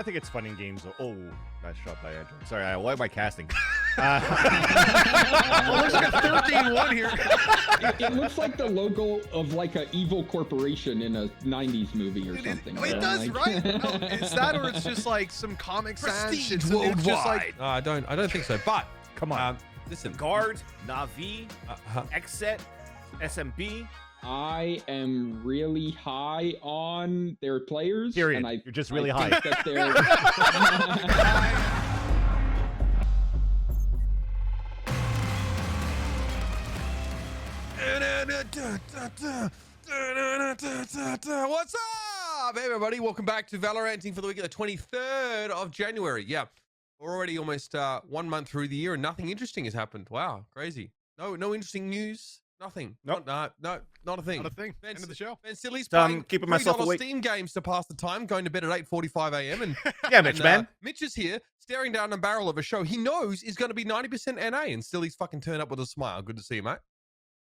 I think it's fun in games. Oh, nice shot by Andrew. Sorry, why am I casting? Well, looks like a 13-1 here. It looks like the logo of like an evil corporation in a 90s movie or something. It does, right? No, it's that, or it's just like some Comic Sans. It's just like, No, I don't think so. But Come on. listen, Guard, Navi, XSET, SMB. I am really high on their players. Period. And You're just really I high. think that they're... What's up, everybody? Welcome back to Valoranting for the week of the 23rd of January. Yeah, we're already almost 1 month through the year and nothing interesting has happened. Wow, crazy. No interesting news. Nothing. Nope. Not a thing. not a thing. End of the show. Vansilli's So I'm playing keeping myself $3 awake. Steam games to pass the time, going to bed at 8:45 a.m. And Yeah, Mitch, man. Mitch is here, staring down the barrel of a show he knows is going to be 90% NA, and still he's fucking turned up with a smile. Good to see you, mate.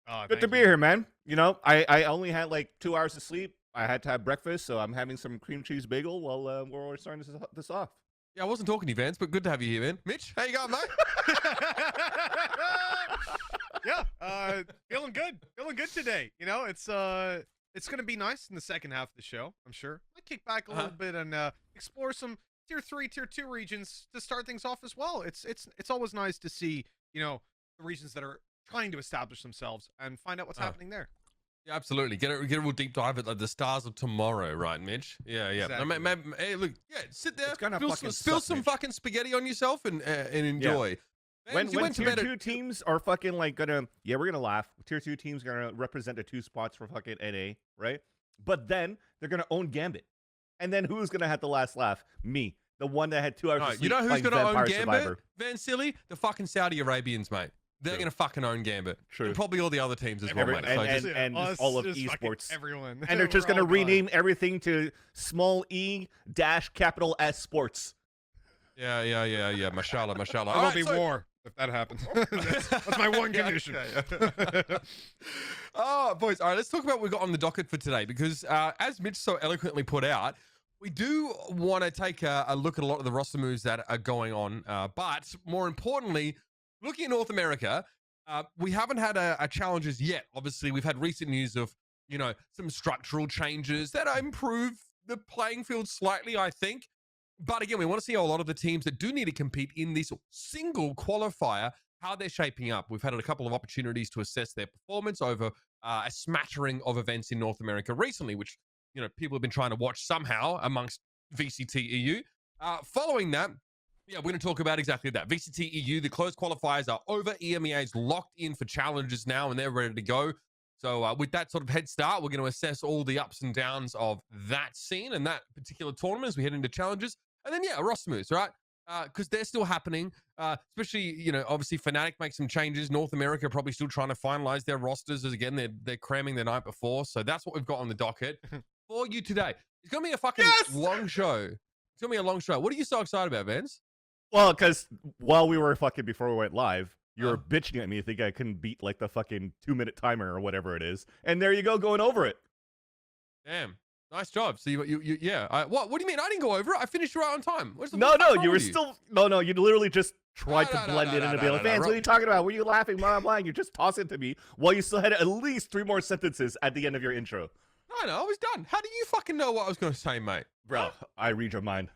Oh, Good to be here, man. You know, I only had like 2 hours of sleep. I had to have breakfast, so I'm having some cream cheese bagel while we're starting this off. Yeah, I wasn't talking to you, Vance, but good to have you here, man. Mitch, how you going, mate? Yeah, feeling good today. You know, it's gonna be nice in the second half of the show, I'm sure. I kick back a little bit and explore some tier 3, tier 2 regions to start things off as well. It's always nice to see, you know, the regions that are trying to establish themselves and find out what's happening there. Yeah, absolutely. Get a real deep dive at like, the stars of tomorrow, right, Mitch? Yeah. Exactly. Hey, look, sit there, It's gonna fucking spill suck, some Mitch. fucking spaghetti on yourself and enjoy. When Vance, you went to tier bed 2 teams are fucking like we're gonna laugh. Tier 2 teams are gonna represent the 2 spots for fucking NA, right? But then they're gonna own Gambit. And then who's gonna have the last laugh? Me. The one that had 2 hours of sleep. You know who's playing going to own Vampire Gambit? Survivor. Vansilli? The fucking Saudi Arabians, mate. They're True. going to fucking own Gambit. True. And probably all the other teams as well, Everyone. mate. So just- And Us, all of just fucking esports. everyone. And they're just We're gonna all gone. rename everything to small e dash capital S sports. Yeah. Mashallah. There All will right, be so- war if that happens. that's my one Yeah, condition. okay. Oh, boys. All right, let's talk about what we got on the docket for today because as Mitch so eloquently put out, we do want to take a look at a lot of the roster moves that are going on. But more importantly, looking at North America, we haven't had a challenges yet. Obviously, we've had recent news of, you know, some structural changes that improve the playing field slightly, I think. But again, we want to see how a lot of the teams that do need to compete in this single qualifier, how they're shaping up. We've had a couple of opportunities to assess their performance over a smattering of events in North America recently, which, you know, people have been trying to watch somehow amongst VCT EU. Following that, yeah, we're going to talk about exactly that. VCT EU, the closed qualifiers are over. EMEA is locked in for challenges now, and they're ready to go. So with that sort of head start, we're going to assess all the ups and downs of that scene and that particular tournament as we head into challenges. And then, yeah, roster moves, right? Because they're still happening, especially, you know, obviously Fnatic makes some changes. North America probably still trying to finalize their rosters as, again, they're cramming the night before. So that's what we've got on the docket for you today. It's going to be a fucking long show. It's going to be a long show. What are you so excited about, Vance? Well, because while we were fucking before we went live, you were bitching at me thinking I couldn't beat like the fucking 2-minute timer or whatever it is. And there you go, going over it. Damn. Nice job. So you yeah. What do you mean? I didn't go over it. I finished right on time. What's the No, fuck no, wrong you were with still no, you literally just tried to No, blend no, it in no, and no, be like, no, fans, no. what are you talking about? Were you laughing? Blah, blah, blah. You just toss it to me while you still had at least 3 more sentences at the end of your intro. No, I was done. How do you fucking know what I was going to say, mate? Bro, I read your mind.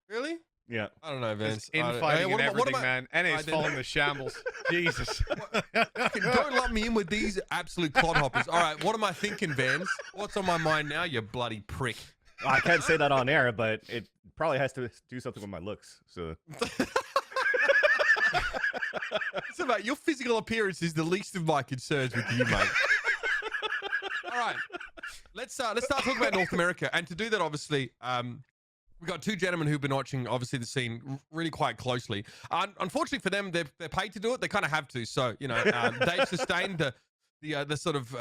Really? Yeah. I don't know, Vince. It's infighting and everything, man. NA's falling to shambles. Jesus. Don't lump me in with these absolute clodhoppers. All right, what am I thinking, Vance? What's on my mind now, you bloody prick? I can't say that on air, but it probably has to do something with my looks. So So, mate, your physical appearance is the least of my concerns with you, mate. All right, let's start talking about North America, and to do that, obviously, we've got 2 gentlemen who've been watching, obviously, the scene really quite closely. Unfortunately for them, they're paid to do it. They kind of have to. So, you know, they've sustained the sort of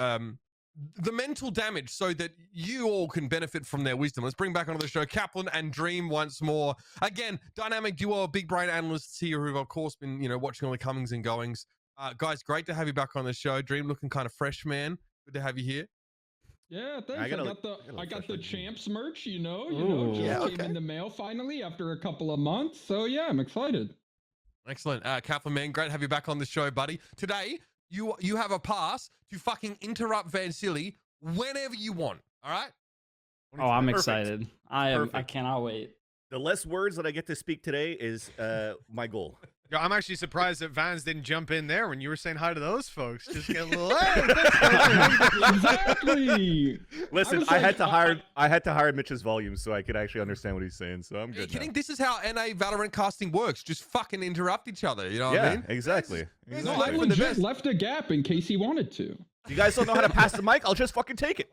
the mental damage so that you all can benefit from their wisdom. Let's bring back onto the show Kaplan and Dream once more. Again, dynamic duo of big brain analysts here who've, of course, been, you know, watching all the comings and goings. Guys, great to have you back on the show. Dream looking kind of fresh, man. Good to have you here. Yeah, thanks. I I gotta got look- the I gotta I got the refresh my game. champs merch. You know, Ooh. just Yeah, came okay. in the mail finally after a couple of months. So yeah, I'm excited. Excellent. Kaplan, man, great to have you back on the show, buddy. Today, you have a pass to fucking interrupt Vansilli whenever you want. All right? Oh, I'm Perfect. excited. I Perfect. cannot wait. The less words that I get to speak today is my goal. Yo, I'm actually surprised that Vans didn't jump in there when you were saying hi to those folks. Just get a little. Exactly. Listen, was I like, had to hire Mitch's volume so I could actually understand what he's saying. So I'm Are you good. kidding? Now. This is how NA Valorant casting works. Just fucking interrupt each other. You know what I Yeah, mean? exactly. It's No, not I like for the legit best. left a gap in case he wanted to. You guys don't know how to pass the mic? I'll just fucking take it.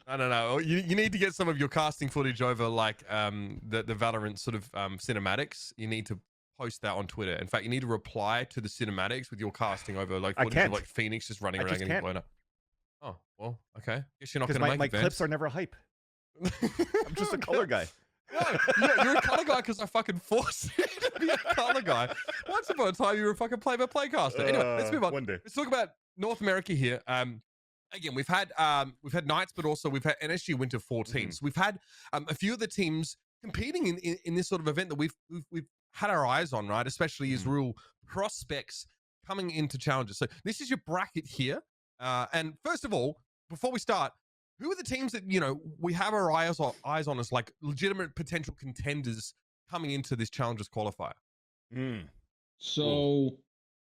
I don't know. You need to get some of your casting footage over like the Valorant sort of cinematics. You need to post that on Twitter. In fact, you need to reply to the cinematics with your casting over like I footage can't. of like Phoenix just running I around just getting can't. blown up. Oh, well, okay. Guess you're not Because going to my make it, clips are never hype. I'm just a color guy. No, you're a color guy because I fucking forced you to be a color guy. Once upon a time, you were a fucking play-by-play caster. Anyway, let's move on. One day. Let's talk about North America here. Again, we've had Knights, but also we've had NSG Winter 14. So we've had a few of the teams competing in this sort of event that we've had our eyes on, right? Especially as real prospects coming into challenges. So this is your bracket here. And first of all, before we start, who are the teams that we have our eyes on as like legitimate potential contenders coming into this Challengers qualifier? So,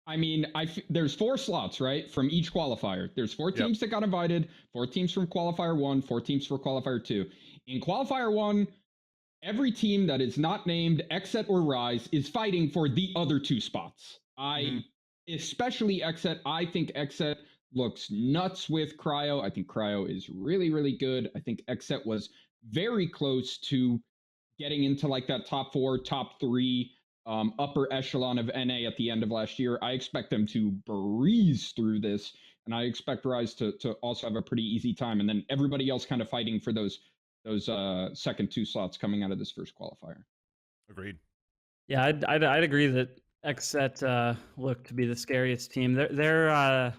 I mean, there's 4 slots, right, from each qualifier. There's 4 teams that got invited, 4 teams from qualifier 1, 4 teams for qualifier 2. In qualifier 1, every team that is not named XSET or Rise is fighting for the other 2 spots. Especially XSET. I think XSET looks nuts with Cryo. I think Cryo is really, really good. I think XSET was very close to getting into like that top 4, top 3 upper echelon of NA at the end of last year. I expect them to breeze through this, and I expect Rise to also have a pretty easy time, and then everybody else kind of fighting for those second 2 slots coming out of this first qualifier. Agreed. Yeah, I'd agree that XSET looked to be the scariest team. They're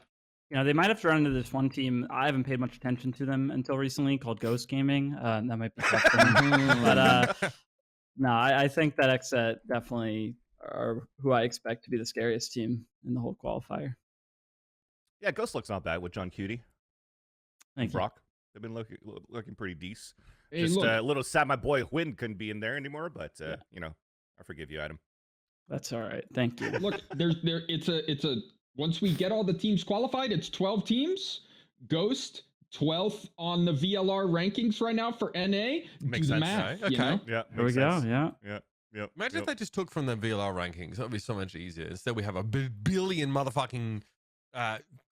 they might have to run into this one team. I haven't paid much attention to them until recently, called Ghost Gaming. That might be tough for them. But no, I think that XSET definitely are who I expect to be the scariest team in the whole qualifier. Yeah, Ghost looks not bad with John Cutie. Thank you. Brock. They've been looking pretty decent. Hey, Just look, a little sad my boy Huynh couldn't be in there anymore, but I forgive you, Adam. That's all right. Thank you. look, it's a once we get all the teams qualified, it's 12 teams. Ghost 12th on the VLR rankings right now for NA. Makes Do the sense. math, Okay. you know? Yeah, Here we go. Yeah. Yep. Imagine if they just took from the VLR rankings. That would be so much easier. Instead, we have a billion motherfucking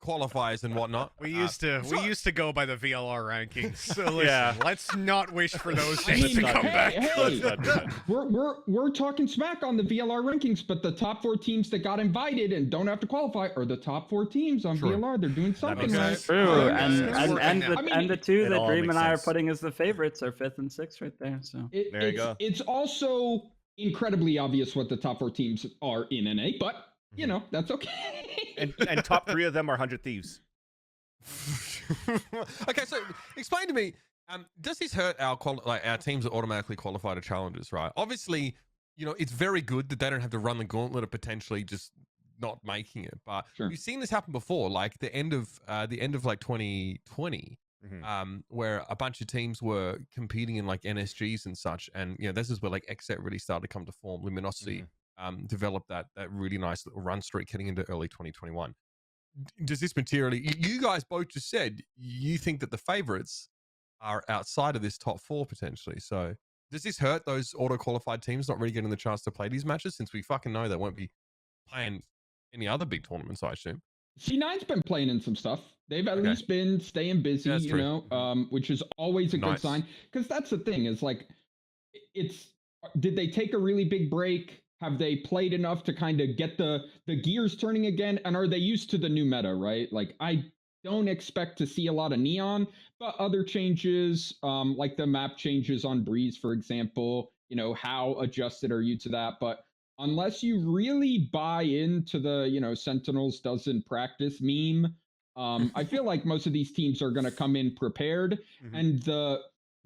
qualifiers and whatnot. We used to go by the VLR rankings. So listen, Yeah. let's not wish for those I things mean, to come back. hey, Let's not do that. we're talking smack on the VLR rankings, but the top 4 teams that got invited and don't have to qualify are the top 4 teams on True. VLR. They're doing something makes right. sense. True. Okay. And It's and working and now. the, I mean, and the 2 it that all Dream makes and I are sense. putting as the favorites are 5th and 6th right there. So There you go. It's also incredibly obvious what the top 4 teams are in NA, but you know that's okay. And top 3 of them are 100 Thieves. Okay, so explain to me, does this hurt our teams that automatically qualify to challenges, right? Obviously, it's very good that they don't have to run the gauntlet of potentially just not making it. But Sure. we've seen this happen before, like the end of like 2020, where a bunch of teams were competing in like NSGs and such, and this is where like XSET really started to come to form. Luminosity developed that really nice little run streak heading into early 2021. Does this materially, you guys both just said you think that the favorites are outside of this top 4 potentially. So does this hurt those auto-qualified teams not really getting the chance to play these matches, since we fucking know they won't be playing any other big tournaments, I assume? C9's been playing in some stuff. They've at Okay. least been staying busy, Yeah, that's true. which is always a good Nice. sign. Because that's the thing, is like, did they take a really big break? Have they played enough to kind of get the gears turning again? And are they used to the new meta, right? Like, I don't expect to see a lot of Neon, but other changes, like the map changes on Breeze, for example, how adjusted are you to that? But unless you really buy into the, Sentinels doesn't practice meme, I feel like most of these teams are going to come in prepared, Mhm. and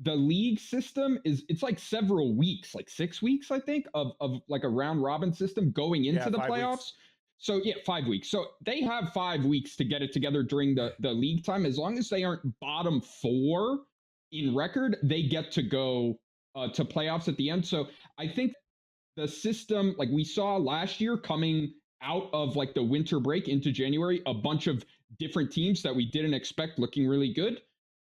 the league system it's like several weeks, like 6 weeks, I think, of like a round robin system going into Yeah, the 5 weeks. playoffs. So yeah, 5 weeks. So they have 5 weeks to get it together during the league time. As long as they aren't bottom 4 in record, they get to go to playoffs at the end. So I think the system, like we saw last year, coming out of like the winter break into January, a bunch of different teams that we didn't expect looking really good.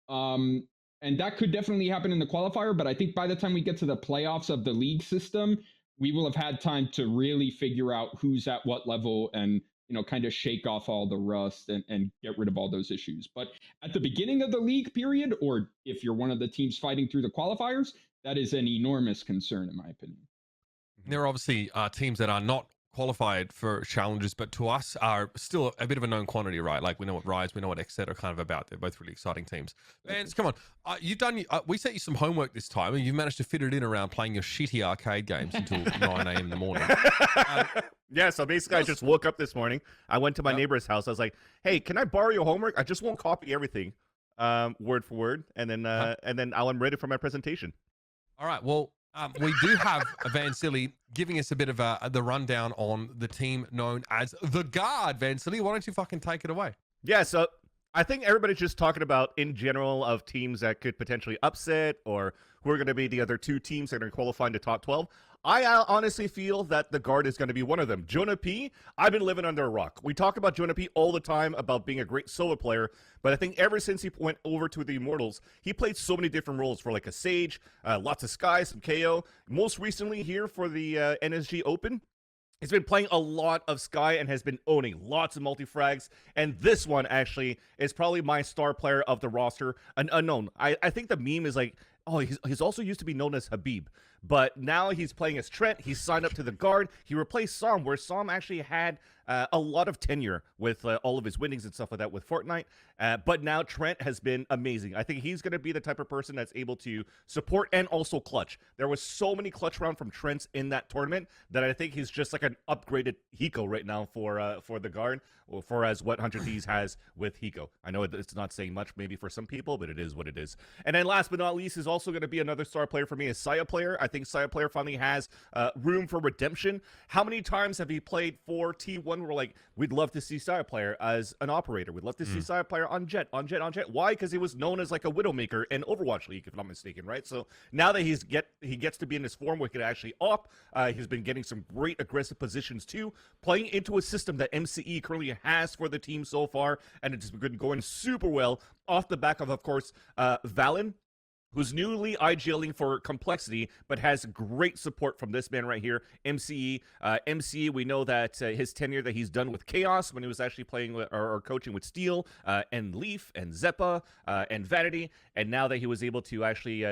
And that could definitely happen in the qualifier, but I think by the time we get to the playoffs of the league system, we will have had time to really figure out who's at what level and, kind of shake off all the rust and get rid of all those issues. But at the beginning of the league period, or if you're one of the teams fighting through the qualifiers, that is an enormous concern, in my opinion. There are obviously teams that are not qualified for challenges, but to us are still a bit of a known quantity, right? Like we know what Rise, we know what XSET are kind of about. They're both really exciting teams. Vans, come on. You've done. We set you some homework this time, and you've managed to fit it in around playing your shitty arcade games until 9 a.m. in the morning. Yeah, so basically I just woke up this morning. I went to my neighbor's house. I was like, hey, can I borrow your homework? I just won't copy everything word for word. And then I'm ready for my presentation. All right. Well, we do have Vansilli giving us a bit of the rundown on the team known as the Guard. Vansilli, why don't you fucking take it away? Yeah, so I think everybody's just talking about in general of teams that could potentially upset or who are going to be the other 2 teams that are going to qualify into top 12. I honestly feel that the Guard is going to be one of them. Jonah P, I've been living under a rock. We talk about Jonah P all the time about being a great solo player, but I think ever since he went over to the Immortals, he played so many different roles for like a Sage, lots of Sky, some KO. Most recently here for the NSG Open, he's been playing a lot of Sky and has been owning lots of multi-frags. And this one actually is probably my star player of the roster, an unknown. I think the meme is like, oh, he's also used to be known as Habib. But now he's playing as Trent. He's signed up to the Guard. He replaced Som, where Som actually had a lot of tenure with all of his winnings and stuff like that with Fortnite. But now Trent has been amazing. I think he's going to be the type of person that's able to support and also clutch. There was so many clutch rounds from Trents in that tournament that I think he's just like an upgraded Hiko right now for the Guard, or for as what 100 Thieves has with Hiko. I know it's not saying much maybe for some people, but it is what it is. And then last but not least is also going to be another star player for me, is Saya Player. I think Saya Player finally has room for redemption. How many times have he played for T1? We're like, we'd love to see Saya Player as an operator. We'd love to see Saya Player on Jet. Why? Because he was known as like a Widowmaker in Overwatch League, if I'm not mistaken, right? So now that he gets to be in his form, we could actually op. He's been getting some great aggressive positions too, playing into a system that MCE currently has for the team so far, and it's been going super well off the back of course, Valen, who's newly IGLing for Complexity, but has great support from this man right here, MCE. MCE, we know that his tenure that he's done with Chaos when he was actually playing with, or coaching with Steel, and Leaf, and Zeppa, and Vanity, and now that he was able to actually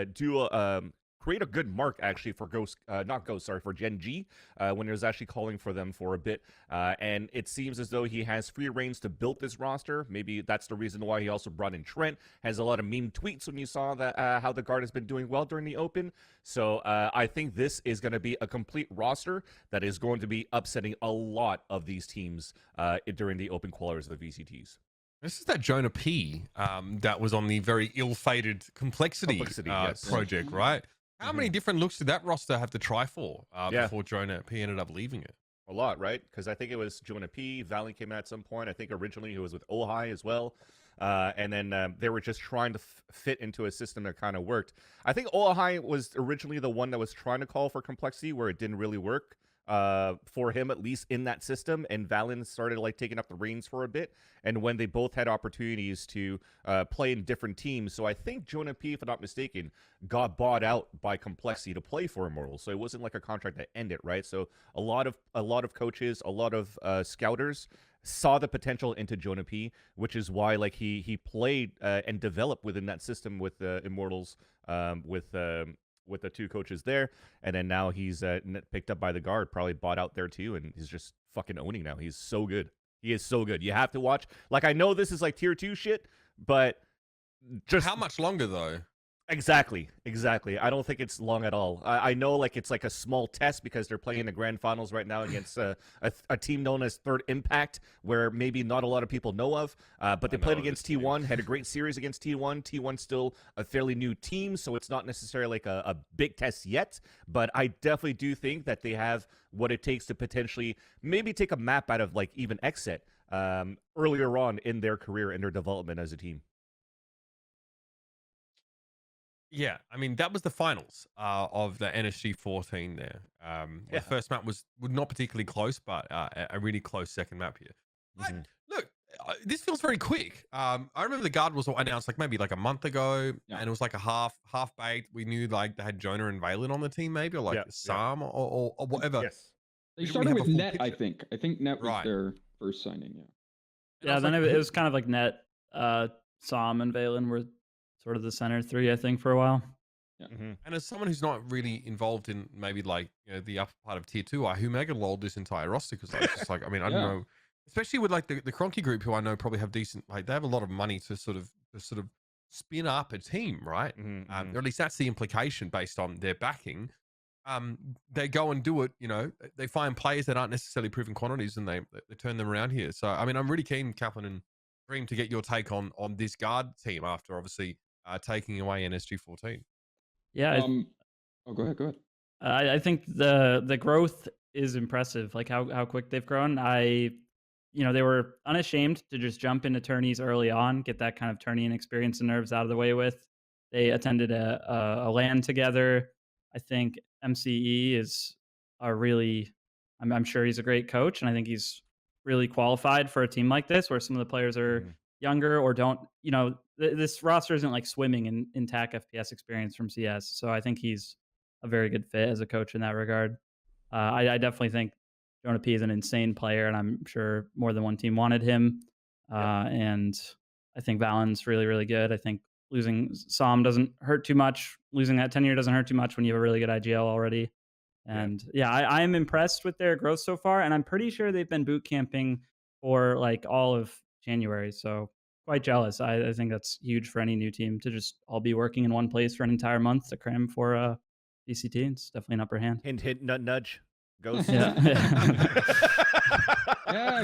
create a good mark actually for for Gen.G when he was actually calling for them for a bit. And it seems as though he has free reins to build this roster. Maybe that's the reason why he also brought in Trent. Has a lot of meme tweets when you saw that how the Guard has been doing well during the Open. So I think this is going to be a complete roster that is going to be upsetting a lot of these teams during the Open qualifiers of the VCTs. This is that Jonah P that was on the very ill-fated Complexity yes. project, right? How many different looks did that roster have to try for before Jonah P ended up leaving it? A lot, right? Because I think it was Jonah P. Valley came at some point. I think originally he was with Ohai as well. And then they were just trying to fit into a system that kind of worked. I think Ohai was originally the one that was trying to call for Complexity where it didn't really work. For him, at least in that system, and Valen started like taking up the reins for a bit, and when they both had opportunities to play in different teams. So I think Jonah P, if I'm not mistaken, got bought out by Complexity to play for Immortals. So it wasn't like a contract that ended, right? So a lot of coaches, a lot of scouters saw the potential into Jonah P, which is why like he played and developed within that system with Immortals, with the 2 coaches there, and then now he's picked up by the Guard, probably bought out there too, and he's just fucking owning now. He's so good. He is so good. You have to watch. Like, I know this is like tier 2 shit, but just how much longer though? Exactly. I don't think it's long at all. I know like it's like a small test because they're playing in the grand finals right now against a team known as Third Impact, where maybe not a lot of people know of. But they played against T1, had a great series against T1. T1's still a fairly new team, so it's not necessarily like a big test yet. But I definitely do think that they have what it takes to potentially maybe take a map out of like even XSET earlier on in their career and their development as a team. Yeah, I mean that was the finals of the NSG 14 there. The first map was not particularly close, but a really close second map here. Look, this feels very quick. I remember the guard was announced like maybe like a month ago, and it was like a half baked. We knew like they had Jonah and Valen on the team, maybe, or like Sam or whatever. Yes, they started with Net. I think Net was their first signing. Yeah, then it was kind of like Net, Sam, and Valen were sort of the center three, I think, for a while. Yeah. And as someone who's not really involved in maybe like the upper part of tier 2, who mega lolled this entire roster because it's just like I mean I don't know, especially with like the Cronky group, who I know probably have decent, like they have a lot of money to sort of spin up a team, right? Or at least that's the implication based on their backing. They go and do it, they find players that aren't necessarily proven quantities and they turn them around here. So I mean I'm really keen, Kaplan and Dream, to get your take on this guard team after obviously taking away NSG 14. Yeah. Go ahead. I think the growth is impressive. Like how quick they've grown. They were unashamed to just jump into tourneys early on, get that kind of tourney and experience and nerves out of the way with. They attended a LAN together. I think MCE is I'm sure he's a great coach, and I think he's really qualified for a team like this, where some of the players are younger or don't, this roster isn't like swimming in TAC FPS experience from CS. So I think he's a very good fit as a coach in that regard. I definitely think Jonah P is an insane player, and I'm sure more than one team wanted him. And I think Valen's really, really good. I think losing Sam doesn't hurt too much. Losing that tenure doesn't hurt too much when you have a really good IGL already. And I am impressed with their growth so far, and I'm pretty sure they've been boot camping for like all of January. So quite jealous. I think that's huge for any new team to just all be working in one place for an entire month to cram for VCT. It's definitely an upper hand. Hint, nudge. Ghost. Yeah,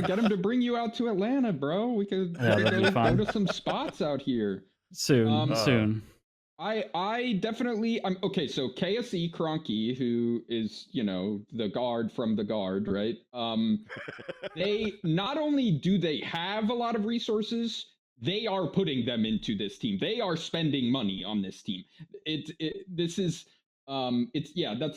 get him to bring you out to Atlanta, bro. We could go to some spots out here soon. I definitely okay. So KSE Cronky, who is the guard from the guard, right? They not only do they have a lot of resources, they are putting them into this team. They are spending money on this team. That's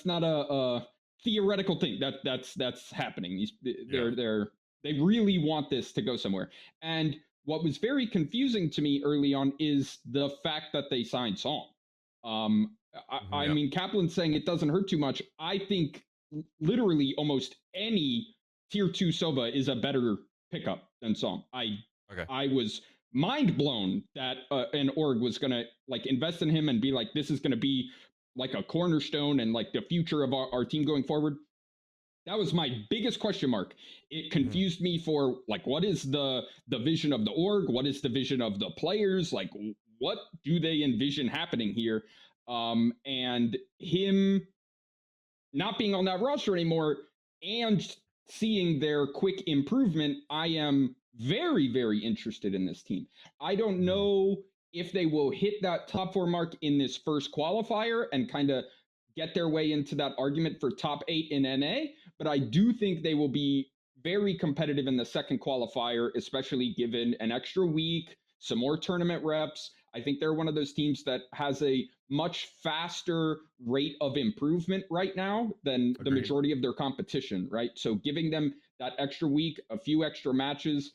not a theoretical thing. That's happening. They really want this to go somewhere. And what was very confusing to me early on is the fact that they signed Song. I mean, Kaplan's saying it doesn't hurt too much. I think literally almost any tier 2 Sova is a better pickup than Song. I was mind blown that an org was going to like invest in him and be like, this is going to be like a cornerstone and like the future of our team going forward. That was my biggest question mark. It confused me for like, what is the vision of the org? What is the vision of the players? Like, what do they envision happening here? And him not being on that roster anymore and seeing their quick improvement, I am very, very interested in this team. I don't know if they will hit that top 4 mark in this first qualifier and kind of get their way into that argument for top 8 in NA, but I do think they will be very competitive in the second qualifier, especially given an extra week, some more tournament reps. I think they're one of those teams that has a much faster rate of improvement right now than the majority of their competition, right? So giving them that extra week, a few extra matches,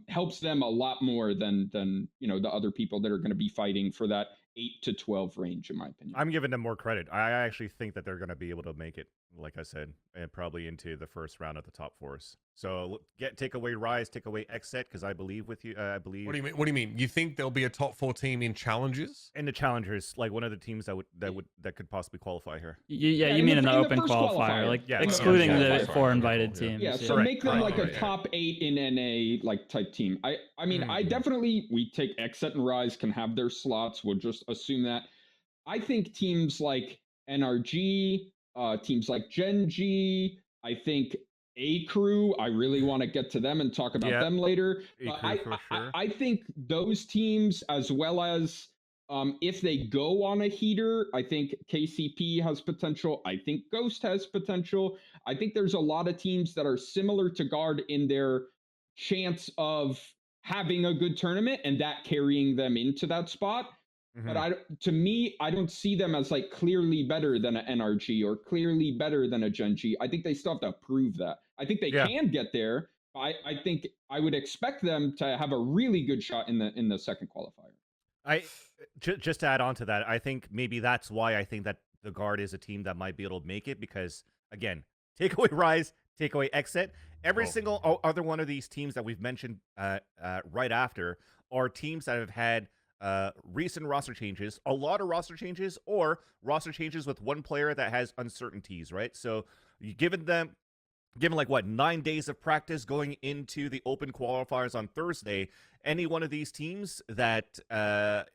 helps them a lot more than the other people that are going to be fighting for that 8 to 12 range, in my opinion. I'm giving them more credit. I actually think that they're going to be able to make it, like I said, and probably into the first round of the top 4s. So take away Rise, take away XSET, because I believe with you. I believe. What do you mean? You think there'll be a top 4 team in Challengers? In the Challengers, like one of the teams that could possibly qualify here. You mean in the open qualifier, like excluding the 4 invited teams. Yeah, so make them like a top 8 in NA like type team. I mean, I definitely, we take XSET and Rise can have their slots. We'll just assume that. I think teams like NRG, teams like Gen.G, I think A Crew, I really want to get to them and talk about them later. But I think those teams, as well as if they go on a heater, I think KCP has potential. I think Ghost has potential. I think there's a lot of teams that are similar to Guard in their chance of having a good tournament and that carrying them into that spot. But to me, I don't see them as like clearly better than an NRG or clearly better than a Gen.G. I think they still have to prove that. I think they can get there. I think I would expect them to have a really good shot in the second qualifier. Just to add on to that, I think maybe that's why I think that the Guard is a team that might be able to make it, because again, take away Rise, take away XSET, every single other one of these teams that we've mentioned right after are teams that have had recent roster changes, a lot of roster changes, or roster changes with one player that has uncertainties, right? So you given like what, 9 days of practice going into the open qualifiers on Thursday, any one of these teams that I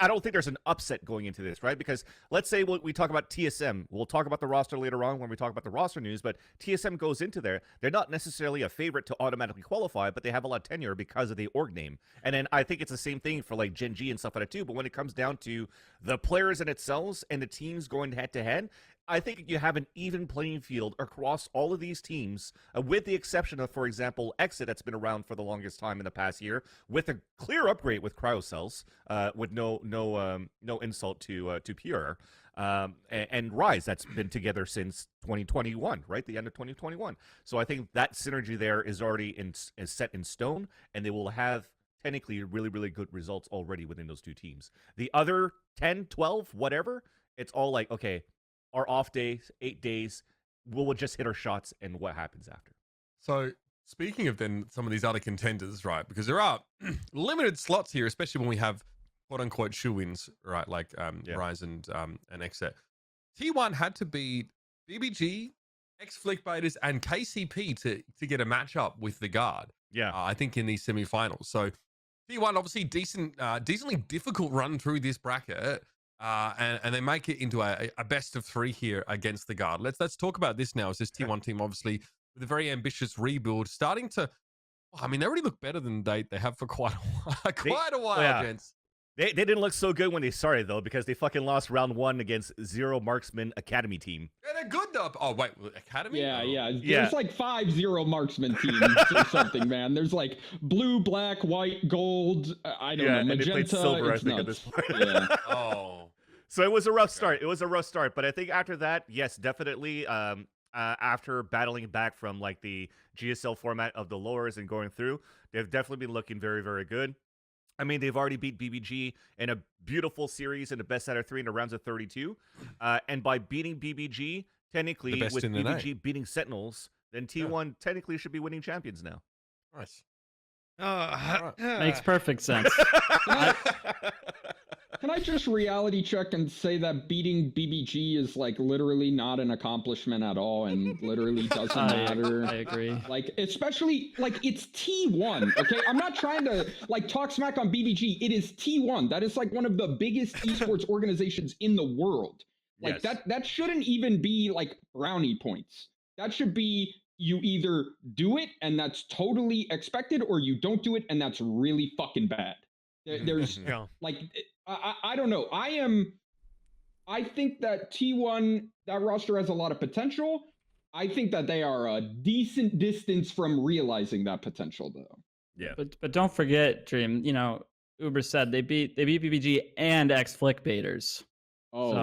don't think there's an upset going into this, right? Because let's say we talk about TSM. We'll talk about the roster later on when we talk about the roster news, but TSM goes into there. They're not necessarily a favorite to automatically qualify, but they have a lot of tenure because of the org name. And then I think it's the same thing for like Gen.G and stuff like that too. But when it comes down to the players in itself and the teams going head to head, I think you have an even playing field across all of these teams, with the exception of, for example, XSET that's been around for the longest time in the past year, with a clear upgrade with cryocells, with no insult to PR, and Rise that's been together since 2021, right, the end of 2021. So I think that synergy there is already is set in stone, and they will have technically really, really good results already within those two teams. The other 10, 12, whatever, it's all like, okay, our off days, 8 days, we'll just hit our shots and what happens after. So speaking of then some of these other contenders, right? Because there are limited slots here, especially when we have quote unquote shoe-ins, right? Like Rise and XSET. T1 had to beat BBG, X-Flickbaiters, and KCP to get a matchup with the Guard. Yeah. I think in these semifinals. So T1 obviously decently difficult run through this bracket. And they make it into a best of 3 here against the Guard. Let's talk about this now. As this T1 team, obviously, with a very ambitious rebuild, starting to, I mean, they already look better than they have for quite a while, gents. They didn't look so good when they started, though, because they fucking lost round 1 against Zero Marksman Academy team. Yeah, they're good, though. Oh, wait, Academy? Yeah. There's like 5 Zero Marksman teams or something, man. There's like blue, black, white, gold, I don't know, magenta. And they played silver, I think, at this point. Yeah. So it was a rough start. It was a rough start, but I think after that, yes, definitely. After battling back from like the GSL format of the lowers and going through, they've definitely been looking very, very good. I mean, they've already beat BBG in a beautiful series in the best out of 3 in the rounds of 32. And by beating BBG, technically with BBG beating Sentinels, then T1 technically should be winning champions now. Nice. Makes perfect sense. Can I just reality check and say that beating BBG is like literally not an accomplishment at all and literally doesn't matter? I agree. Like, especially, like, it's T1, okay? I'm not trying to, like, talk smack on BBG. It is T1. That is, like, one of the biggest esports organizations in the world. Like, that shouldn't even be, like, brownie points. That should be you either do it and that's totally expected, or you don't do it and that's really fucking bad. There's, like... I don't know. I think that T1, that roster has a lot of potential. I think that they are a decent distance from realizing that potential, though. Yeah. But don't forget, Dream, you know, Uber said they beat BBG and X-Flickbaiters. Oh, so,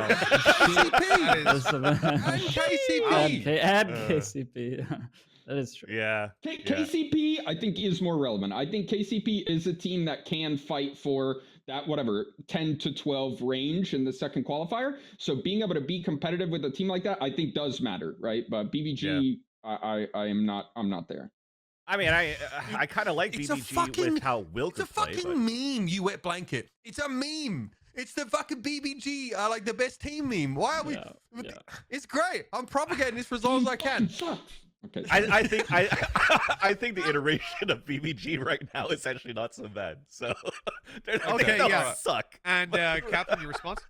KCP. And KCP. That is true. Yeah. KCP, I think, is more relevant. I think KCP is a team that can fight for that, 10 to 12 range in the second qualifier. So being able to be competitive with a team like that, I think does matter, right? But BBG, I'm not there. I mean, I kind of like BBG with how Will could play. It's a fucking meme, you wet blanket. It's a meme. It's the fucking BBG, like the best team meme. Why are we? Yeah. It's great. I'm propagating this for as long as I can. Okay. I think the iteration of BBG right now is actually not so bad. So they don't suck. And Kaplan, your response?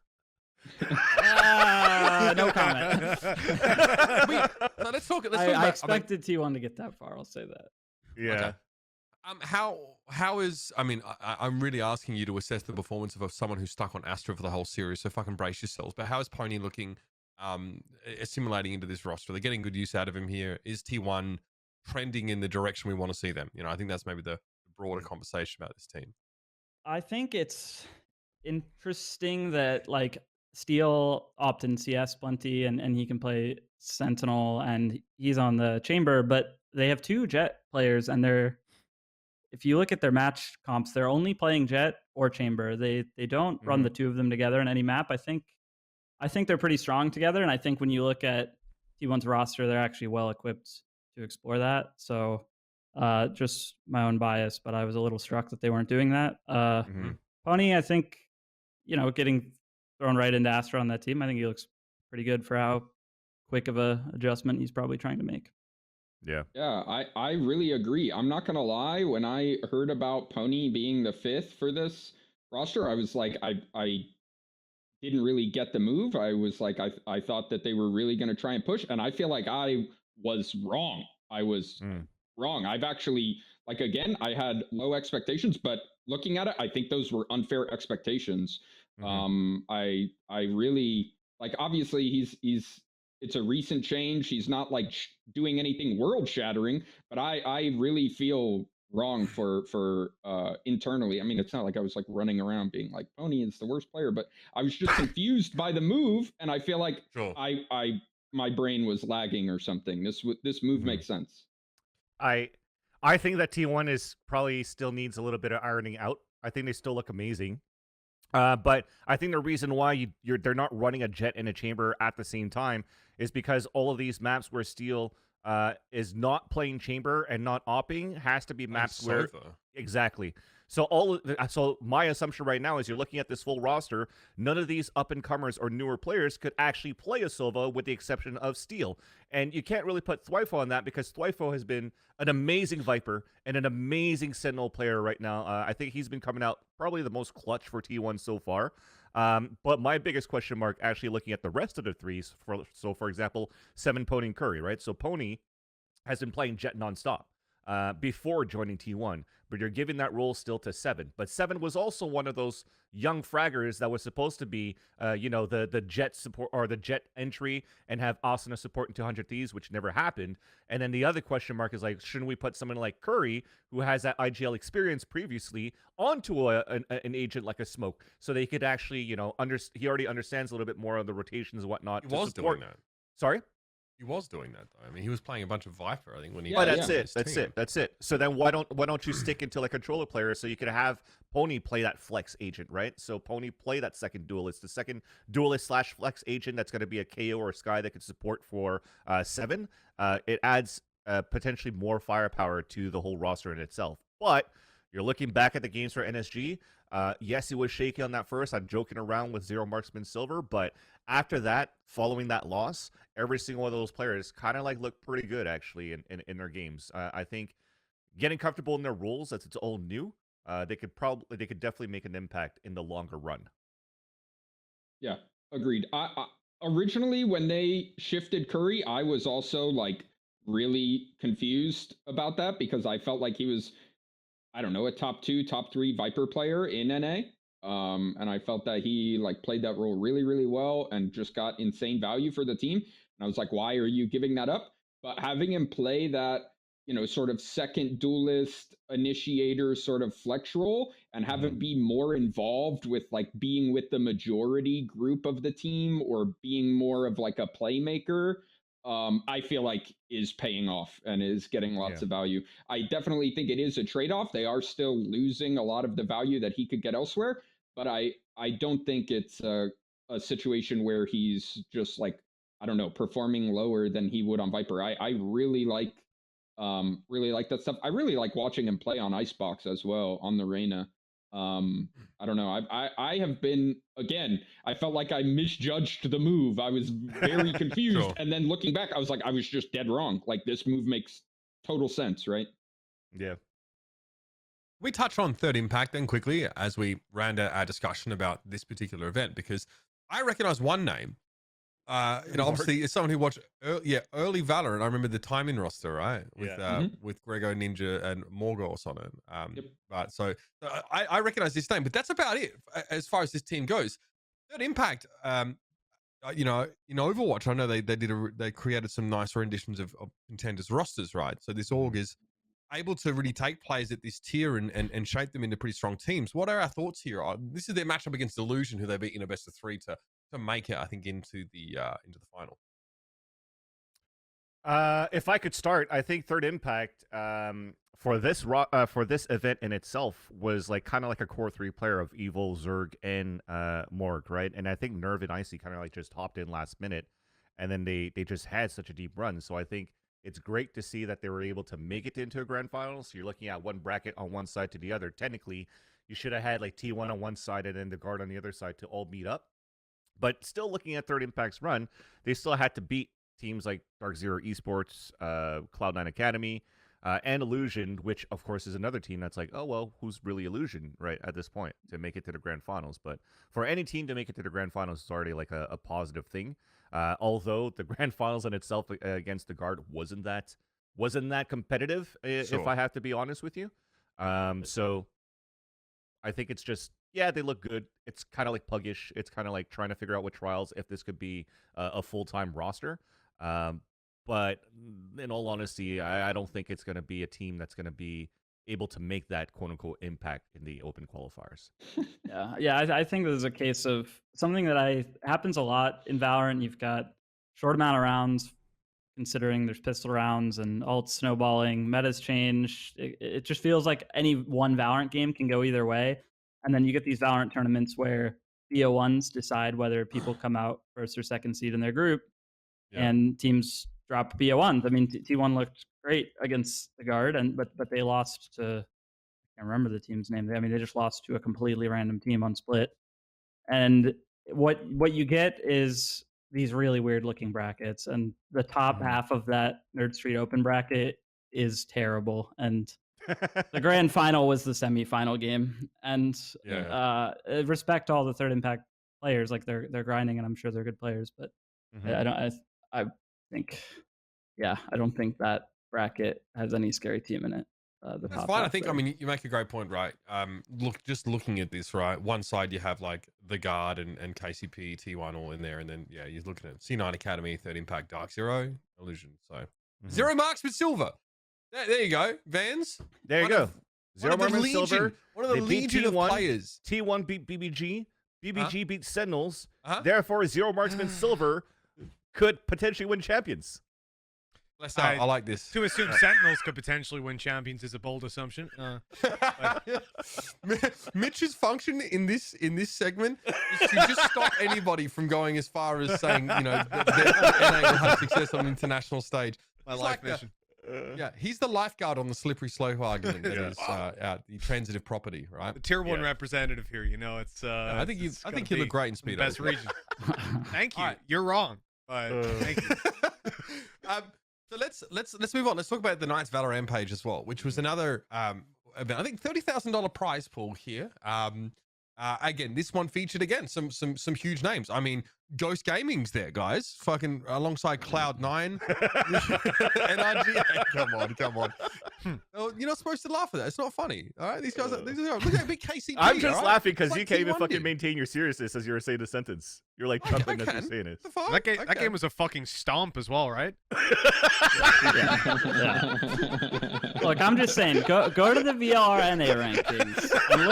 No comment. So let's talk I about. expected T1 to get that far. I'll say that. Yeah. Okay. How is? I mean, I'm really asking you to assess the performance of someone who's stuck on Astra for the whole series. So fucking brace yourselves. But how is Pony looking? Assimilating into this roster. They're getting good use out of him here. Is T1 trending in the direction we want to see them? I think that's maybe the broader conversation about this team. I think it's interesting that like Steel opt in CS plenty and he can play Sentinel and he's on the chamber, but they have 2 Jet players and if you look at their match comps, they're only playing Jet or chamber. They don't run the 2 of them together in any map. I think they're pretty strong together, and I think when you look at T1's roster, they're actually well equipped to explore that. So just my own bias, but I was a little struck that they weren't doing that. Pony, I think, getting thrown right into Astra on that team, I think he looks pretty good for how quick of a adjustment he's probably trying to make. Yeah. Yeah, I really agree. I'm not gonna lie, when I heard about Pony being the 5th for this roster, I was like, I didn't really get the move. I was like, I thought that they were really gonna try and push, and I feel like I was wrong. I was wrong. I've actually, like, again, I had low expectations, but looking at it, I think those were unfair expectations. I really, like, obviously he's it's a recent change. He's not like doing anything world shattering, but I really feel wrong for internally. I mean, it's not like I was like running around being like Pony is the worst player, but I was just confused by the move, and I feel like my brain was lagging or something. This move makes sense. I think that T1 is probably still needs a little bit of ironing out. I think they still look amazing. But I think the reason why they're not running a Jet and a chamber at the same time is because all of these maps where Steel is not playing chamber and not opping has to be maps where exactly. So so my assumption right now is you're looking at this full roster. None of these up and comers or newer players could actually play a Sova with the exception of Steel. And you can't really put Thwyfo on that because Thwyfo has been an amazing Viper and an amazing Sentinel player right now. I think he's been coming out probably the most clutch for T1 so far. But my biggest question mark actually looking at the rest of the threes, for example, 7 Pony and Curry, right? So Pony has been playing Jet nonstop before joining T1, but you're giving that role still to 7. But 7 was also one of those young fraggers that was supposed to be, the Jet support or the Jet entry and have Asuna support in 200 Thieves, which never happened. And then the other question mark is like, shouldn't we put someone like Curry, who has that IGL experience previously, onto an agent like a Smoke, so they could actually, he already understands a little bit more of the rotations and whatnot. He was doing that. Sorry. He was doing that though. I mean, he was playing a bunch of Viper, I think, when he. Yeah, that's it. So then why don't you stick into a controller player so you could have Pony play that flex agent, right? So Pony play that second duelist, the second duelist / flex agent that's going to be a KO or a Sky that could support for 7. It adds potentially more firepower to the whole roster in itself. But you're looking back at the games for NSG. Yes, it was shaky on that first. I'm joking around with 0 marksman silver, but after that, following that loss, every single one of those players kind of like looked pretty good actually in their games. I think getting comfortable in their roles, that's it's all new. They could definitely make an impact in the longer run. Yeah, agreed. I originally when they shifted Curry, I was also like really confused about that because I felt like he was, I don't know, a top 2, top 3 Viper player in NA. And I felt that he like played that role really, really well and just got insane value for the team. And I was like, why are you giving that up? But having him play that, sort of second duelist initiator sort of flex role and have him be more involved with like being with the majority group of the team or being more of like a playmaker, I feel like is paying off and is getting lots of value. I definitely think it is a trade-off. They are still losing a lot of the value that he could get elsewhere, but I don't think it's a situation where he's just like, I don't know, performing lower than he would on Viper. I really like that stuff. I really like watching him play on Icebox as well on the Reyna. I don't know. I have been, again, I felt like I misjudged the move. I was very confused. Sure. And then looking back, I was like, I was just dead wrong. Like this move makes total sense, right? Yeah. We touch on third impact then quickly as we round out our discussion about this particular event, because I recognize one name. Obviously, it's someone who watched early Valorant. I remember the timing roster, right? With Grego, Ninja, and Morgos on it. But so I recognize this name, but that's about it as far as this team goes. Third Impact, in Overwatch, I know they created some nice renditions of contenders rosters, right? So this org is able to really take players at this tier and shape them into pretty strong teams. What are our thoughts here? This is their matchup against Illusion, who they beat in a best of 3 to make it, I think, into the final. If I could start, I think Third Impact for this event in itself was like kind of like a core 3 player of Evil, Zerg, and Morg, right? And I think Nerve and Icy kind of like just hopped in last minute, and then they just had such a deep run. So I think it's great to see that they were able to make it into a grand final. So you're looking at one bracket on one side to the other. Technically, you should have had like T1 on one side and then the guard on the other side to all meet up. But still looking at Third Impact's run, they still had to beat teams like Dark Zero Esports, Cloud9 Academy, and Illusion, which, of course, is another team that's like, oh, well, who's really Illusion, right, at this point, to make it to the grand finals. But for any team to make it to the grand finals is already like a positive thing. Although the grand finals in itself against the guard wasn't that competitive, if I have to be honest with you. So I think it's just, yeah, they look good. It's kind of like puggish. It's kind of like trying to figure out with trials if this could be a full-time roster. But in all honesty, I don't think it's going to be a team that's going to be able to make that quote-unquote impact in the open qualifiers. I think this is a case of something that happens a lot in Valorant. You've got short amount of rounds, considering there's pistol rounds and alt snowballing. Metas change. It just feels like any one Valorant game can go either way. And then you get these Valorant tournaments where BO1s decide whether people come out first or second seed in their group, and teams drop BO1s. I mean, T1 looked great against the guard, but they lost to, I can't remember the team's name. I mean, they just lost to a completely random team on split. And what you get is these really weird looking brackets, and the top half of that Nerd Street Open bracket is terrible. And the grand final was the semifinal game, and respect to all the Third Impact players. Like they're grinding, and I'm sure they're good players. But I don't think that bracket has any scary team in it. That's fine. I think there. I mean, you make a great point, right? Looking at this, right? One side you have like the guard and KCP, T1 all in there, and then you're looking at C9 Academy, Third Impact, Dark Zero, Illusion. So 0 marks with silver. There you go, Vans. There you go. 0 marks with silver. One of the legion of players. T1 beat BBG. BBG beat Sentinels. Therefore, 0 marksman silver could potentially win champions. I like this. To assume Sentinels could potentially win champions is a bold assumption. Mitch's function in this segment is to just stop anybody from going as far as saying, that NA will have success on an international stage. My life mission. He's the lifeguard on the slippery slope argument that is the transitive property, right? The tier 1 representative here, it's. I think you look great in Speedo. Best region. Thank you. Right. You're wrong, but thank you. So let's move on. Let's talk about the Night's Valorampage as well, which was another event. I think $30,000 prize pool here. Again, this one featured some huge names. I mean, Ghost Gaming's there, guys. Fucking alongside Cloud9, NRG. Come on. Oh, you're not supposed to laugh at that. It's not funny. All right, these guys. Look at big KCP. I'm just laughing because you can't even fucking maintain your seriousness as you were saying the sentence. You're like chuckling as you're saying it. That game was a fucking stomp as well, right? Look, I'm just saying, go to the VLRNA rankings and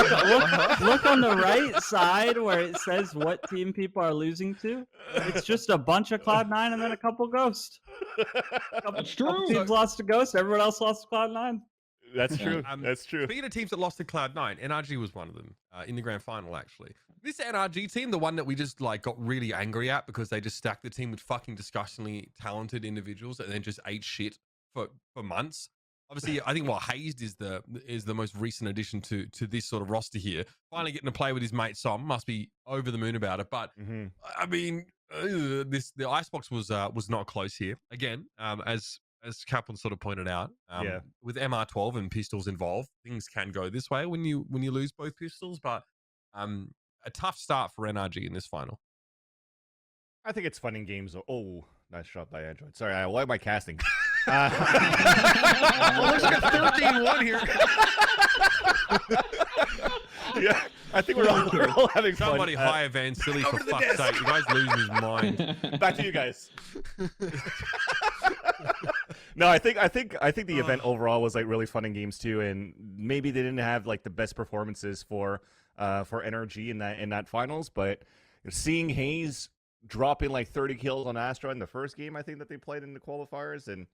look on the right side where it says what team people are losing to. It's just a bunch of Cloud9 and then a couple Ghost. That's true. Couple teams lost to Ghost. Everyone else lost to Cloud9. That's true. That's true. Speaking of teams that lost to Cloud9, NRG was one of them in the grand final, actually. This NRG team, the one that we just got really angry at because they just stacked the team with fucking disgustingly talented individuals and then just ate shit for months. Obviously, I think Hazed is the most recent addition to this sort of roster here. Finally getting to play with his mate Som, must be over the moon about it. But I mean, the icebox was not close here. Again, as Kaplan sort of pointed out, with MR12 and pistols involved, things can go this way when you lose both pistols. But a tough start for NRG in this final. I think it's fun in games. Oh, nice shot by Android. Sorry, why am I casting? Well, looks like a 13-1 here. Yeah, I think we're all having fun. Somebody hire Vansilli for fuck's sake. You guys losing his mind. Back to you guys. No, I think the event overall was like really fun in games too, and maybe they didn't have like the best performances for NRG in that finals, but seeing FaZe dropping like 30 kills on Astra in the first game, I think that they played in the qualifiers, and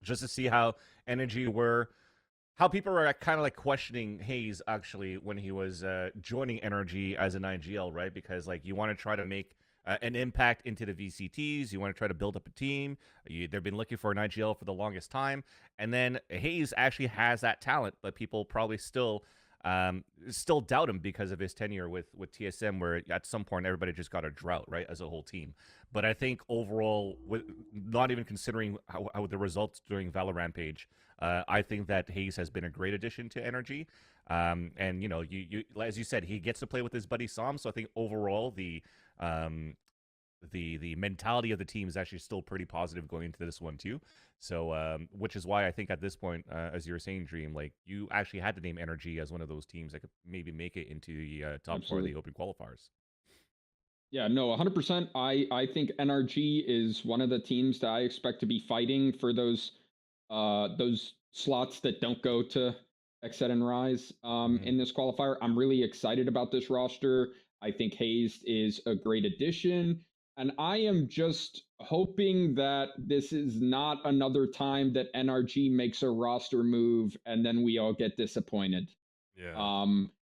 just to see how NRG were. How people were kind of like questioning FaZe actually when he was joining NRG as an IGL, right? Because like you want to try to make an impact into the VCTs, you want to try to build up a team. They've been looking for an IGL for the longest time, and then FaZe actually has that talent, but people probably still doubt him because of his tenure with TSM, where at some point everybody just got a drought, right, as a whole team. But I think overall, with not even considering how the results during Valorampage, I think that FaZe has been a great addition to NRG. And you know, you as you said, he gets to play with his buddy Som, so I think overall the mentality of the team is actually still pretty positive going into this one too. So which is why I think at this point, as you were saying, Dream, like you actually had to name NRG as one of those teams that could maybe make it into the top four of the Open qualifiers. Yeah, no, 100%. I think NRG is one of the teams that I expect to be fighting for those slots that don't go to XSET and Rise in this qualifier. I'm really excited about this roster. I think FaZe is a great addition. And I am just hoping that this is not another time that NRG makes a roster move and then we all get disappointed. Yeah.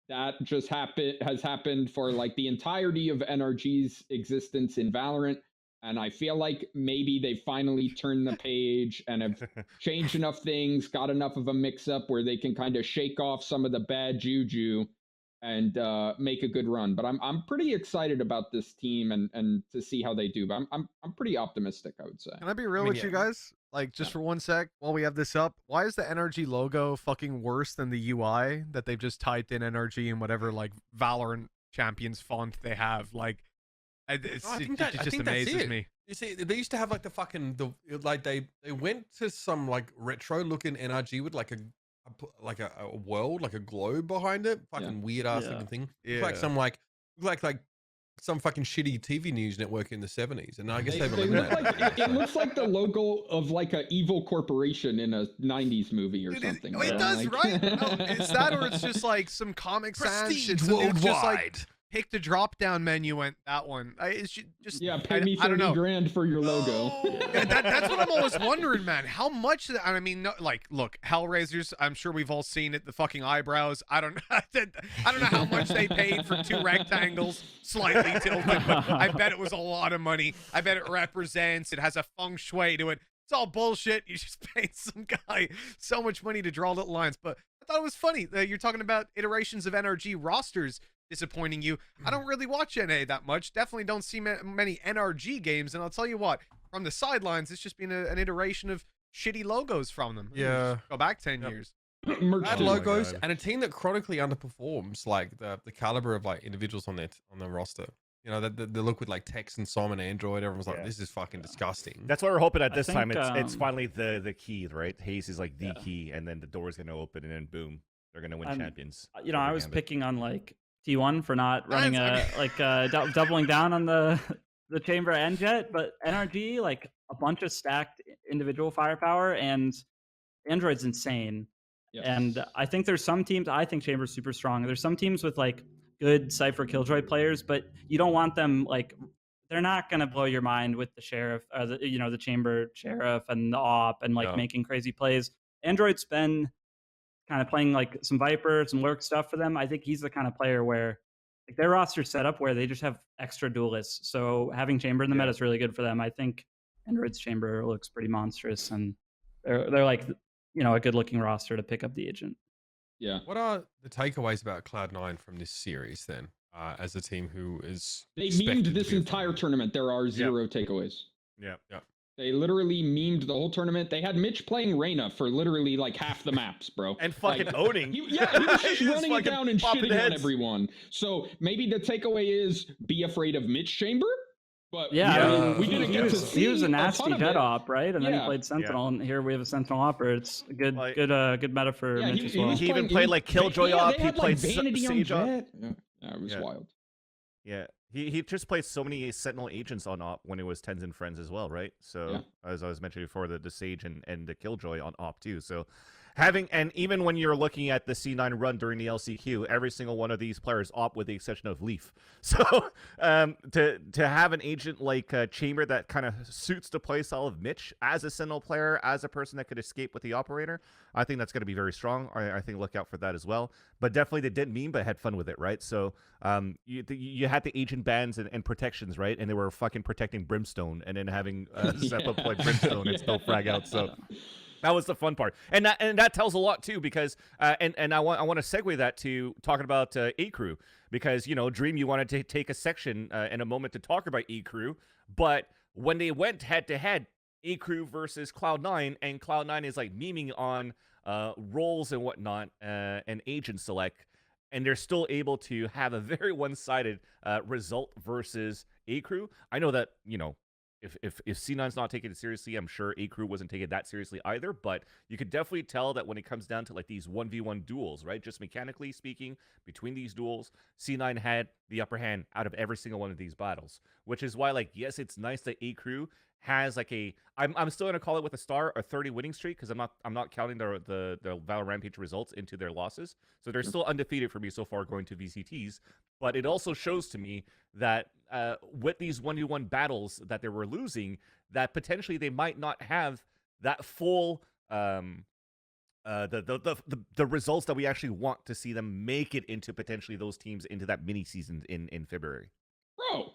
That just has happened for like the entirety of NRG's existence in Valorant. And I feel like maybe they finally turned the page and have changed enough things, got enough of a mix-up where they can kind of shake off some of the bad juju and make a good run. But I'm pretty excited about this team and to see how they do. But I'm pretty optimistic, I would say. Can I be real with you guys? Like, just for one sec, while we have this up, why is the NRG logo fucking worse than the UI that they've just typed in NRG and whatever like Valorant Champions font they have? Like, it just amazes me. You see, they used to have like they went to some like retro looking NRG with like a world, like a globe behind it, fucking weird ass looking thing. Yeah. Like some like some fucking shitty TV news network in the 70s, and I guess they've eliminated it looks like the logo of like an evil corporation in a 90s movie or something. It does, right? No, it's that, or it's just like some Comic Sans. It's worldwide. Just like pick the drop down menu and that one. It's just pay me 30 grand for your logo. That's what I'm always wondering, man. How much? I mean, no, like, look, Hellraisers. I'm sure we've all seen it. The fucking eyebrows. I don't know how much they paid for two rectangles slightly tilted, but I bet it was a lot of money. I bet it represents. It has a feng shui to it. It's all bullshit. You just paid some guy so much money to draw little lines. But I thought it was funny. You're talking about iterations of NRG rosters disappointing you. I don't really watch NA that much. Definitely don't see many NRG games. And I'll tell you what, from the sidelines, it's just been an iteration of shitty logos from them. Yeah. Go back 10 years. Bad logos and a team that chronically underperforms, like the caliber of like individuals on the roster. You know, the look with like Tex and Som and Android, everyone's like, this is fucking disgusting. That's why we're hoping at this time it's finally the key, right? FaZe is like the key, and then the door's gonna open, and then boom, they're gonna win champions. You know, I was picking on like T1 for not running doubling down on the chamber and jet, but NRG, like a bunch of stacked individual firepower, and Android's insane. Yes. And I think there's some teams, I think Chamber's super strong. There's some teams with like good Cypher Killjoy players, but you don't want them, like, they're not going to blow your mind with the Sheriff, the Chamber Sheriff and the AWP and like making crazy plays. Android's been kind of playing like some Viper, some lurk stuff for them. I think he's the kind of player where like their roster's set up where they just have extra duelists. So having Chamber in the meta is really good for them. I think Android's Chamber looks pretty monstrous, and they're like, you know, a good looking roster to pick up the agent. Yeah. What are the takeaways about Cloud9 from this series then? As a team who is they memed this entire tournament. There are zero takeaways. Yeah. They literally memed the whole tournament. They had Mitch playing Reyna for literally like half the maps, bro. And fucking owning. He was just running it down and shitting on everyone. So maybe the takeaway is be afraid of Mitch Chamber. But Yeah, I mean, we didn't get to see. he was a ton nasty of jet it. op, right? And then he Yeah. played Sentinel, and here we have a Sentinel opper. It's a good, Like- good meta for Yeah, Mitch as well. was He even playing- played was- like Killjoy yeah, op. they He had, like, played Vanity on Sage op. Jet. Yeah, it was Yeah. wild. Yeah, he just played so many Sentinel agents on op when it was Tens and Friends as well, right? So Yeah. as I was mentioning before, the Sage and the Killjoy on op too. So having, and even when you're looking at the C9 run during the LCQ, every single one of these players op with the exception of Leaf. So to have an agent like Chamber that kind of suits the playstyle of Mitch as a Sentinel player, as a person that could escape with the operator, I think that's going to be very strong. I think look out for that as well. But definitely they didn't meme, but had fun with it, right? So you had the agent bans and protections, right? And they were fucking protecting Brimstone, and then having Zeppa play Brimstone and still frag out. So that was the fun part, and that tells a lot too, because and I want to segue that to talking about A-Crew, because Dream, you wanted to take a section in a moment to talk about A-Crew, but when they went head to head, A-Crew versus Cloud9, and Cloud9 is like memeing on roles and whatnot and agent select, and they're still able to have a very one-sided result versus A-Crew. I know that if C9's not taking it seriously, I'm sure A-Crew wasn't taking it that seriously either, but you could definitely tell that when it comes down to like these 1v1 duels, right? Just mechanically speaking, between these duels, C9 had the upper hand out of every single one of these battles, which is why, like, yes, it's nice that A-Crew has like I'm still gonna call it with a star, a 30 winning streak, because I'm not counting the Valorampage results into their losses, so they're still undefeated for me so far going to VCTs. But it also shows to me that with these 1v1 battles that they were losing, that potentially they might not have that full the results that we actually want to see them make it into potentially those teams into that mini season in February. Bro,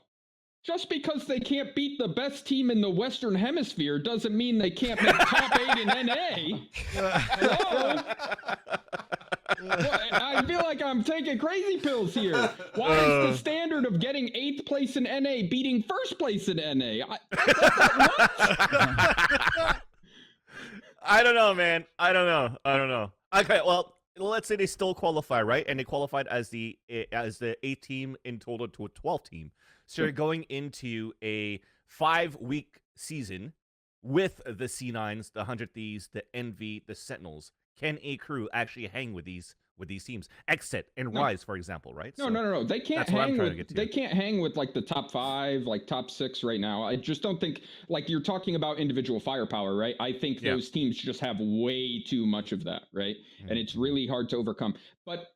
just because they can't beat the best team in the Western Hemisphere doesn't mean they can't make top 8 in NA. Hello? Well, I feel like I'm taking crazy pills here. Why is the standard of getting 8th place in NA beating 1st place in NA? I don't know, man. I don't know. Okay, well, let's say they still qualify, right? And they qualified as the 8th team in total to a 12th team. So you're going into a 5-week season with the C9s, the 100 Thieves, the Envy, the Sentinels. Can A-Crew actually hang with these teams? XSET and Rise, for example, right? No. They can't hang with. They can't hang with like the top 5, like top 6 right now. I just don't think, like, you're talking about individual firepower, right? I think those teams just have way too much of that, right? And it's really hard to overcome. But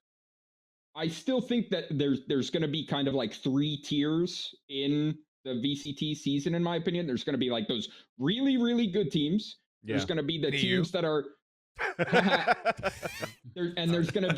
I still think that there's going to be kind of like 3 tiers in the VCT season, in my opinion. There's going to be like those really, really good teams. There's going to be the teams that are there's going to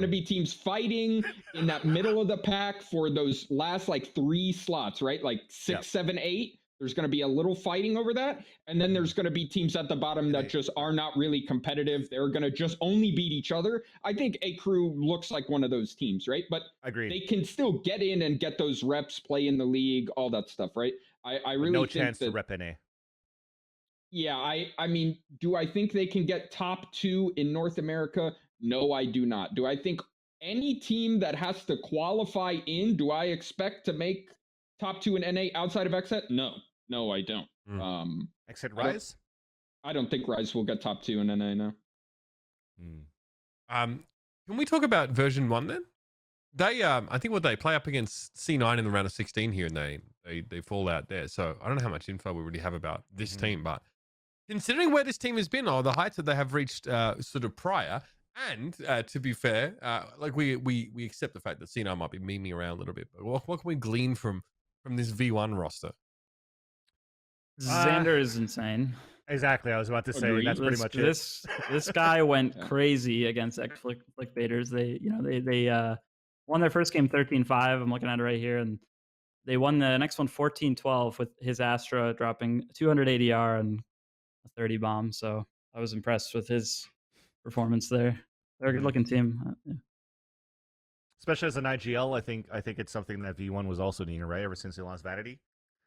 be teams fighting in that middle of the pack for those last like 3 slots, right? Like 6, 7, 8. There's going to be a little fighting over that. And then there's going to be teams at the bottom that just are not really competitive. They're going to just only beat each other. I think A-Crew looks like one of those teams, right? But agreed. They can still get in and get those reps, play in the league, all that stuff, right? I really no think chance that, to rep NA. Yeah, I mean, do I think they can get top 2 in North America? No, I do not. Do I think any team that has to qualify in, do I expect to make top 2 in NA outside of XSET? No, I don't. XSET Rise? I don't think Rise will get top 2 in NA now. Can we talk about version 1 then? They I think they play up against C9 in the round of 16 here, and they fall out there. So I don't know how much info we really have about this team, but considering where this team has been, or the heights that they have reached sort of prior, and to be fair, like we accept the fact that C9 might be memeing around a little bit, but what can we glean from this V1 roster? Xander is insane. Exactly, I was about to say that's pretty much it. This guy went crazy against Clickbaiters. They won their first game 13-5. I'm looking at it right here, and they won the next one 14-12 with his Astra dropping 200 ADR and a 30 bomb. So I was impressed with his performance there. They're a good-looking team. Especially as an IGL, I think it's something that V1 was also needing, right? Ever since they lost Vanity.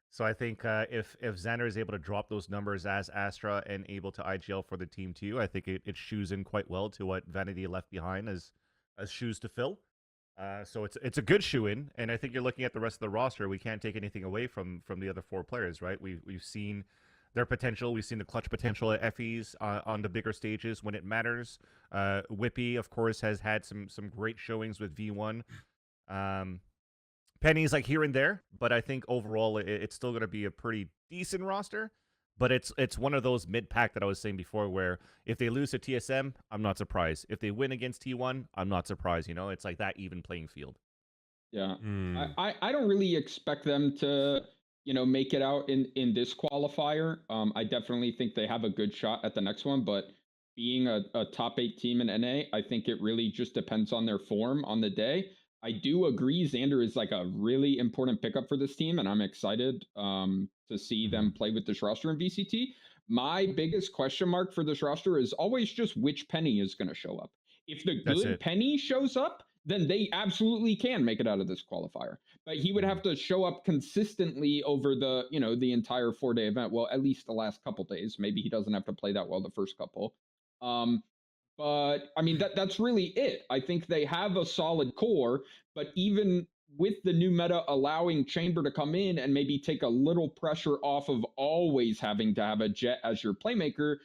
So I think if Xander is able to drop those numbers as Astra and able to IGL for the team too, I think it shoes in quite well to what Vanity left behind as shoes to fill. So it's a good shoe-in, and I think you're looking at the rest of the roster. We can't take anything away from the other 4 players, right? We've seen their potential. We've seen the clutch potential at FEs on the bigger stages when it matters. Whippy, of course, has had some great showings with V1. Penny's like here and there, but I think overall it's still going to be a pretty decent roster. But it's one of those mid-pack that I was saying before, where if they lose to TSM, I'm not surprised. If they win against T1, I'm not surprised. You know, it's like that even playing field. Yeah, I don't really expect them to, make it out in this qualifier. I definitely think they have a good shot at the next one, but being a top 8 team in NA, I think it really just depends on their form on the day. I do agree Xander is like a really important pickup for this team, and I'm excited to see them play with this roster in VCT. My biggest question mark for this roster is always just which Penny is going to show up. If the good Penny shows up, then they absolutely can make it out of this qualifier. But he would have to show up consistently over the, the entire 4-day event. Well, at least the last couple days. Maybe he doesn't have to play that well the first couple. But I mean, that's really it. I think they have a solid core, but even with the new meta allowing Chamber to come in and maybe take a little pressure off of always having to have a Jet as your playmaker,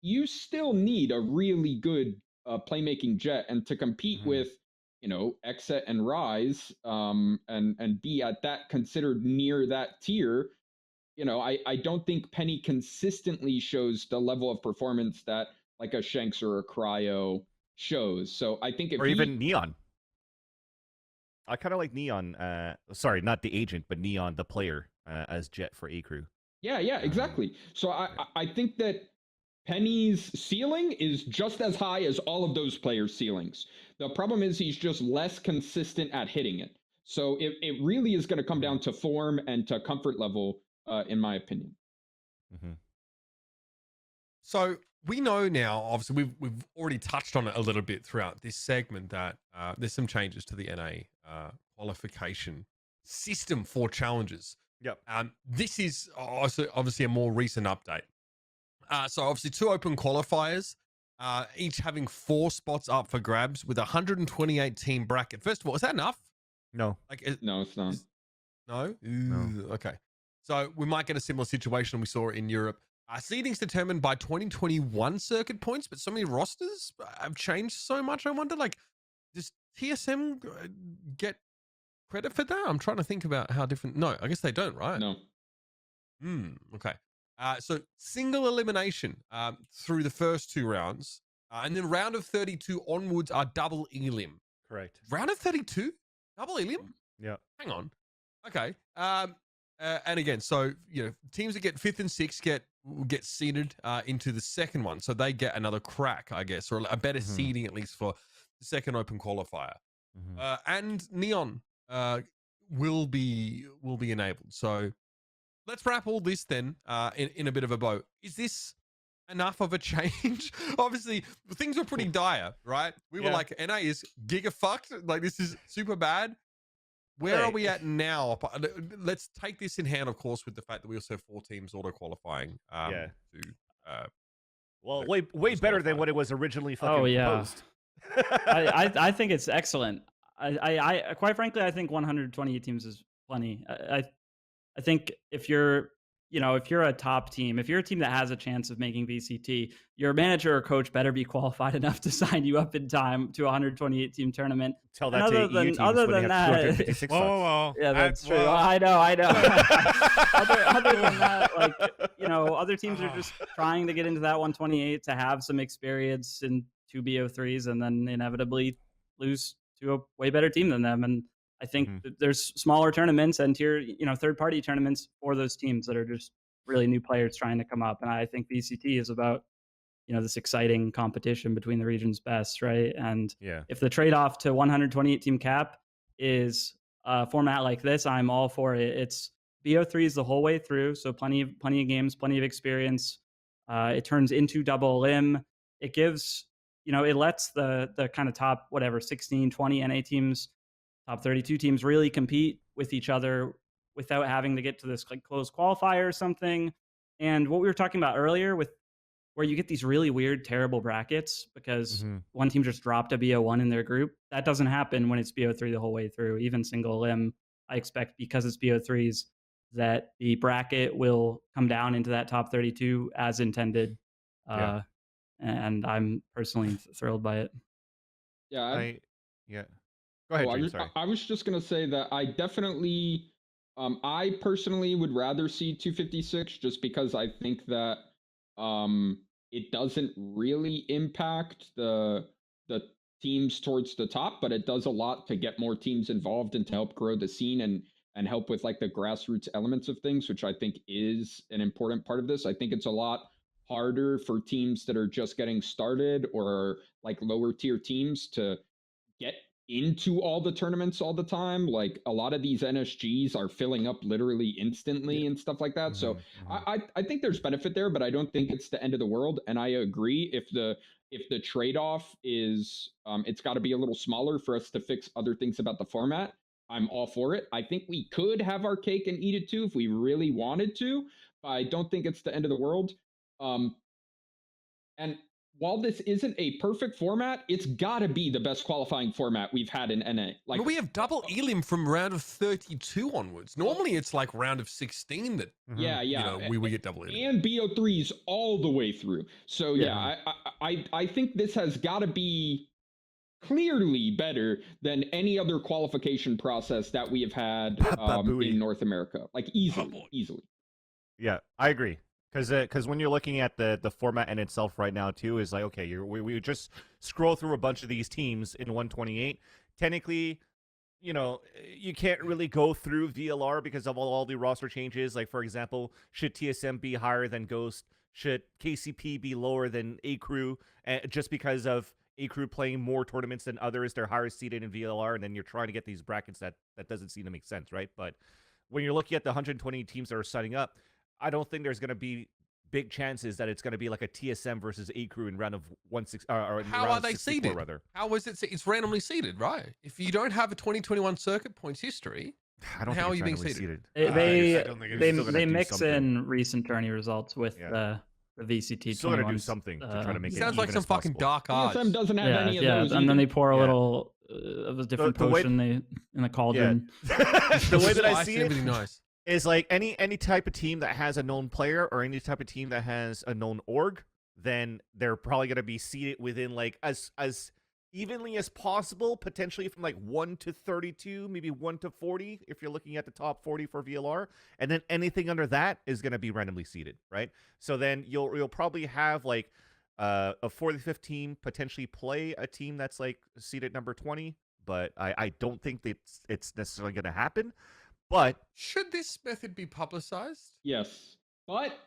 you still need a really good playmaking Jet. And to compete with, XSET and Rise and be at that considered near that tier, I don't think Penny consistently shows the level of performance that like a Shanks or a Cryo shows. So I think if even Neon. I kind of like Neon. Sorry, not the agent, but Neon, the player, as Jet for A Crew. Yeah, exactly. So I think that Penny's ceiling is just as high as all of those players' ceilings. The problem is he's just less consistent at hitting it. So it really is going to come down to form and to comfort level, in my opinion. So we know now, obviously, we've already touched on it a little bit throughout this segment that there's some changes to the NA qualification system for challenges. Yep. This is also obviously a more recent update. So obviously 2 open qualifiers, each having 4 spots up for grabs with a 128 team bracket. First of all, is that enough? No. No, it's not. No? No. Okay. So we might get a similar situation we saw in Europe. Seeding's determined by 2021 circuit points, but so many rosters have changed so much. I wonder, does TSM get credit for that? I'm trying to think about how different. No, I guess they don't, right? No. Okay. So single elimination through the first 2 rounds, and then round of 32 onwards are double elim. Correct. Round of 32, double elim. Yeah. Hang on. Okay. And again, so teams that get 5th and 6th get seeded into the second one, so they get another crack, I guess, or a better seeding at least for the second open qualifier. And Neon will be enabled. So let's wrap all this then in a bit of a bow. Is this enough of a change? Obviously, things were pretty dire, right? We were like, NA is giga fucked. Like, this is super bad. Where are we at now? Let's take this in hand, of course, with the fact that we also have 4 teams auto-qualifying. Well, way better than what it was originally fucking proposed. I think it's excellent. I quite frankly, I think 128 teams is plenty. I think if you're a top team, if you're a team that has a chance of making VCT, your manager or coach better be qualified enough to sign you up in time to a 128 team tournament. Tell that to EU teams other when than they have that, whoa. Yeah, that's true. I know. other than that, other teams are just trying to get into that 128 to have some experience in 2 BO3s and then inevitably lose to a way better team than them. And I think there's smaller tournaments and third-party tournaments for those teams that are just really new players trying to come up. And I think VCT is about, this exciting competition between the region's best, right? And if the trade-off to 128 team cap is a format like this, I'm all for it. It's BO3s the whole way through, so plenty of games, plenty of experience. It turns into double elim. It gives, it lets the kind of top 16, 20 NA teams, top 32 teams really compete with each other without having to get to this close qualifier or something. And what we were talking about earlier with where you get these really weird, terrible brackets because Mhm. one team just dropped a BO1 in their group. That doesn't happen when it's BO3 the whole way through. Even single limb, I expect because it's BO3s that the bracket will come down into that top 32 as intended. Yeah. And I'm personally thrilled by it. Yeah. Yeah. Go ahead, Oh, James. Sorry. I was just gonna say that I definitely, I personally would rather see 256 just because I think that it doesn't really impact the teams towards the top, but it does a lot to get more teams involved and to help grow the scene and help with like the grassroots elements of things, which I think is an important part of this. I think it's a lot harder for teams that are just getting started or like lower tier teams to get into all the tournaments all the time. Like a lot of these NSGs are filling up literally instantly and stuff like that. So I think there's benefit there, but I don't think it's the end of the world. And I agree if the trade-off is it's got to be a little smaller for us to fix other things about the format, I'm all for it. I think we could have our cake and eat it too if we really wanted to, but I don't think it's the end of the world. And while this isn't a perfect format, it's got to be the best qualifying format we've had in NA. Like, Well, we have double elim from round of 32 onwards. Normally, it's like round of 16 that yeah, you know, we get double elim. and BO3s all the way through. So yeah, I think this has got to be clearly better than any other qualification process that we have had in North America. Like easily. Yeah, I agree. Because when you're looking at the format in itself right now too, is like, okay, we just scroll through a bunch of these teams in 128. Technically, you know, you can't really go through VLR because of all the roster changes. Like, for example, should TSM be higher than Ghost? Should KCP be lower than A-Crew? Just because of A-Crew playing more tournaments than others, they're higher seeded in VLR, and then you're trying to get these brackets that doesn't seem to make sense, right? But when you're looking at the 120 teams that are signing up, I don't think there's going to be big chances that it's going to be like a TSM versus A-Crew in round of 16. Or How are they seeded? Rather. How is it? It's randomly seeded, right? If you don't have a 2021 circuit points history, how are you being seeded? They mix in recent tourney results with the VCT. Still got to do something to try to make it sounds like some fucking dark arts. TSM doesn't have any of those. And then they pour a little of a different potion in the cauldron. The way that I see it, nice. Is like any type of team that has a known player or any type of team that has a known org, then they're probably going to be seeded within like as evenly as possible, potentially from like 1 to 32, maybe 1 to 40 if you're looking at the top 40 for VLR, and then anything under that is going to be randomly seeded, right? So then you'll probably have like a 45th team potentially play a team that's like seeded number 20, but I don't think that it's necessarily going to happen. But should this method be publicized? Yes, but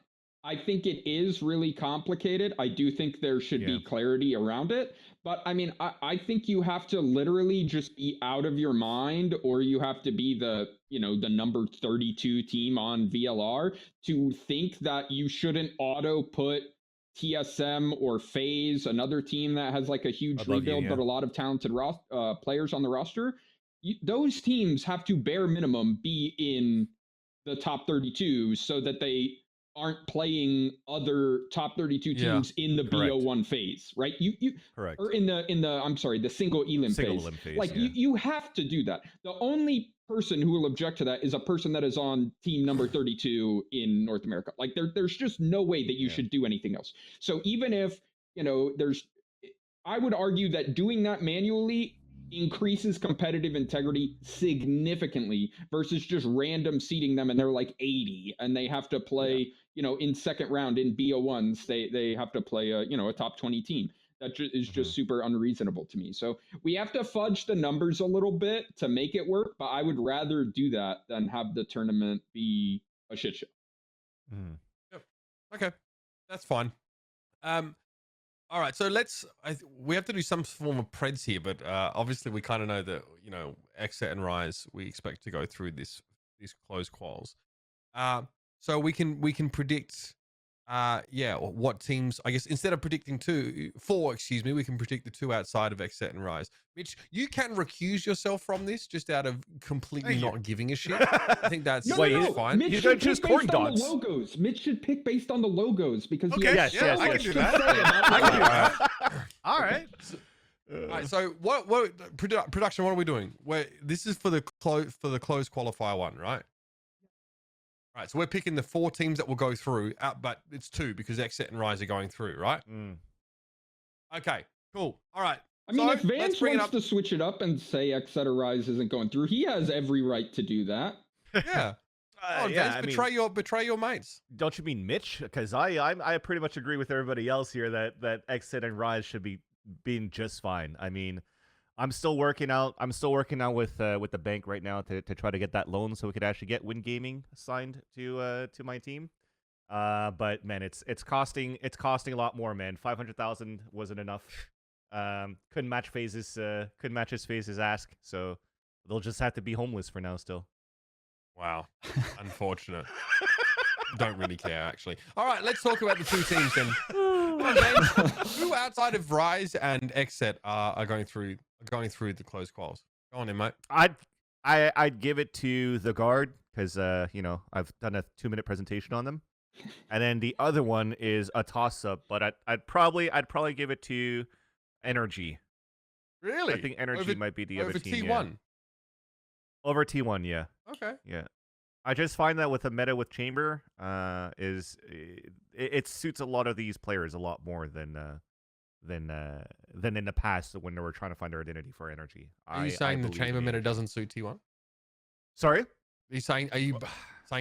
I think it is really complicated. I do think there should be clarity around it. But I mean, I think you have to literally just be out of your mind, or you have to be the number 32 team on VLR to think that you shouldn't auto put TSM or FaZe, another team that has like a huge rebuild, but a lot of talented players on the roster. Those teams have to bare minimum be in the top 32 so that they aren't playing other top 32 teams in the BO1 phase, right? You correct. Or in the single elim phase. Like you have to do that. The only person who will object to that is a person that is on team number 32 in North America. Like there's just no way that you should do anything else. So even if, I would argue that doing that manually increases competitive integrity significantly versus just random seeding them and they're like 80 and they have to play, in second round in BO1s, they have to play a top 20 team. That is just super unreasonable to me. So we have to fudge the numbers a little bit to make it work, but I would rather do that than have the tournament be a shit show. Yep. Okay, that's fine. All right, so we have to do some form of preds here, but obviously we kind of know that, XSET and Rise, we expect to go through these closed quals. So we can predict yeah, what teams, I guess, instead of predicting four, excuse me, we can predict the two outside of XSET and Rise. Mitch, you can recuse yourself from this just out of completely not giving a shit. I think that's fine. Mitch should pick based on the logos. Mitch should pick based on the logos because okay, he has I can do that. I can do that. All right. All right, so what production? What are we doing? This is for the closed qualifier one, right? All right, so we're picking the 4 teams that will go through, but it's 2 because XSET and Rise are going through, right? Okay, cool. All right. I mean, if Vance wants to switch it up and say XSET or Rise isn't going through, he has every right to do that. Yeah. Vance, betray your mates. Don't you mean Mitch? Because I pretty much agree with everybody else here that XSET and Rise should be being just fine. I mean, I'm still working out with the bank right now to try to get that loan so we could actually get Win Gaming assigned to my team. But man, it's costing a lot more, man. 500,000 wasn't enough. Couldn't match his FaZe's ask, so they'll just have to be homeless for now still. Wow. Unfortunate. Don't really care, actually. All right, let's talk about the 2 teams then. Who outside of Rise and XSET are going through the closed quals? Go on in, mate. I'd give it to the guard because I've done a 2-minute presentation on them, and then the other one is a toss-up. But I'd probably give it to NRG. Really? I think NRG might be the other team. T1. Yeah. Over T1, yeah. Okay. Yeah. I just find that with the meta with Chamber, it suits a lot of these players a lot more than in the past when they were trying to find their identity for energy. Are you saying the Chamber meta doesn't suit T1? Sorry? Are you saying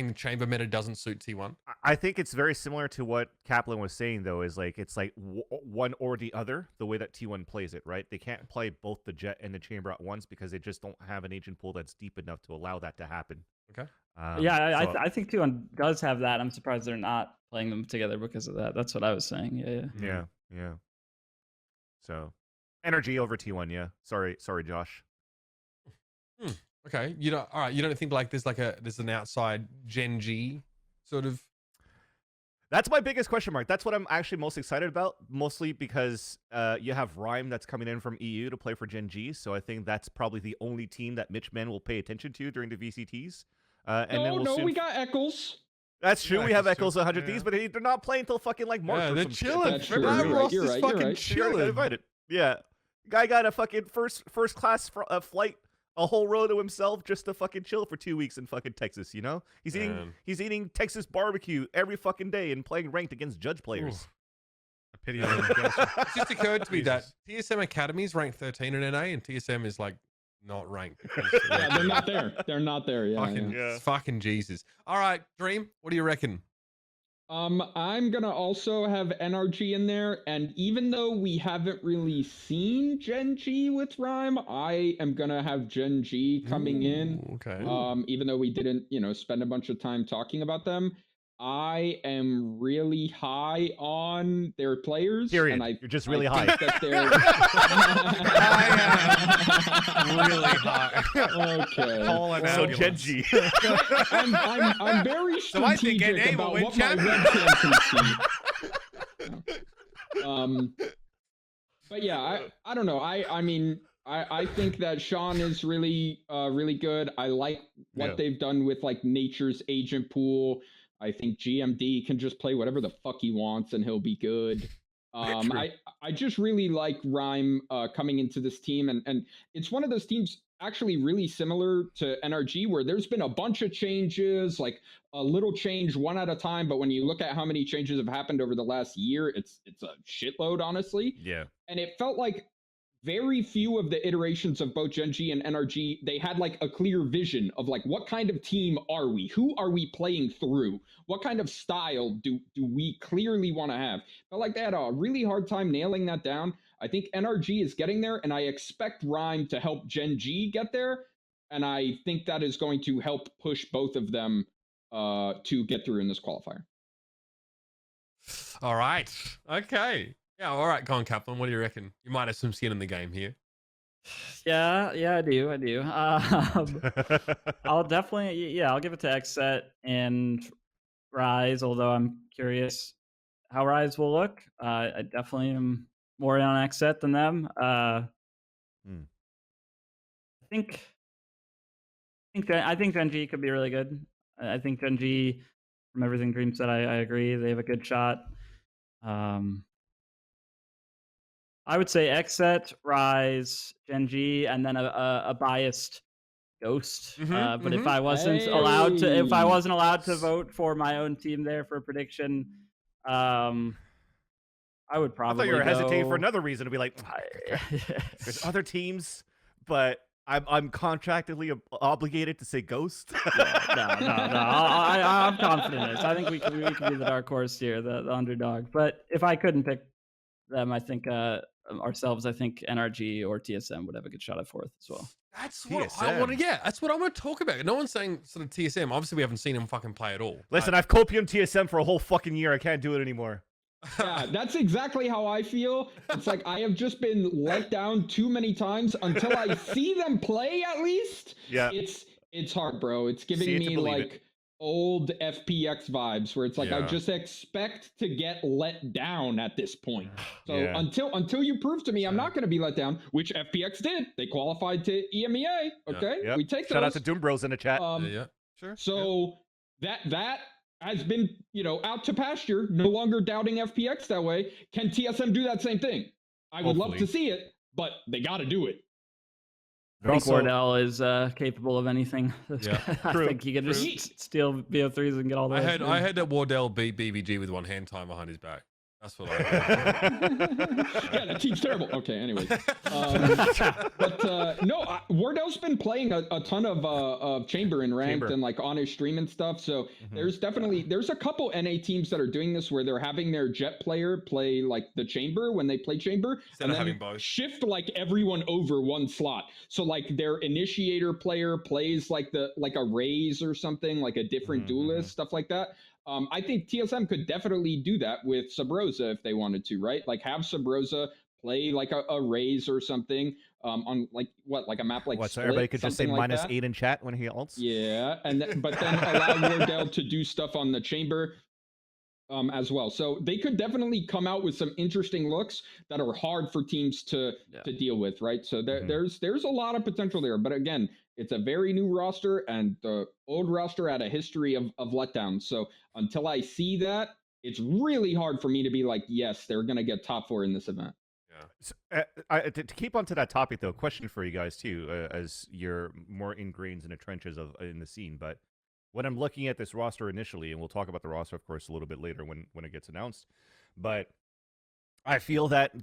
the Chamber meta doesn't suit T1? I think it's very similar to what Kaplan was saying, though, is like it's like one or the other, the way that T1 plays it, right? They can't play both the Jet and the Chamber at once because they just don't have an agent pool that's deep enough to allow that to happen. Okay. I think T1 does have that. I'm surprised they're not playing them together because of that. That's what I was saying. Yeah. So, energy over T1. Yeah. Sorry, Josh. Okay. All right. You don't think like there's an outside Gen.G sort of? That's my biggest question mark. That's what I'm actually most excited about, mostly because you have Rhyme that's coming in from EU to play for Gen.G. So I think that's probably the only team that Mitch Man will pay attention to during the VCTs. We got Eccles. That's true. We have Eccles 100 Ds, but they're not playing till fucking like March. Yeah, they're chilling. That's true. You're right. Chilling. Yeah, guy got a fucking first class flight, a whole row to himself just to fucking chill for 2 weeks in fucking Texas. You know, he's eating Texas barbecue every fucking day and playing ranked against judge players. A pity. It just occurred to me that TSM Academy is ranked 13 in NA, and TSM is like not ranked. Yeah, they're not there. They're not there. Yeah. Fucking Jesus. All right, Dream. What do you reckon? I'm gonna also have NRG in there, and even though we haven't really seen Gen.G with Rhyme, I am gonna have Gen.G coming in. Okay. Even though we didn't, spend a bunch of time talking about them, I am really high on their players. Period. And You're just really high. That they're... really high. Okay. So Gen.G. I'm very strategic about what my webcam can see. But yeah, I don't know. I mean, I think that Sean is really good. I like what they've done with like Nature's agent pool. I think GMD can just play whatever the fuck he wants and he'll be good. I just really like Rhyme coming into this team, and it's one of those teams actually really similar to NRG where there's been a bunch of changes, like a little change one at a time, but when you look at how many changes have happened over the last year, it's a shitload, honestly. Yeah. And it felt like very few of the iterations of both Gen.G and NRG, they had like a clear vision of like, what kind of team are we? Who are we playing through? What kind of style do we clearly want to have? Felt like they had a really hard time nailing that down. I think NRG is getting there, and I expect Rhyme to help Gen.G get there. And I think that is going to help push both of them to get through in this qualifier. All right. Okay. Yeah, all right, go on, Kaplan. What do you reckon? You might have some skin in the game here. Yeah, I do. I'll definitely, I'll give it to XSET and Rise, although I'm curious how Rise will look. I definitely am more on XSET than them. I think Gen.G could be really good. I think Gen.G, from everything Dream said, I agree. They have a good shot. I would say XSET, Rise, Gen.G, and then a biased Ghost. But if I wasn't allowed to vote for my own team there for a prediction, I would probably. I thought you were hesitating for another reason to be like, there's other teams, but I'm contractually obligated to say Ghost. No. I'm confident in this. I think we can be the dark horse here, the underdog. But if I couldn't pick them, I think ourselves, I think NRG or TSM would have a good shot at fourth as well. That's what I want to get. That's what I want to talk about. No one's saying sort of TSM. Obviously, we haven't seen him fucking play at all. Listen, I've copiumed TSM for a whole fucking year. I can't do it anymore. Yeah, that's exactly how I feel. It's like I have just been let down too many times until I see them play at least. Yeah. It's hard, bro. It's giving me like old FPX vibes where it's like I just expect to get let down at this point. So until you prove to me I'm not going to be let down, which FPX did. They qualified to EMEA. Okay, we take Shout out to Doom Bros in the chat. Sure. So that has been, out to pasture. No longer doubting FPX that way. Can TSM do that same thing? I would love to see it, but they got to do it. I think Wardell is capable of anything. I think he can just steal BO3s and get all those. I heard that Wardell beat BBG with one hand time behind his back. That's what I heard. Yeah, that team's terrible. Okay, anyways. No, Wardell's been playing a ton of Chamber and Ranked and like on his stream and stuff. So there's a couple NA teams that are doing this where they're having their Jet player play like the Chamber when they play Chamber. Instead of having both. Shift like everyone over one slot. So like their Initiator player plays like a Raze or something, like a different duelist, stuff like that. I think TSM could definitely do that with Subrosa if they wanted to, right? Like have Subrosa play like a Raze or something on like a map like so everybody could just say like -8 in chat when he ults? Yeah, but then allow Wardell to do stuff on the Chamber as well. So they could definitely come out with some interesting looks that are hard for teams to deal with, right? So there's a lot of potential there. But again, it's a very new roster, and the old roster had a history of letdowns. So until I see that, it's really hard for me to be like, yes, they're going to get top 4 in this event. Yeah. So, to keep on to that topic, though, question for you guys, too, as you're more ingrained in the trenches in the scene. But when I'm looking at this roster initially, and we'll talk about the roster, of course, a little bit later when it gets announced, but I feel that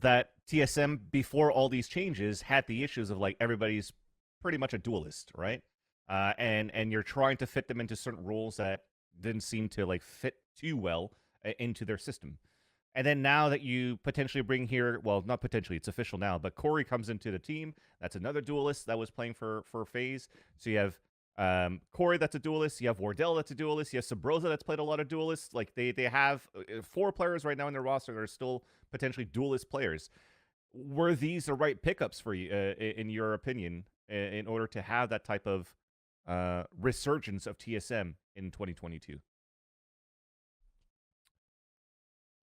TSM, before all these changes, had the issues of, like, everybody's pretty much a duelist, right? And you're trying to fit them into certain roles that didn't seem to like fit too well into their system. And then now that you potentially bring here, well, not potentially, it's official now, but Corey comes into the team. That's another duelist that was playing for FaZe. So you have Corey, that's a duelist. You have Wardell, that's a duelist. You have Subrosa, that's played a lot of duelists. Like they have 4 players right now in their roster that are still potentially duelist players. Were these the right pickups for you, in your opinion, in order to have that type of resurgence of TSM in 2022?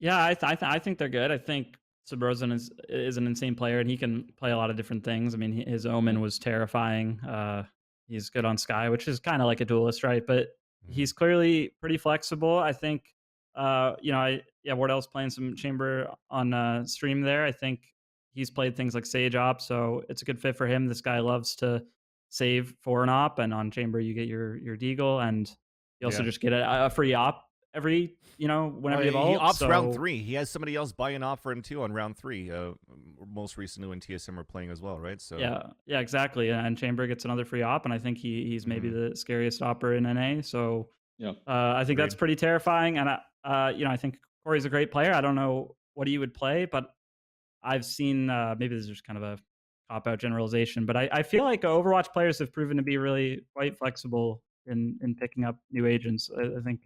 Yeah, I think they're good. I think Subrosa is an insane player, and he can play a lot of different things. I mean, his Omen was terrifying. He's good on Sky, which is kind of like a duelist, right? But he's clearly pretty flexible. I think, Wardell's playing some Chamber on stream there. I think he's played things like Sage Op, so it's a good fit for him. This guy loves to save for an op, and on Chamber you get your Deagle, and you also just get a free op every, whenever you evolve. He opts round 3. He has somebody else buy an op for him too on round 3. Most recently when TSM were playing as well, right? So yeah, exactly. And Chamber gets another free op, and I think he's maybe the scariest opper in NA. So I think that's pretty terrifying. And I think Corey's a great player. I don't know what he would play, but I've seen maybe this is just kind of a cop-out generalization, but I feel like Overwatch players have proven to be really quite flexible in picking up new agents. I think,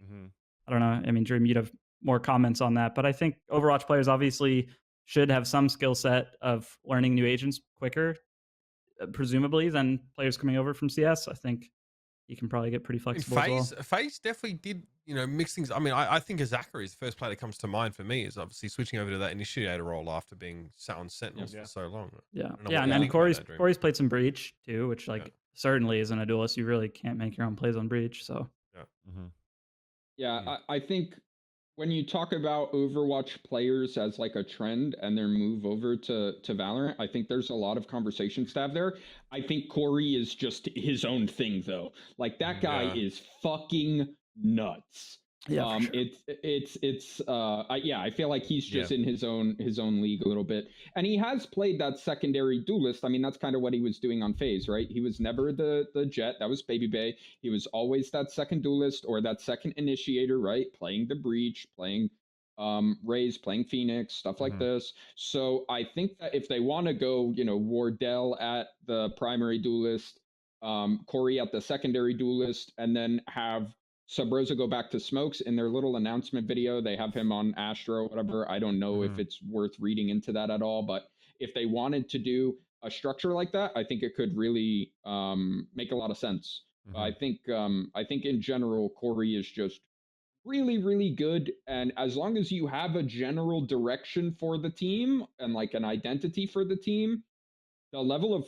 I don't know, I mean, Dream, you'd have more comments on that, but I think Overwatch players obviously should have some skill set of learning new agents quicker, presumably, than players coming over from CS. I think, he can probably get pretty I mean, flexible as well. FaZe definitely did, mix things. I mean, I think Zachary is the first player that comes to mind for me, is obviously switching over to that initiator role after being sat on Sentinels for so long. Yeah, I don't know yeah, what and you then think about that, Dream. Corey's played some Breach too, which certainly isn't a duelist. You really can't make your own plays on Breach. So Yeah, I think when you talk about Overwatch players as like a trend and their move over to Valorant, I think there's a lot of conversations to have there. I think Corey is just his own thing though. Like that guy is fucking nuts. Yeah, for sure. I feel like he's just in his own league a little bit, and he has played that secondary duelist. I mean, that's kind of what he was doing on FaZe, right? He was never the Jet, that was Baby Bay. He was always that second duelist or that second initiator, right? Playing the Breach, playing Raze, playing Phoenix, stuff like this. So I think that if they want to go, Wardell at the primary duelist, Corey at the secondary duelist, and then have Sub Rosa go back to Smokes in their little announcement video. They have him on Astro, whatever. I don't know if it's worth reading into that at all, but if they wanted to do a structure like that, I think it could really make a lot of sense. I think in general, Corey is just really, really good. And as long as you have a general direction for the team and like an identity for the team, the level of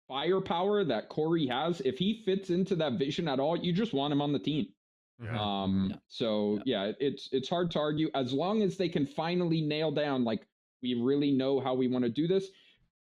firepower that Corey has, if he fits into that vision at all, you just want him on the team. It's hard to argue as long as they can finally nail down, like, we really know how we want to do this.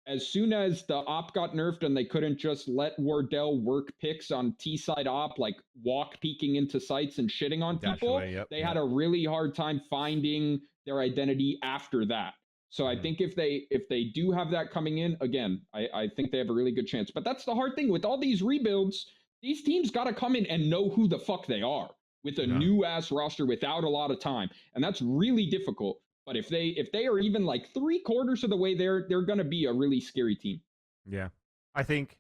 As soon as the op got nerfed and they couldn't just let Wardell work picks on T-side op, like walk peeking into sites and shitting on people, they had a really hard time finding their identity after that. So I think if they do have that coming in, again, I think they have a really good chance. But that's the hard thing with all these rebuilds. These teams got to come in and know who the fuck they are with a new ass roster without a lot of time, and that's really difficult. But if they are even like 3/4 of the way there, they're going to be a really scary team. Yeah, I think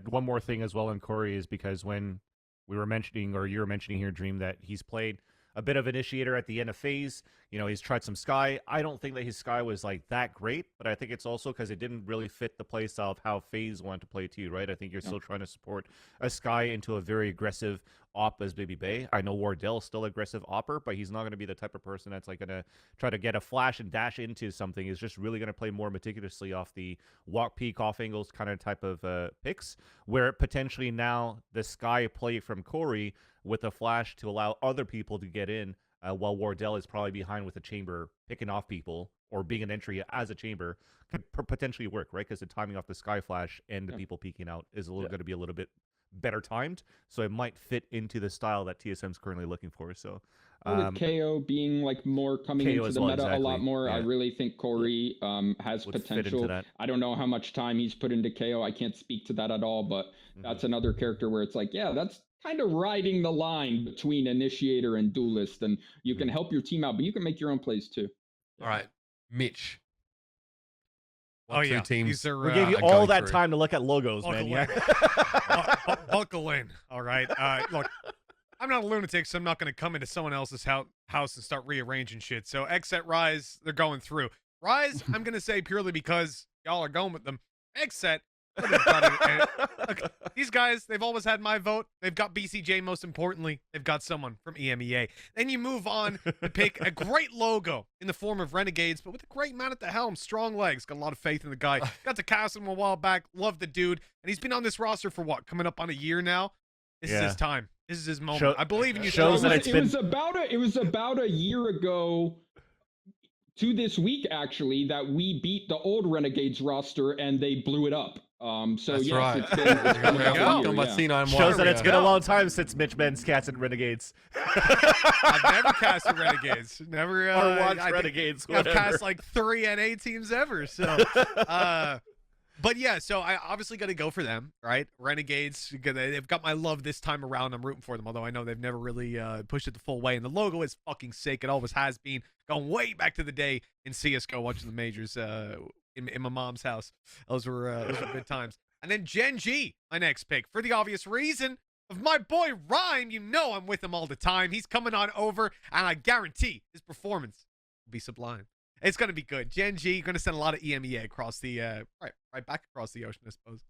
one more thing as well in Corey is because when we were mentioning, or you were mentioning here, Dream, that he's played a bit of initiator at the end of FaZe. He's tried some Sky. I don't think that his Sky was like that great, but I think it's also because it didn't really fit the play style of how FaZe wanted to play too, right? I think you're still trying to support a Sky into a very aggressive op as Baby Bay. I know Wardell's still aggressive opper, but he's not going to be the type of person that's like going to try to get a flash and dash into something. He's just really going to play more meticulously off the walk peak, off angles kind of type of picks, where potentially now the Sky play from Corey with a flash to allow other people to get in, while Wardell is probably behind with a chamber picking off people, or being an entry as a chamber could potentially work, right? Because the timing off the Sky flash and the people peeking out is going to be a little bit better timed, so it might fit into the style that TSM's currently looking for. So with KO being like more coming KO into the meta a lot more, I really think Corey has potential. I don't know how much time he's put into KO. I can't speak to that at all, but that's another character where it's like, that's kind of riding the line between initiator and duelist, and you can help your team out, but you can make your own plays too. All right, Mitch. Two teams we gave you all that time to look at logos, man. Buckle in. All right. Look, I'm not a lunatic, so I'm not going to come into someone else's house and start rearranging shit. So XSET Rise, they're going through. Rise, I'm going to say purely because y'all are going with them. XSET, look, these guys, they've always had my vote. They've got BCJ, most importantly. They've got someone from EMEA. Then you move on to pick a great logo in the form of Renegades, but with a great man at the helm. Strong legs. Got a lot of faith in the guy. Got to cast him a while back. Love the dude. And he's been on this roster for what? Coming up on a year now? This is his time. This is his moment. I believe in you. It was about a year ago to this week, actually, that we beat the old Renegades roster and they blew it up. So that's right. It's been about a year, shows that it's been a long time since Mitch Ben's casted Renegades. I've never casted Renegades. Never or watched Renegades. I've cast like 3 NA teams ever. So, but yeah, so I obviously got to go for them, right? Renegades, they've got my love this time around. I'm rooting for them, although I know they've never really pushed it the full way. And the logo is fucking sick. It always has been. Going way back to the day in CSGO watching the majors in my mom's house. Those were good times. And then Gen.G, my next pick, for the obvious reason of my boy Rhyme. You know I'm with him all the time. He's coming on over, and I guarantee his performance will be sublime. It's going to be good. Gen.G going to send a lot of EMEA across the right back across the ocean, I suppose.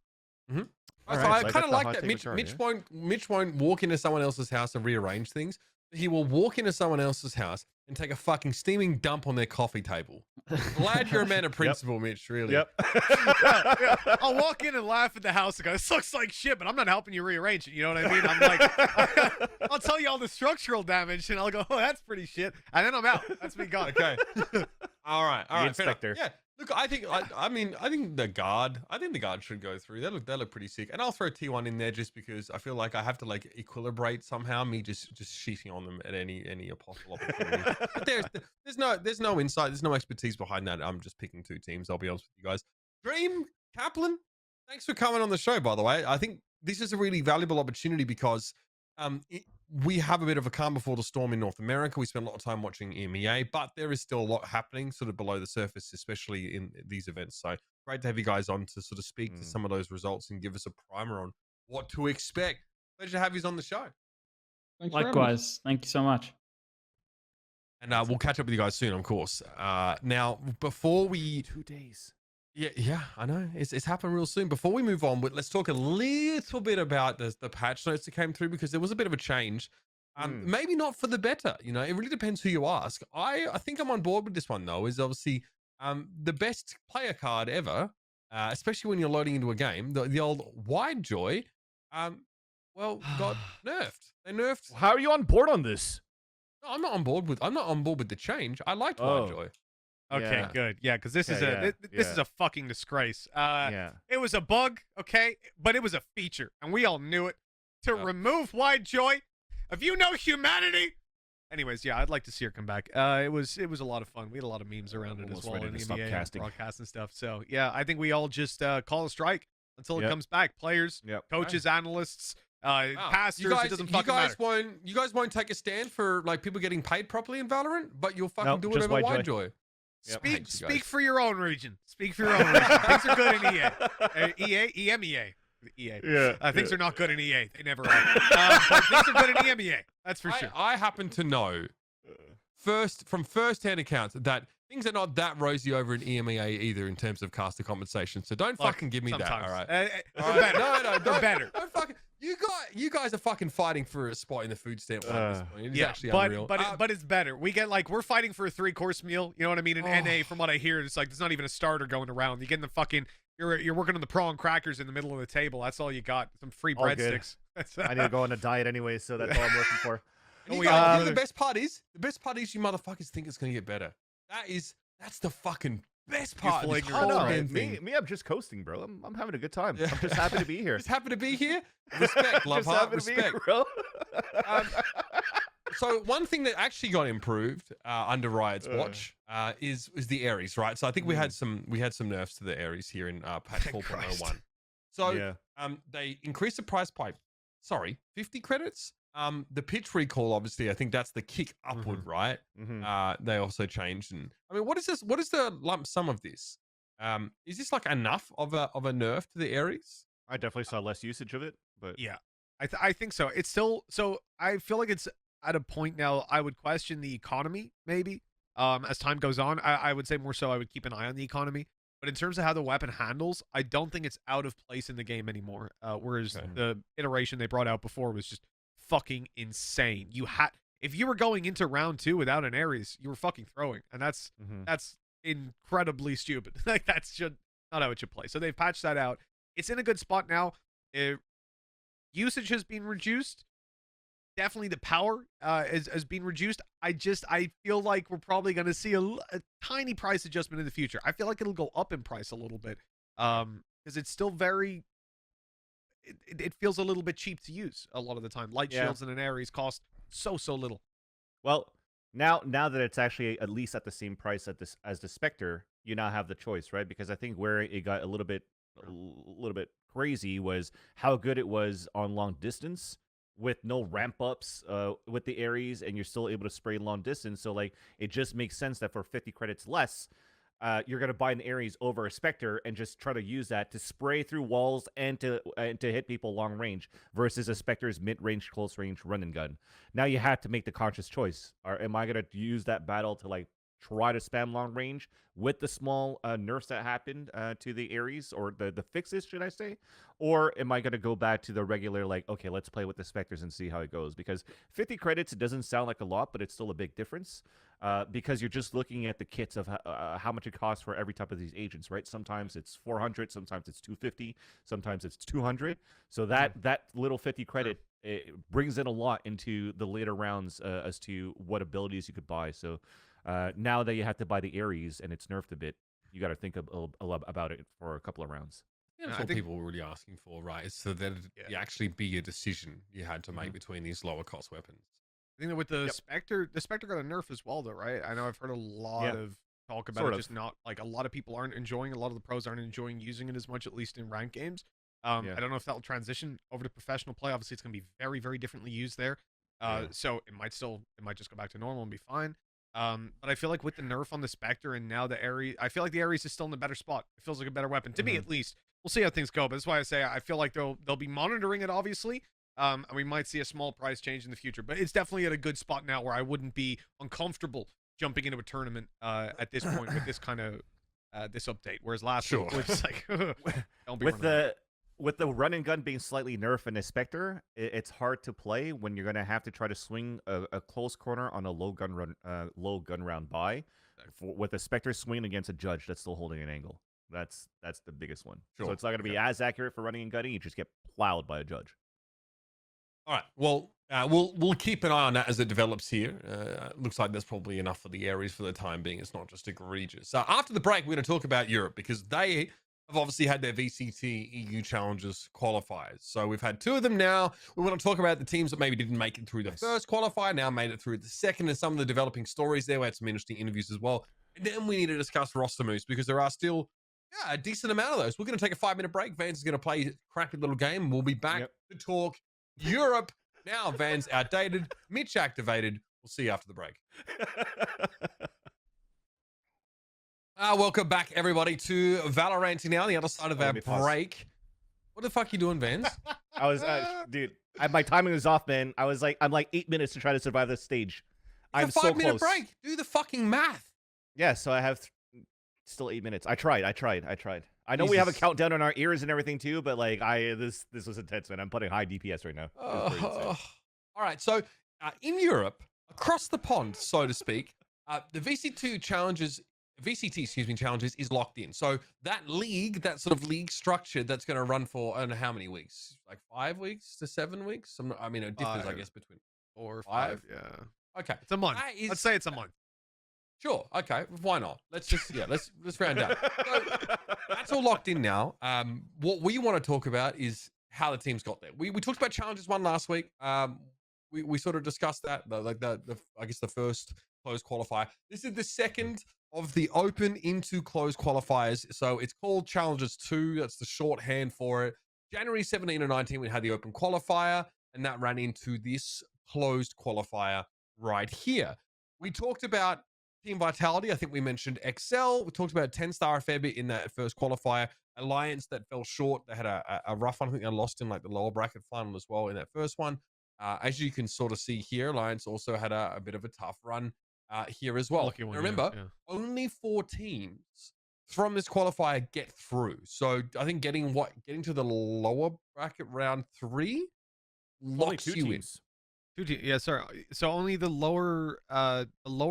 So Alright, I so kind of got the like hot that. take majority. Mitch won't walk into someone else's house and rearrange things. He will walk into someone else's house and take a fucking steaming dump on their coffee table. Glad you're a man of principle, Mitch. Really. Yep. Yeah. I'll walk in and laugh at the house and go, "This looks like shit," but I'm not helping you rearrange it. You know what I mean? I'm like, I'll tell you all the structural damage, and I'll go, "Oh, that's pretty shit," and then I'm out. That's me gone. Okay. All right. Fair enough. inspector. Yeah. Look, I think the guard. I think the guard should go through. They look pretty sick, and I'll throw T1 in there just because I feel like I have to like equilibrate somehow. Me just sheeting on them at any possible opportunity. But there's no insight. There's no expertise behind that. I'm just picking two teams. I'll be honest with you guys. Dream, Kaplan, thanks for coming on the show. By the way, I think this is a really valuable opportunity because we have a bit of a calm before the storm in North America. We spend a lot of time watching EMEA, but there is still a lot happening sort of below the surface, especially in these events. So great to have you guys on to sort of speak to some of those results and give us a primer on what to expect. Pleasure to have you on the show. Thanks for having us. Likewise. Thank you so much. And we'll catch up with you guys soon, of course. Now, before we... 2 days. Yeah, I know. It's happening real soon. Before we move on, let's talk a little bit about the patch notes that came through because there was a bit of a change. Maybe not for the better. You know, it really depends who you ask. I think I'm on board with this one, though, is obviously the best player card ever, especially when you're loading into a game. The old widejoy, got nerfed. They nerfed. How are you on board on this? No, I'm not on board with the change. I liked widejoy. Okay, Yeah. good. Yeah, because this is Okay, this is a fucking disgrace. Yeah. It was a bug, okay, but it was a feature, and we all knew it. To remove widejoy, if you know humanity. Anyways, yeah, I'd like to see her come back. It was a lot of fun. We had a lot of memes around it as Almost well ready in to the stop EMEA casting. broadcast and stuff. So yeah, I think we all just call a strike until it Yep. comes back. Players, Yep. coaches, analysts, pastors. You guys, it doesn't fucking matter. you guys won't take a stand for like people getting paid properly in Valorant, but you'll fucking Nope, do it just over widejoy. widejoy. Yep. Speak for your own region. Speak for your own region. Things are good in EA. EMEA. EA. Yeah. Things are not good in EA. They never are. But things are good in EMEA. That's for sure. I happen to know from first-hand accounts that things are not that rosy over in EMEA either in terms of caster compensation. So don't fucking give me that. Sometimes. All right. They're better. No, They're better. Don't fucking. You guys are fucking fighting for a spot in the food stamp line at this point. It is actually unreal. But it's better. We're fighting for a 3-course meal. You know what I mean? In NA, from what I hear, it's like there's not even a starter going around. You get in the fucking. You're working on the prawn crackers in the middle of the table. That's all you got. Some free All good. breadsticks. I need to go on a diet anyway, so that's all I'm working for. And you know the best part is you motherfuckers think it's gonna get better. That's the fucking best part. Of this Youthful whole ignorance. damn thing. Me, I'm just coasting, bro. I'm having a good time. I'm just happy to be here. Just happy to be here. Respect, love Just heart, happy to be here, respect. bro. So one thing that actually got improved under Riot's watch is the Ares, right? So I think we had some nerfs to the Ares here in patch 4.01. So Yeah. they increased the price by 50 credits. The pitch recall, obviously, I think that's the kick upward, right? They also changed, and I mean, what is this? What is the lump sum of this? Is this like enough of a nerf to the Ares? I definitely saw less usage of it, but Yeah, I think so. It's still so. I feel like it's at a point now. I would question the economy maybe. As time goes on, I would say more so. I would keep an eye on the economy. But in terms of how the weapon handles, I don't think it's out of place in the game anymore. Whereas the iteration they brought out before was just fucking insane. If you were going into round 2 without an Ares, you were fucking throwing, and that's incredibly stupid. Like that's not how it should play. So they've patched that out. It's in a good spot now. Usage has been reduced. Definitely the power has been reduced. I feel like we're probably going to see a tiny price adjustment in the future. I feel like it'll go up in price a little bit because it's still very. It feels a little bit cheap to use a lot of the time. Light shields and an Ares cost so little. well, now that it's actually at least at the same price as the Spectre, you now have the choice, right? Because I think where it got a little bit crazy was how good it was on long distance with no ramp ups with the Ares, and you're still able to spray long distance. So like it just makes sense that for 50 credits less, you're gonna buy an Ares over a Spectre and just try to use that to spray through walls and to hit people long range versus a Spectre's mid range, close range run and gun. Now you have to make the conscious choice. Am I gonna use that battle to like try to spam long range with the small nerfs that happened to the Ares, or the fixes, should I say? Or am I going to go back to the regular, like, okay, let's play with the Spectres and see how it goes? Because 50 credits, it doesn't sound like a lot, but it's still a big difference. Because you're just looking at the kits of how much it costs for every type of these agents, right? Sometimes it's 400, sometimes it's 250, sometimes it's 200. So that little 50 credit, it brings in a lot into the later rounds as to what abilities you could buy. So now that you have to buy the Ares and it's nerfed a bit, you got to think about it for a couple of rounds. Yeah, that's what people were really asking for, right? Is so that it actually be a decision you had to make between these lower cost weapons. I think that with the Spectre got a nerf as well, though, right? I know I've heard a lot of talk about it, just not like a lot of people aren't enjoying. A lot of the pros aren't enjoying using it as much, at least in ranked games. I don't know if that will transition over to professional play. Obviously, it's going to be very, very differently used there. So it might just go back to normal and be fine. But I feel like with the nerf on the Spectre and now the Ares, I feel like the Ares is still in a better spot. It feels like a better weapon to me, at least. We'll see how things go, but that's why I say I feel like they'll be monitoring it, obviously. And we might see a small price change in the future, but it's definitely at a good spot now where I wouldn't be uncomfortable jumping into a tournament at this point with this kind of this update. Whereas last week was just like, don't be with the run and gun being slightly nerfed in a Spectre, it's hard to play when you're gonna have to try to swing a close corner on a low gun round buy, with a Spectre swinging against a judge that's still holding an angle. That's the biggest one. So it's not going to be as accurate for running and gunning. You just get plowed by a judge. All right. Well, we'll keep an eye on that as it develops here. Looks like there's probably enough for the Ares for the time being. It's not just egregious. So after the break, we're going to talk about Europe because they have obviously had their VCT EU Challengers Qualifiers. So we've had 2 of them now. We want to talk about the teams that maybe didn't make it through the first qualifier, now made it through the second, and some of the developing stories there. We had some interesting interviews as well. And then we need to discuss roster moves because there are still a decent amount of those. We're going to take a 5-minute break. Vans is going to play a crappy little game. We'll be back to talk Europe. Now Van's outdated, Mitch activated. We'll see you after the break. Welcome back, everybody, to Valoranting now, on the other side of our break. What the fuck are you doing, Vans? I was, dude, my timing was off, man. I'm like 8 minutes to try to survive this stage. I'm so close. 5-minute break. Do the fucking math. Yeah, so I have still 8 minutes. I tried. I know we have a countdown on our ears and everything too, but like this was intense, man. I'm putting high DPS right now. All right, so in Europe, across the pond, so to speak, the VCT Challengers is locked in. So that league, that sort of league structure, that's going to run for I don't know how many weeks, like 5 weeks to 7 weeks. I mean, it differs, I guess, between 4 or 5. Yeah. Okay, it's a month. Let's say it's a month. Sure. Okay. Why not? Let's just let's round out. So that's all locked in now. What we want to talk about is how the teams got there. We talked about Challengers 1 last week. We sort of discussed that, I guess the first closed qualifier. This is the second of the open into closed qualifiers. So it's called Challengers 2. That's the shorthand for it. January 17 and 19, we had the open qualifier, and that ran into this closed qualifier right here. We talked about Team Vitality. I think we mentioned XL. We talked about 10-star a fair bit in that first qualifier. Alliance that fell short. They had a rough one. I think they lost in like the lower bracket final as well in that first one. As you can sort of see here, Alliance also had a bit of a tough run here as well. One, remember, only 4 teams from this qualifier get through. So I think getting to the lower bracket round 3 locks you teams. in. 2 teams. Yeah, sorry. So only the lower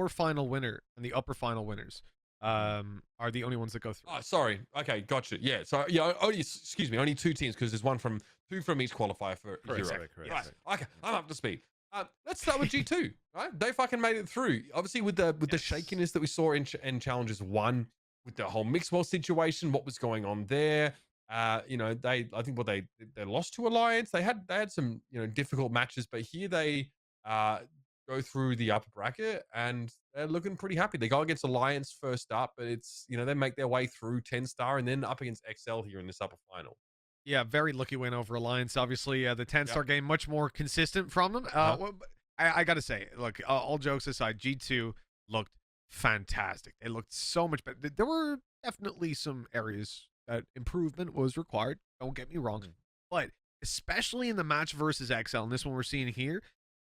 final winner and the upper final winners are the only ones that go through. Oh, sorry. Okay, gotcha. Yeah. So yeah, only 2 teams because there's 2 from each qualifier for Europe. Correct. Right. Okay, I'm up to speed. Let's start with G2. Right, they fucking made it through. Obviously, with the shakiness that we saw in Challengers 1, with the whole mixed world situation, what was going on there. I think they lost to Alliance. They had some difficult matches, but here they go through the upper bracket and they're looking pretty happy. They go against Alliance first up, but it's they make their way through 10-star and then up against XL here in this upper final. Yeah, very lucky win over Alliance. Obviously, the 10-star game much more consistent from them. I gotta say, look, all jokes aside, G2 looked fantastic. They looked so much better. There were definitely some areas that improvement was required. Don't get me wrong, but especially in the match versus XL, and this one we're seeing here,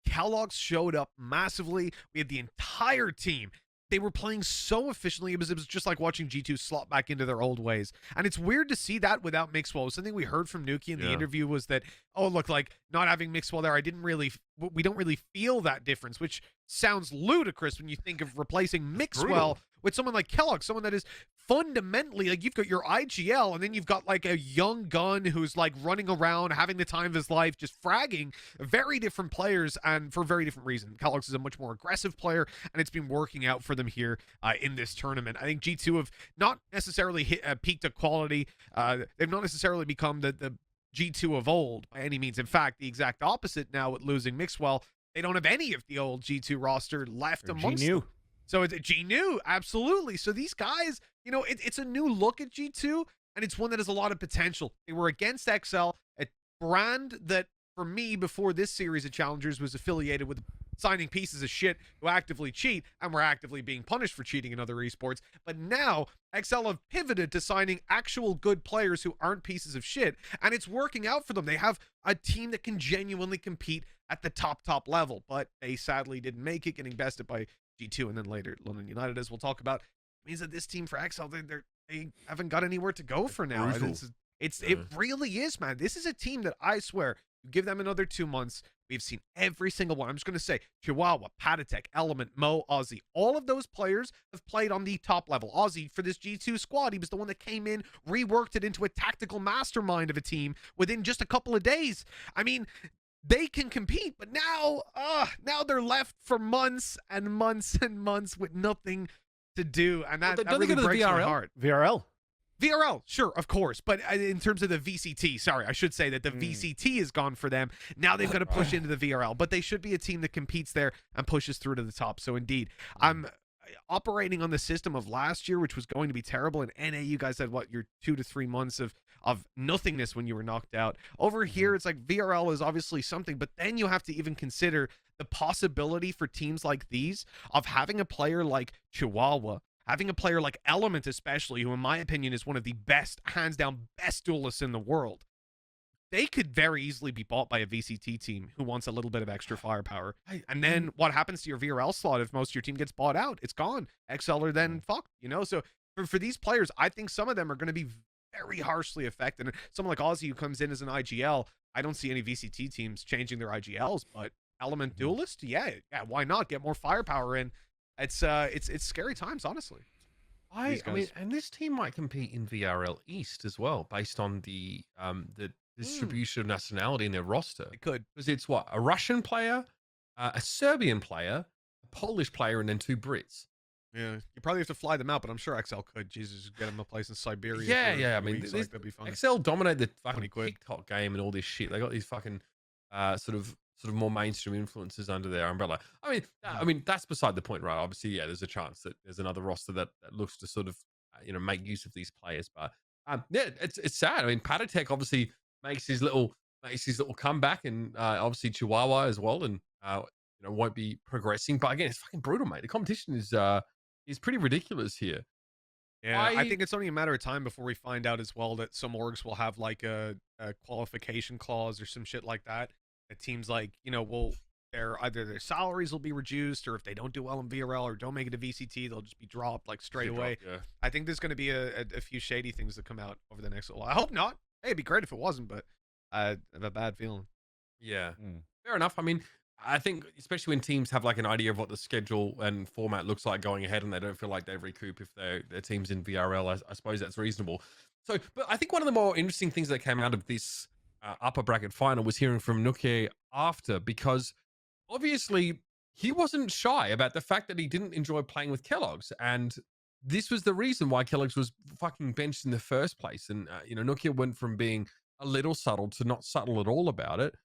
Kellogg's showed up massively. We had the entire team. they were playing so efficiently. It was just like watching G2 slot back into their old ways. And it's weird to see that without Mixwell. Something we heard from Nuki in the interview was that, oh, look, like not having Mixwell there, we don't really feel that difference, which sounds ludicrous when you think of replacing Mixwell with someone like Kellogg, someone that is fundamentally, like, you've got your IGL, and then you've got like a young gun who's like running around, having the time of his life, just fragging. Very different players, and for very different reasons. Kellogg is a much more aggressive player, and it's been working out for them here in this tournament. I think G2 have not necessarily peaked at quality. They've not necessarily become the G2 of old by any means. In fact, the exact opposite now with losing Mixwell. They don't have any of the old G2 roster left amongst them. So it's G-New, absolutely. So these guys, you know, it's a new look at G2, and it's one that has a lot of potential. They were against XL, a brand that, for me, before this series of Challengers, was affiliated with signing pieces of shit who actively cheat and were actively being punished for cheating in other esports. But now XL have pivoted to signing actual good players who aren't pieces of shit, and it's working out for them. They have a team that can genuinely compete at the top level, but they sadly didn't make it, getting bested by G2 and then later London United, as we'll talk about. It means that this team for XL, they haven't got anywhere to go for now. It really is, man. This is a team that I swear, you give them another 2 months, we've seen every single one. I'm just going to say Chihuahua, Patatek, Element, Mo, Ozzy. All of those players have played on the top level. Ozzy, for this G2 squad, he was the one that came in, reworked it into a tactical mastermind of a team within just a couple of days. I mean, they can compete, but now they're left for months and months and months with nothing to do, and that really breaks my heart. VRL, sure, of course, but in terms of the VCT, sorry, I should say that the VCT is gone for them. Now they've got to push into the VRL, but they should be a team that competes there and pushes through to the top. So indeed, I'm operating on the system of last year, which was going to be terrible. In NA, you guys had what, your 2 to 3 months of nothingness when you were knocked out. Over here, it's like VRL is obviously something, but then you have to even consider the possibility for teams like these of having a player like Chihuahua, having a player like Element, especially, who in my opinion is one of the best, hands down, best duelists in the world. They could very easily be bought by a VCT team who wants a little bit of extra firepower. And then what happens to your VRL slot if most of your team gets bought out? It's gone. XL are then fucked, you know? So for these players, I think some of them are going to be very harshly affected. And someone like Ozzy who comes in as an IGL, I don't see any VCT teams changing their IGLs, but Element duelist, yeah, why not? Get more firepower in. It's scary times, honestly. I mean, and this team might compete in VRL East as well, based on the distribution of nationality in their roster. It could, because it's what, a Russian player, a Serbian player, a Polish player, and then 2 Brits. Yeah, you probably have to fly them out, but I'm sure XL could. Jesus, get them a place in Siberia. Yeah. I mean, that'd be fun. XL dominate the fucking TikTok game and all this shit. They got these fucking sort of more mainstream influences under their umbrella. I mean, that's beside the point, right? Obviously, yeah, there's a chance that there's another roster that looks to sort of make use of these players, but yeah, it's sad. I mean, Patatek obviously makes his little comeback, and obviously Chihuahua as well, and won't be progressing. But again, it's fucking brutal, mate. The competition is pretty ridiculous here. Yeah, I think it's only a matter of time before we find out as well that some orgs will have like a qualification clause or some shit like that. It seems like, either their salaries will be reduced, or if they don't do well in VRL or don't make it to VCT, they'll just be dropped like straight away. Yeah. I think there's going to be a few shady things that come out over the next little while. I hope not. Hey, it'd be great if it wasn't, but I have a bad feeling. Yeah, fair enough. I mean, I think especially when teams have like an idea of what the schedule and format looks like going ahead, and they don't feel like they recoup if their team's in VRL, I suppose that's reasonable. So, but I think one of the more interesting things that came out of this upper bracket final was hearing from Nuki after, because obviously he wasn't shy about the fact that he didn't enjoy playing with Kellogg's, and this was the reason why Kellogg's was fucking benched in the first place. And Nuki went from being a little subtle to not subtle at all about it.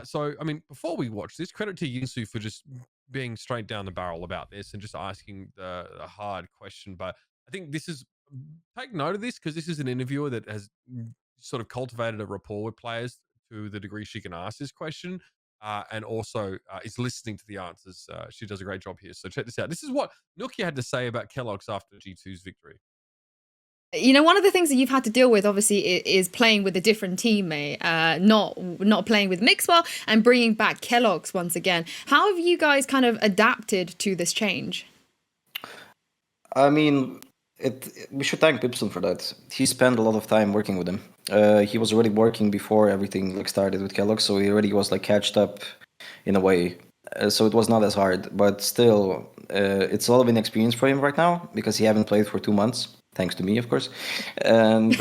So I mean, before we watch this, credit to Yinsu for just being straight down the barrel about this and just asking the hard question. But I think this is, take note of this, because this is an interviewer that has sort of cultivated a rapport with players to the degree she can ask this question, and also is listening to the answers. She does a great job here. So check this out. This is what Nuki had to say about Kellogg's after G2's victory. One of the things that you've had to deal with, obviously, is playing with a different teammate, not playing with Mixwell and bringing back Kellogg's once again. How have you guys kind of adapted to this change? I mean, we should thank Pipson for that. He spent a lot of time working with him. He was already working before everything like started with Kellogg, so he already was like catched up in a way. So it was not as hard, but still, it's a lot of inexperience for him right now because he haven't played for 2 months, thanks to me, of course. And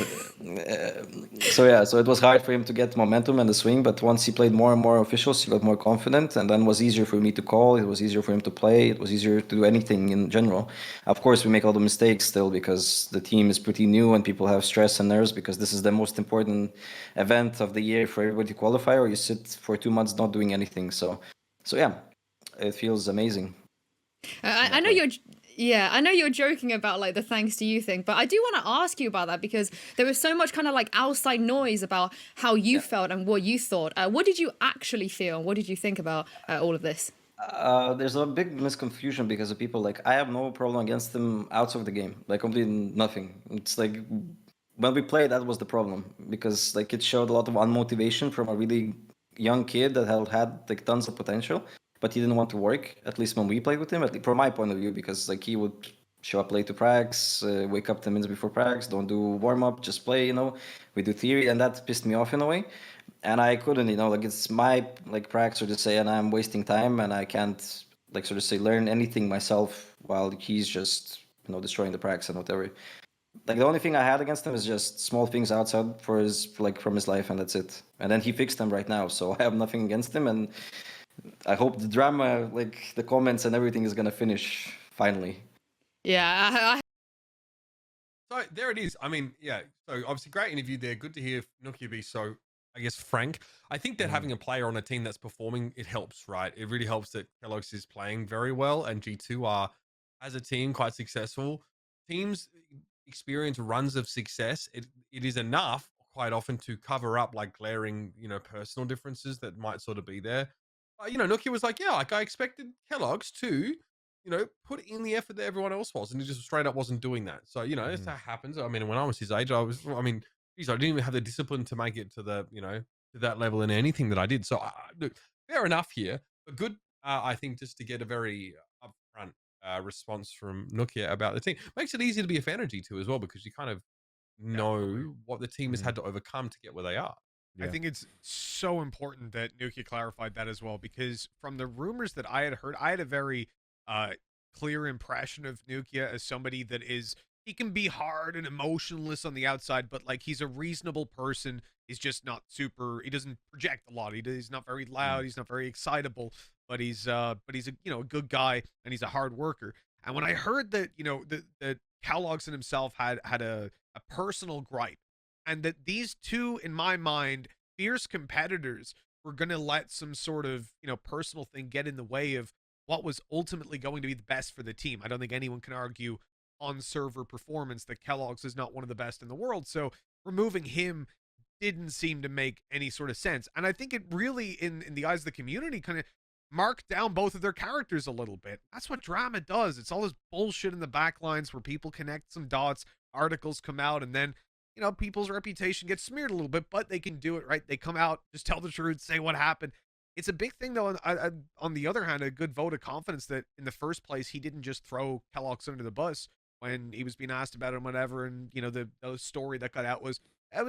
so it was hard for him to get momentum and the swing. But once he played more and more officials, he got more confident, and then it was easier for me to call. It was easier for him to play. It was easier to do anything in general. Of course, we make a lot of mistakes still because the team is pretty new and people have stress and nerves because this is the most important event of the year for everybody to qualify, or you sit for 2 months not doing anything. So yeah, it feels amazing. I know you're. Yeah, I know you're joking about like the thanks to you thing, but I do want to ask you about that because there was so much kind of like outside noise about how you felt and what you thought. What did you actually feel? What did you think about all of this? There's a big misconfusion because of people like I have no problem against them outside of the game, like completely nothing. It's like when we played, that was the problem because like it showed a lot of unmotivation from a really young kid that had like tons of potential, but he didn't want to work. At least when we played with him, at least from my point of view, because like he would show up late to pracs, wake up 10 minutes before pracs, don't do warm up, just play. We do theory, and that pissed me off in a way. And I couldn't, like it's my like pracs, so to say, and I'm wasting time, and I can't like sort of say learn anything myself while he's just destroying the pracs and whatever. Like the only thing I had against him is just small things outside from his life, and that's it. And then he fixed them right now, so I have nothing against him, and I hope the drama, like the comments and everything, is gonna finish finally. Yeah. So there it is. I mean, yeah. So obviously, great interview there. Good to hear Nokia be so, I guess, frank. I think that having a player on a team that's performing, it helps, right? It really helps that Kellogg's is playing very well and G2 are, as a team, quite successful. Teams experience runs of success. It is enough quite often to cover up like glaring, personal differences that might sort of be there. Nokia was like, yeah, like I expected Kellogg's to, put in the effort that everyone else was, and he just straight up wasn't doing that. So, that's how it happens. I mean, when I was his age, I didn't even have the discipline to make it to the, to that level in anything that I did. So, look, fair enough here, but good, I think, just to get a very upfront response from Nokia about the team. Makes it easy to be a fan of G2 as well, because you kind of know what the team has had to overcome to get where they are. I think it's so important that Nukia clarified that as well, because from the rumors that I had heard, I had a very clear impression of Nukia as somebody that he can be hard and emotionless on the outside, but like he's a reasonable person. He's just not he doesn't project a lot. He's not very loud. He's not very excitable, but he's a a good guy, and he's a hard worker. And when I heard that, that Kellogg's and himself had a personal gripe, and that these two, in my mind, fierce competitors were going to let some sort of, personal thing get in the way of what was ultimately going to be the best for the team. I don't think anyone can argue on server performance that Kellogg's is not one of the best in the world. So removing him didn't seem to make any sort of sense. And I think it really, in the eyes of the community, kind of marked down both of their characters a little bit. That's what drama does. It's all this bullshit in the backlines where people connect some dots, articles come out, and then people's reputation gets smeared a little bit, but they can do it, right? They come out, just tell the truth, say what happened. It's a big thing, though. On the other hand, a good vote of confidence that in the first place, he didn't just throw Kellogg's under the bus when he was being asked about him, whatever. And, the story that got out was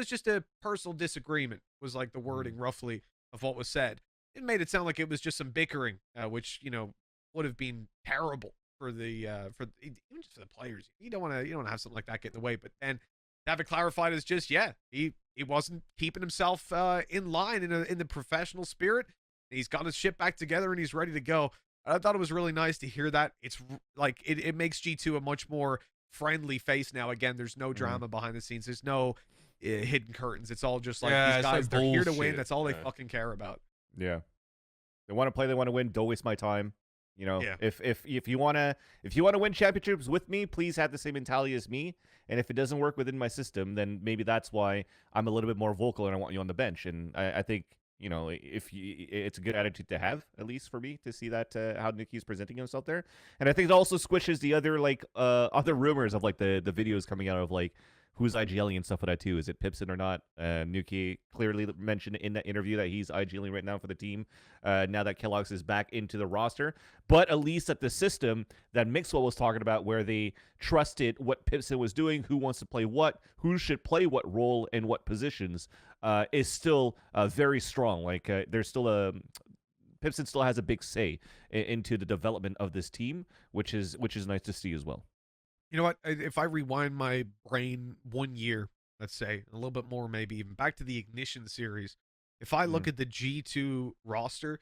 just a personal disagreement, was like the wording roughly of what was said. It made it sound like it was just some bickering, which, would have been terrible for even just for the players. You don't want to have something like that get in the way. But then to have it clarified as just, he wasn't keeping himself in line in the professional spirit. He's got his shit back together and he's ready to go. I thought it was really nice to hear that. It's like it makes G2 a much more friendly face now. Again, there's no drama behind the scenes. There's no hidden curtains. It's all just like these guys. They're here to win. That's all they fucking care about. Yeah, they want to play. They want to win. Don't waste my time. If you wanna win championships with me, please have the same mentality as me. And if it doesn't work within my system, then maybe that's why I'm a little bit more vocal and I want you on the bench. And I think it's a good attitude to have, at least for me, to see that how Nicky's presenting himself there. And I think it also squishes the other other rumors of like the videos coming out of like who's IGLing and stuff like that too. Is it Pipson or not? Nuki clearly mentioned in that interview that he's IGLing right now for the team. Now that Kellogg's is back into the roster, but at least at the system that Mixwell was talking about, where they trusted what Pipson was doing, who wants to play what, who should play what role and what positions, is still very strong. Like there's still a Pipson still has a big say into the development of this team, which is nice to see as well. You know what? If I rewind my brain 1 year, let's say, a little bit more, maybe even back to the Ignition series, if I look at the G2 roster,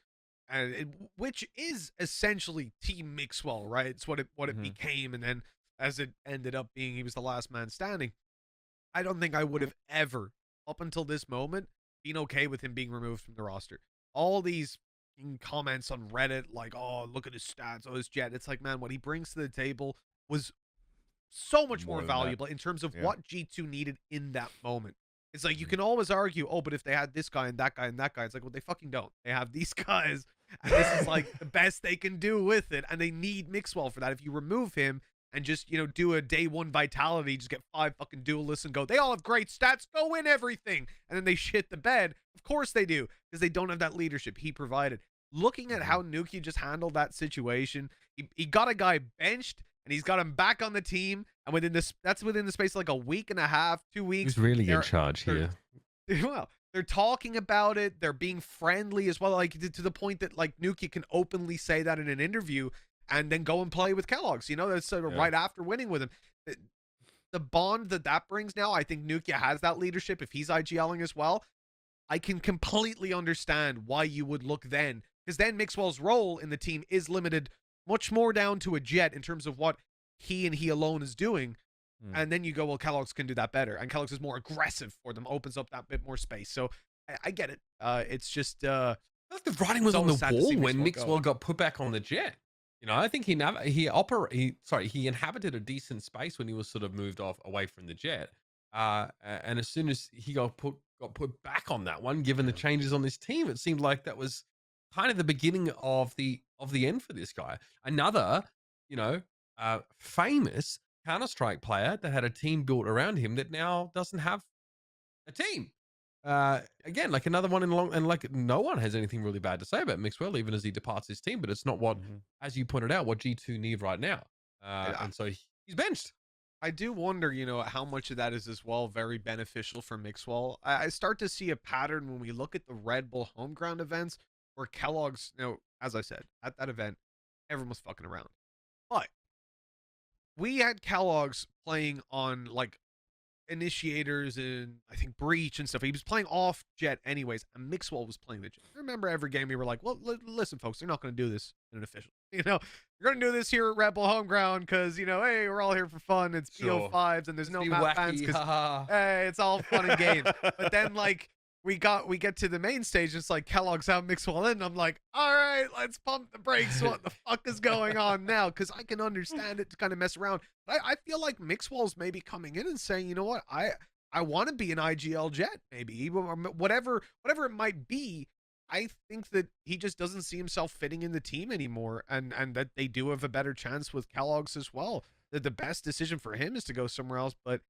which is essentially Team Mixwell, right? It's what it became, and then as it ended up being, he was the last man standing. I don't think I would have ever, up until this moment, been okay with him being removed from the roster. All these comments on Reddit, like, oh, look at his stats, oh, his jet. It's like, man, what he brings to the table was so much more valuable in terms of what G2 needed in that moment. It's like, you can always argue, oh, but if they had this guy and that guy and that guy, it's like, well, they fucking don't. They have these guys, and this is like the best they can do with it, and they need Mixwell for that. If you remove him and just, you know, do a day one vitality, just get 5 fucking duelists and go, they all have great stats, go win everything, and then they shit the bed. Of course they do, because they don't have that leadership he provided. Looking at how Nuki just handled that situation, he got a guy benched, and he's got him back on the team, and that's within the space of like a week and a half, 2 weeks. Who's really in charge here? Well, they're talking about it. They're being friendly as well, like to the point that like Nuki can openly say that in an interview, and then go and play with Kellogg's. You know, that's sort of right after winning with him. The bond that brings now, I think Nuki has that leadership. If he's IGLing as well, I can completely understand why you would look then. Because then Mixwell's role in the team is limited much more down to a jet in terms of what he and he alone is doing. And then you go, well, Kellogg's can do that better. And Kellogg's is more aggressive for them, opens up that bit more space. So I get it. It's just... the writing was on the wall when Mixwell got put back on the jet. You know, I think he inhabited a decent space when he was sort of moved away from the jet. And as soon as he got put back on that one, given the changes on this team, it seemed like that was kind of the beginning of the end for this guy. Another, you know, famous Counter-Strike player that had a team built around him that now doesn't have a team. Again, like another one and like no one has anything really bad to say about Mixwell, even as he departs his team, but it's not what, as you pointed out, what G2 need right now. And so he's benched. I do wonder, you know, how much of that is as well very beneficial for Mixwell. I start to see a pattern when we look at the Red Bull home ground events where Kellogg's, you know, as I said, at that event, everyone was fucking around. But we had Kellogg's playing on like initiators and I think breach and stuff. He was playing off jet anyways, and Mixwell was playing the jet. I remember every game we were like, well, listen, folks, they're not going to do this in an official. You know, you're going to do this here at Red Bull home ground because, you know, hey, we're all here for fun. It's BO5s and there's no map fans because, hey, it's all fun and games. But then, like, we get to the main stage, it's like Kellogg's out, Mixwell in, and I'm like, all right, let's pump the brakes. What the fuck is going on now? Because I can understand it to kind of mess around. But I feel like Mixwell's maybe coming in and saying, you know what, I want to be an IGL jet, maybe, whatever it might be. I think that he just doesn't see himself fitting in the team anymore, and that they do have a better chance with Kellogg's as well. That the best decision for him is to go somewhere else, but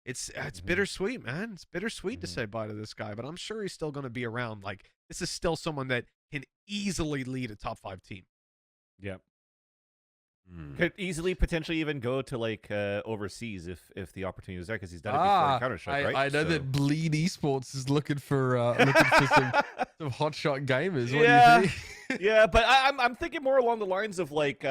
it's bittersweet, man. It's bittersweet to say bye to this guy, but I'm sure he's still going to be around. Like, this is still someone that can easily lead a top 5 team. Yep. Could easily potentially even go to like overseas if the opportunity was there, because he's done it before in Counter-Strike, right? I know that Bleed Esports is looking for some hotshot gamers. What do you think? Yeah, but I'm thinking more along the lines of like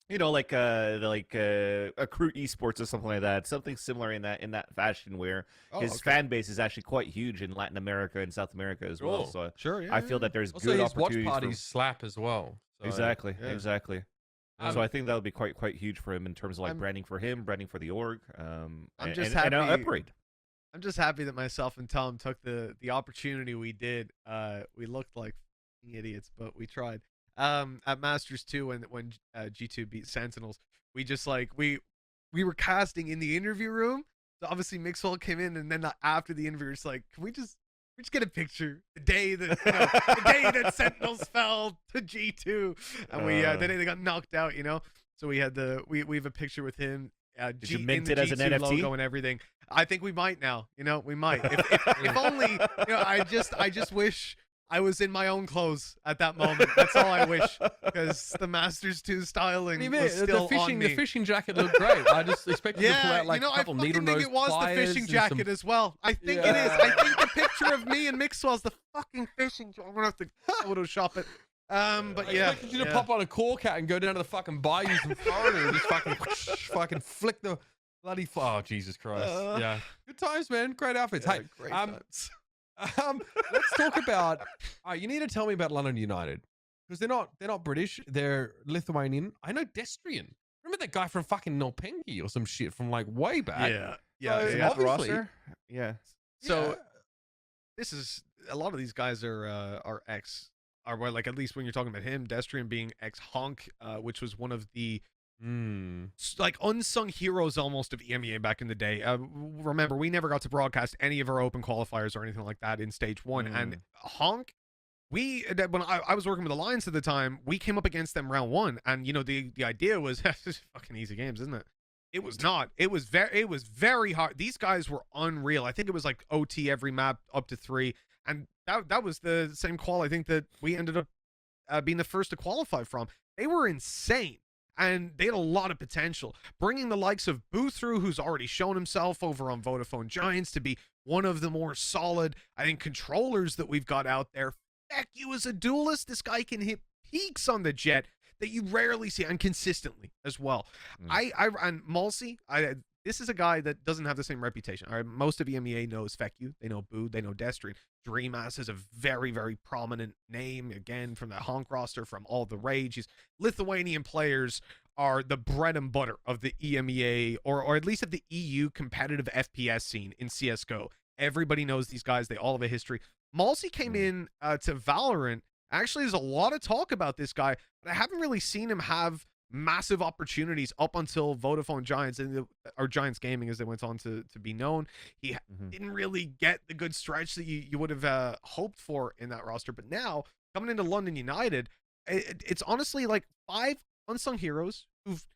you know, like a Crew Esports or something like that, something similar in that fashion, where his fan base is actually quite huge in Latin America and South America as well. So I feel that there's also good his opportunities. Watch parties slap as well. So, exactly. So I think that would be quite huge for him in terms of like branding for him, branding for the org, and an upgrade. I'm just happy that myself and Tom took the opportunity we did. We looked like idiots, but we tried. At Masters 2 when G2 beat Sentinels, we just like we were casting in the interview room. So obviously Mixwell came in, and then after the interview, it's like, can we just get a picture the day that the day that Sentinels fell to G2, and the day they got knocked out, you know. So we had we have a picture with him. Did you mint it as an NFT logo and everything. I think we might now. You know, we might. If only. You know, I just wish I was in my own clothes at that moment. That's all I wish, because the Masters 2 styling was still on me. The fishing jacket looked great. I just expected to pull out like you know, a couple I needle think nose it was the pliers fishing and jacket some- as well. I think it is. I think the picture of me and Mixwell's the fucking fishing jacket. I'm gonna have to Photoshop it. But I yeah, expected you to pop on a core cat and go down to the fucking bayous in Florida and just fucking flick the bloody. Oh Jesus Christ! Yeah, good times, man. Great outfits. Yeah, Hey, great times. let's talk about. You need to tell me about London United, because they're not British. They're Lithuanian. I know Destrian. Remember that guy from fucking Nolpengi or some shit from like way back? Yeah, So, Yeah, obviously- roster? Yeah. So this is a lot of these guys are ex, are well, like, at least when you're talking about him, Destrian being ex Honk, which was one of the like unsung heroes almost of EMEA back in the day. Remember, we never got to broadcast any of our open qualifiers or anything like that in stage 1. And Honk, when I was working with Alliance at the time, we came up against them round 1, and you know the idea was fucking easy games, isn't it? It was not. It was very hard. These guys were unreal. I think it was like OT every map up to 3, and that was the same qual I think that we ended up being the first to qualify from. They were insane, and they had a lot of potential. Bringing the likes of Boothrough, who's already shown himself over on Vodafone Giants to be one of the more solid, I think, controllers that we've got out there. Heck, you as a duelist, this guy can hit peaks on the jet that you rarely see, and consistently as well. And Malsey, this is a guy that doesn't have the same reputation. All right, most of EMEA knows Feku, they know Boo, they know Destrian. Dreamass is a very, very prominent name, again, from the Honk roster, from all the rage. Lithuanian players are the bread and butter of the EMEA, or at least of the EU competitive FPS scene in CSGO. Everybody knows these guys. They all have a history. Malsey came in to Valorant. Actually, there's a lot of talk about this guy, but I haven't really seen him have massive opportunities up until Vodafone Giants, or Giants Gaming as they went on to be known. He didn't really get the good stretch that you would have hoped for in that roster. But now, coming into London United, it's honestly like 5 unsung heroes who've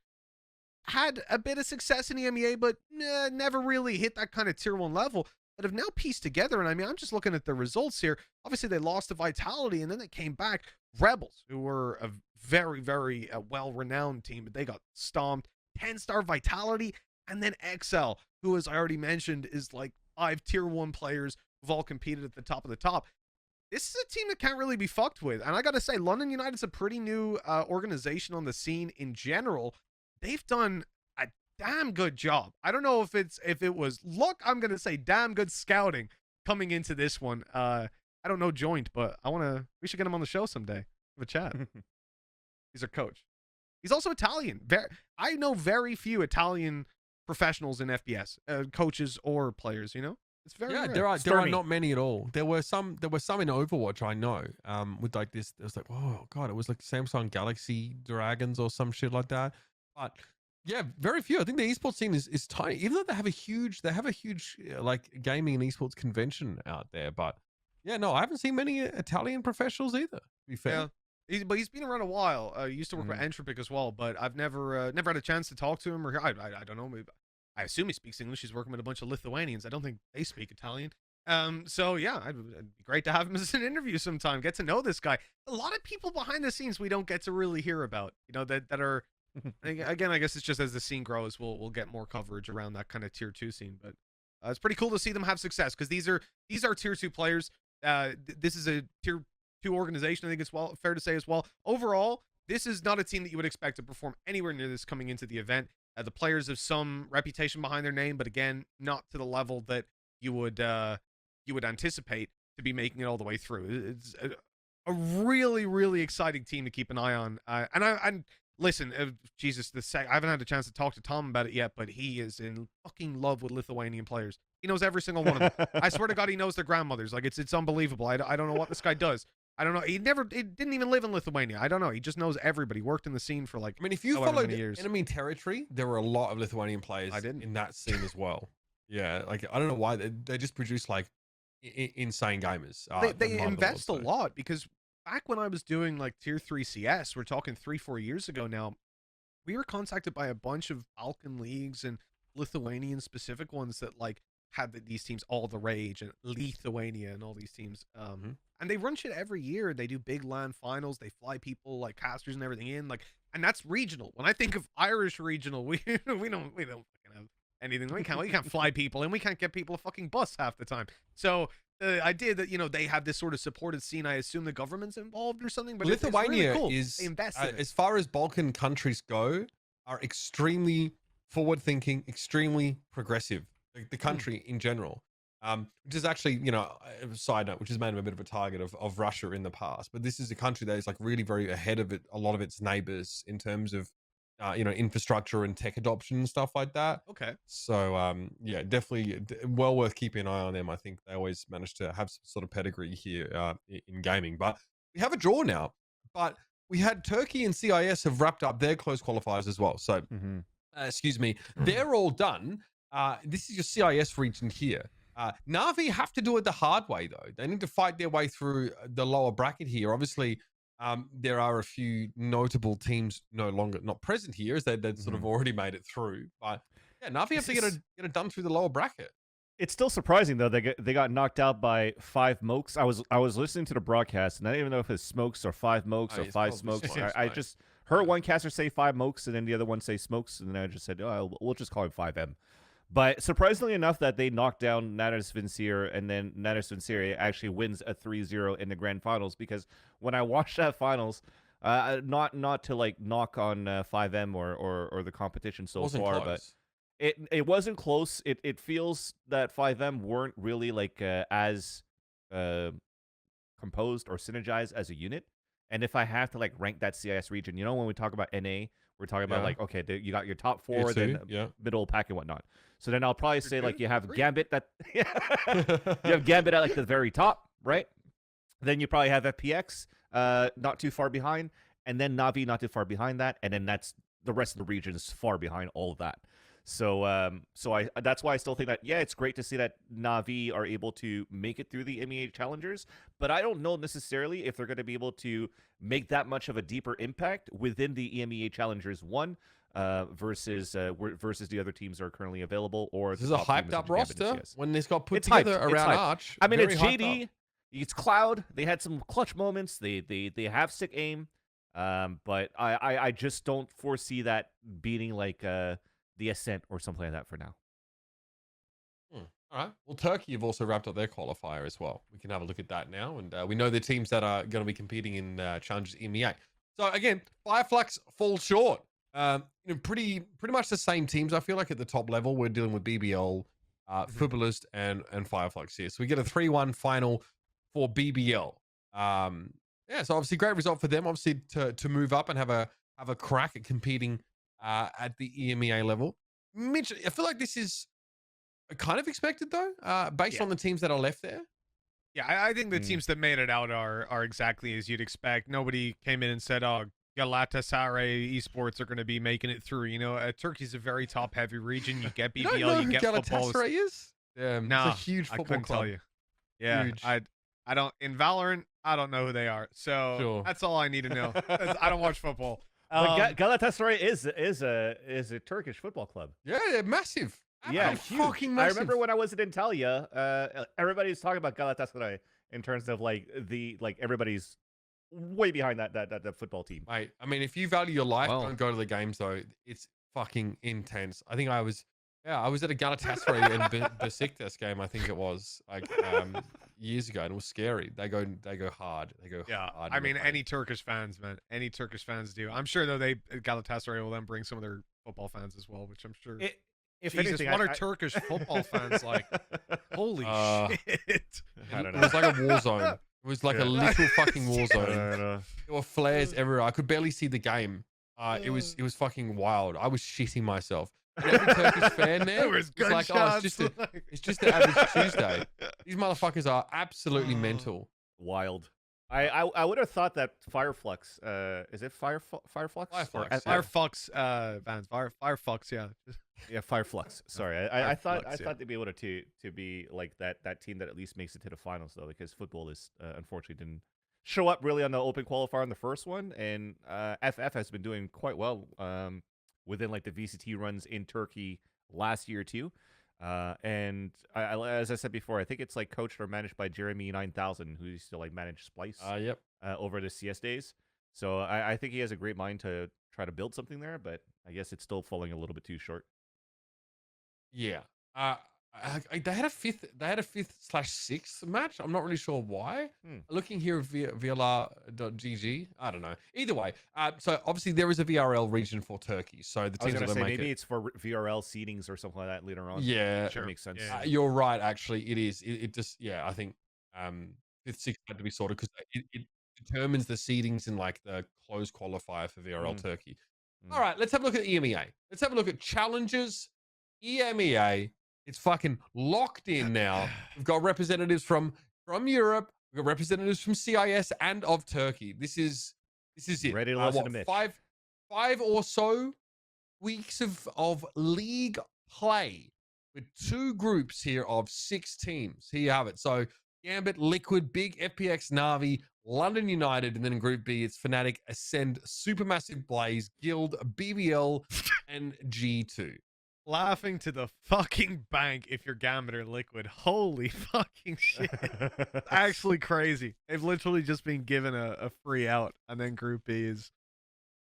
had a bit of success in EMEA, but never really hit that kind of tier 1 level, that have now pieced together. And I mean, I'm just looking at the results here. Obviously, they lost to Vitality, and then they came back. Rebels, who were a very, very well-renowned team, but they got stomped. 10-star Vitality, and then XL, who, as I already mentioned, is like 5 tier 1 players who've all competed at the top of the top. This is a team that can't really be fucked with. And I got to say, London United's a pretty new organization on the scene in general. They've done a damn good job. I don't know if it was luck. I'm going to say damn good scouting coming into this one. I don't know Joint, but we should get him on the show someday. Have a chat. He's our coach. He's also Italian. I know very few Italian professionals in FPS, coaches or players, you know? It's very rare. there are not many at all. There were some in Overwatch, I know, with like this. It was like, oh god, it was like Samsung Galaxy Dragons or some shit like that. But yeah, very few. I think the esports scene is tiny, even though they have a huge like gaming and esports convention out there. But yeah, no, I haven't seen many Italian professionals either, to be fair. Yeah. But he's been around a while. He used to work with Entropic as well, but I've never had a chance to talk to him, or I don't know. Maybe, I assume he speaks English. He's working with a bunch of Lithuanians. I don't think they speak Italian. So yeah, it'd be great to have him as an interview sometime. Get to know this guy. A lot of people behind the scenes we don't get to really hear about. You know, that are again. I guess it's just as the scene grows, we'll get more coverage around that kind of tier 2 scene. But it's pretty cool to see them have success, because these are tier 2 players. This is a tier 2 organization, I think it's fair to say as well. Overall, this is not a team that you would expect to perform anywhere near this coming into the event. The players have some reputation behind their name, but again, not to the level that you would anticipate to be making it all the way through. It's a really, really exciting team to keep an eye on. And listen, Jesus, I haven't had a chance to talk to Tom about it yet, but he is in fucking love with Lithuanian players. He knows every single one of them. I swear to God, he knows their grandmothers. Like, it's unbelievable. I don't know what this guy does. I don't know. He didn't even live in Lithuania. I don't know. He just knows everybody. Worked in the scene for like, I mean, if you however followed many years. enemy territory, there were a lot of Lithuanian players in that scene as well. Yeah, like I don't know why they just produce like insane gamers. They invest a lot, because back when I was doing like tier 3 CS, we're talking 3-4 years ago now, we were contacted by a bunch of Balkan leagues and Lithuanian specific ones that like had these teams All the Rage and Lithuania and all these teams. And they run shit every year. They do big LAN finals. They fly people like casters and everything in, like, and that's regional. When I think of Irish regional, we don't fucking have anything. We can't fly people, and we can't get people a fucking bus half the time. So the idea that, you know, they have this sort of supported scene, I assume the government's involved or something. But Lithuania it's really cool. is, they invest in it. as far as Balkan countries go, are extremely forward-thinking, extremely progressive. The country in general, which is actually, you know, a side note, which has made them a bit of a target of Russia in the past. But this is a country that is like really very ahead of a lot of its neighbors in terms of, you know, infrastructure and tech adoption and stuff like that. Okay. So, yeah, definitely well worth keeping an eye on them. I think they always manage to have some sort of pedigree here in gaming. But we have a draw now. But we had Turkey and CIS have wrapped up their close qualifiers as well. So, excuse me, they're all done. This is your CIS region here. Na'Vi have to do it the hard way, though. They need to fight their way through the lower bracket here. Obviously, there are a few notable teams not present here, as they'd sort of already made it through. But yeah, Na'Vi have to get it done through the lower bracket. It's still surprising though. They got knocked out by 5 Mokes. I was listening to the broadcast, and I didn't even know if it's Smokes or 5 Mokes or 5 Smokes. I just heard one caster say 5 Mokes, and then the other one say Smokes, and then I just said, oh, we'll just call him 5M. But surprisingly enough, that they knocked down Natus Vincere, and then Natus Vincere actually wins a 3-0 in the grand finals. Because when I watched that finals, not to like knock on 5M or the competition so far, but it wasn't close. It feels that 5M weren't really like as composed or synergized as a unit. And if I have to like rank that CIS region, you know, when we talk about NA, we're talking about like, okay, you got your top 4, then middle pack and whatnot. So then I'll probably say like you have Gambit that you have Gambit at like the very top, right? Then you probably have FPX not too far behind, and then Na'Vi not too far behind that, and then that's the rest of the region is far behind all of that. So that's why I still think that, yeah, it's great to see that Na'Vi are able to make it through the EMEA Challengers, but I don't know necessarily if they're going to be able to make that much of a deeper impact within the EMEA Challengers 1 versus the other teams that are currently available. Or this is a hyped up roster when this got put it's together hyped. around Arch. I mean, it's JD, it's Cloud. They had some clutch moments. They have sick aim, but I just don't foresee that beating like the Ascent or something like that for now. All right. Well, Turkey have also wrapped up their qualifier as well. We can have a look at that now, and we know the teams that are going to be competing in Challengers EMEA. So again, Fireflux fall short. You know, pretty much the same teams. I feel like at the top level, we're dealing with BBL, Fubulist, and Fireflux here. So we get a 3-1 final for BBL. Yeah. So obviously, great result for them. Obviously, to move up and have a crack at competing at the EMEA level. Mitch, I feel like this is kind of expected though, based on the teams that are left there. Yeah, I think the teams that made it out are exactly as you'd expect. Nobody came in and said, "Oh, Galatasaray Esports are going to be making it through." You know, Turkey's a very top-heavy region. You get BBL, you get football. Galatasaray is? No, it's a huge football I couldn't club. tell you. Yeah, huge. I don't in Valorant. I don't know who they are, so that's all I need to know. I don't watch football. Galatasaray is a Turkish football club. Yeah, they're massive. Yeah, fucking massive. I remember when I was in Antalya, everybody was talking about Galatasaray in terms of like everybody's way behind that football team. Mate, I mean, if you value your life, don't go to the games though. It's fucking intense. I think I was at a Galatasaray and Besiktas game. I think it was like years ago, and it was scary. They go hard. They go hard. I mean, any Turkish fans, man. Any Turkish fans do. I'm sure though Galatasaray will then bring some of their football fans as well, which I'm sure. If Jesus, anything, what are Turkish football fans like? Holy shit! I don't know. It was like a war zone. It was like a literal fucking war zone. There were flares everywhere. I could barely see the game. It was fucking wild. I was shitting myself. And every Turkish fan there was like, oh, it's just an average Tuesday. These motherfuckers are absolutely mental. Wild. I would have thought that Fireflux, is it Fireflux? Fireflux, Vans. Fireflux, yeah. Yeah, Fireflux. Sorry, I thought they'd be able to be like that team that at least makes it to the finals though, because football is unfortunately didn't show up really on the open qualifier on the first one, and FF has been doing quite well within like the VCT runs in Turkey last year too. And as I said before, I think it's like coached or managed by Jeremy 9000, who used to like manage Splice Yep. over the CS days. So I think he has a great mind to try to build something there, but I guess it's still falling a little bit too short. Yeah. They had a fifth/sixth match. I'm not really sure why. Looking here at VLR.gg. I don't know. Either way, so obviously there is a VRL region for Turkey. So the I was teams gonna will say make maybe it. it's for VRL seedings or something like that later on. Yeah, That makes sense. Yeah. You're right. Actually, it is. It just I think fifth, sixth had to be sorted because it determines the seedings in like the closed qualifier for VRL Turkey. All right, let's have a look at EMEA. Let's have a look at Challengers EMEA. It's fucking locked in now. We've got representatives from Europe. We've got representatives from CIS and of Turkey. This is it. Ready to listen to Mitch. Five or so weeks of league play with 2 groups here of 6 teams. Here you have it. So Gambit, Liquid, Big, FPX, Na'Vi, London United, and then in Group B, it's Fnatic, Ascend, Supermassive Blaze, Guild, BBL, and G2. Laughing to the fucking bank if you're Gambit or Liquid. Holy fucking shit. Actually crazy. They've literally just been given a free out, and then Group B is...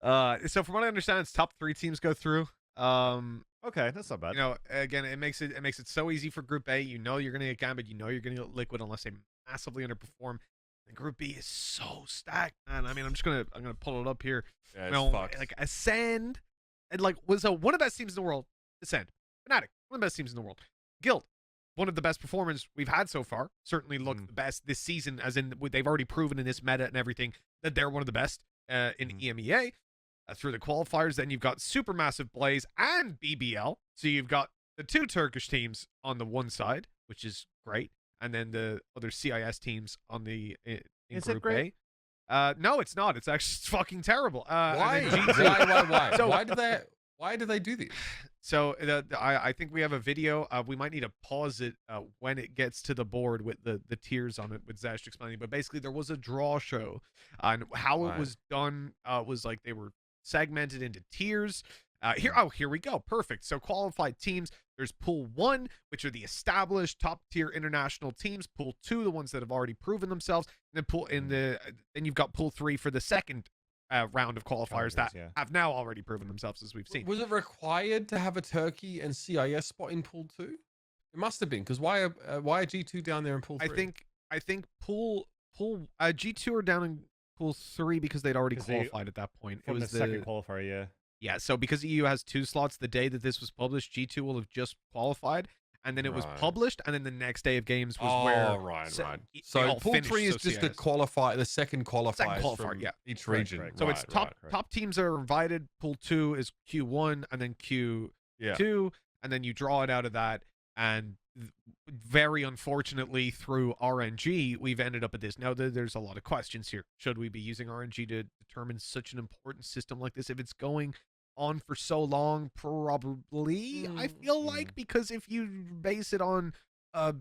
So from what I understand, it's top 3 teams go through. Okay, that's not bad. You know, again, it makes it so easy for Group A. You know you're gonna get Gambit. You know you're gonna get Liquid unless they massively underperform. And Group B is so stacked, man. I mean, I'm gonna pull it up here. Yeah, You know, fucked. like Ascend, and like was one of the best teams in the world. Ascend, Fnatic, one of the best teams in the world. Guild, one of the best performers we've had so far. Certainly look the best this season, as in they've already proven in this meta and everything that they're one of the best in EMEA. Through the qualifiers, then you've got Supermassive Blaze and BBL. So you've got the 2 Turkish teams on the one side, which is great, and then the other CIS teams on the in Is Group it great? A. No, it's not. It's actually fucking terrible. Why? And then G2 Why? So- Why do they do this? So I think we have a video. We might need to pause it when it gets to the board with the tiers on it with Zash explaining. But basically, there was a draw show, and how it was done was like they were segmented into tiers. Here we go. Perfect. So qualified teams. There's Pool 1, which are the established top tier international teams. Pool 2, the ones that have already proven themselves. And then then you've got Pool 3 for the second round of qualifiers that have now already proven themselves, as we've seen. Was it required to have a Turkey and CIS spot in Pool 2? It must have been, because why are G2 down there in Pool 3? I think Pool G2 are down in Pool 3 because they'd already qualified at that point. From It was the second qualifier, yeah. Yeah, so because EU has 2 slots, the day that this was published, G2 will have just qualified, and then it was published, and then the next day of games was where... right. they So all Pool 3 is finished, just CIS. the second qualifier from yeah. each region. correct. So it's top teams are invited. Pool 2 is Q1, and then Q2, and then you draw it out of that. And very unfortunately, through RNG, we've ended up at this. Now, there's a lot of questions here. Should we be using RNG to determine such an important system like this? If it's going on for so long, probably, I feel like, because if you base it on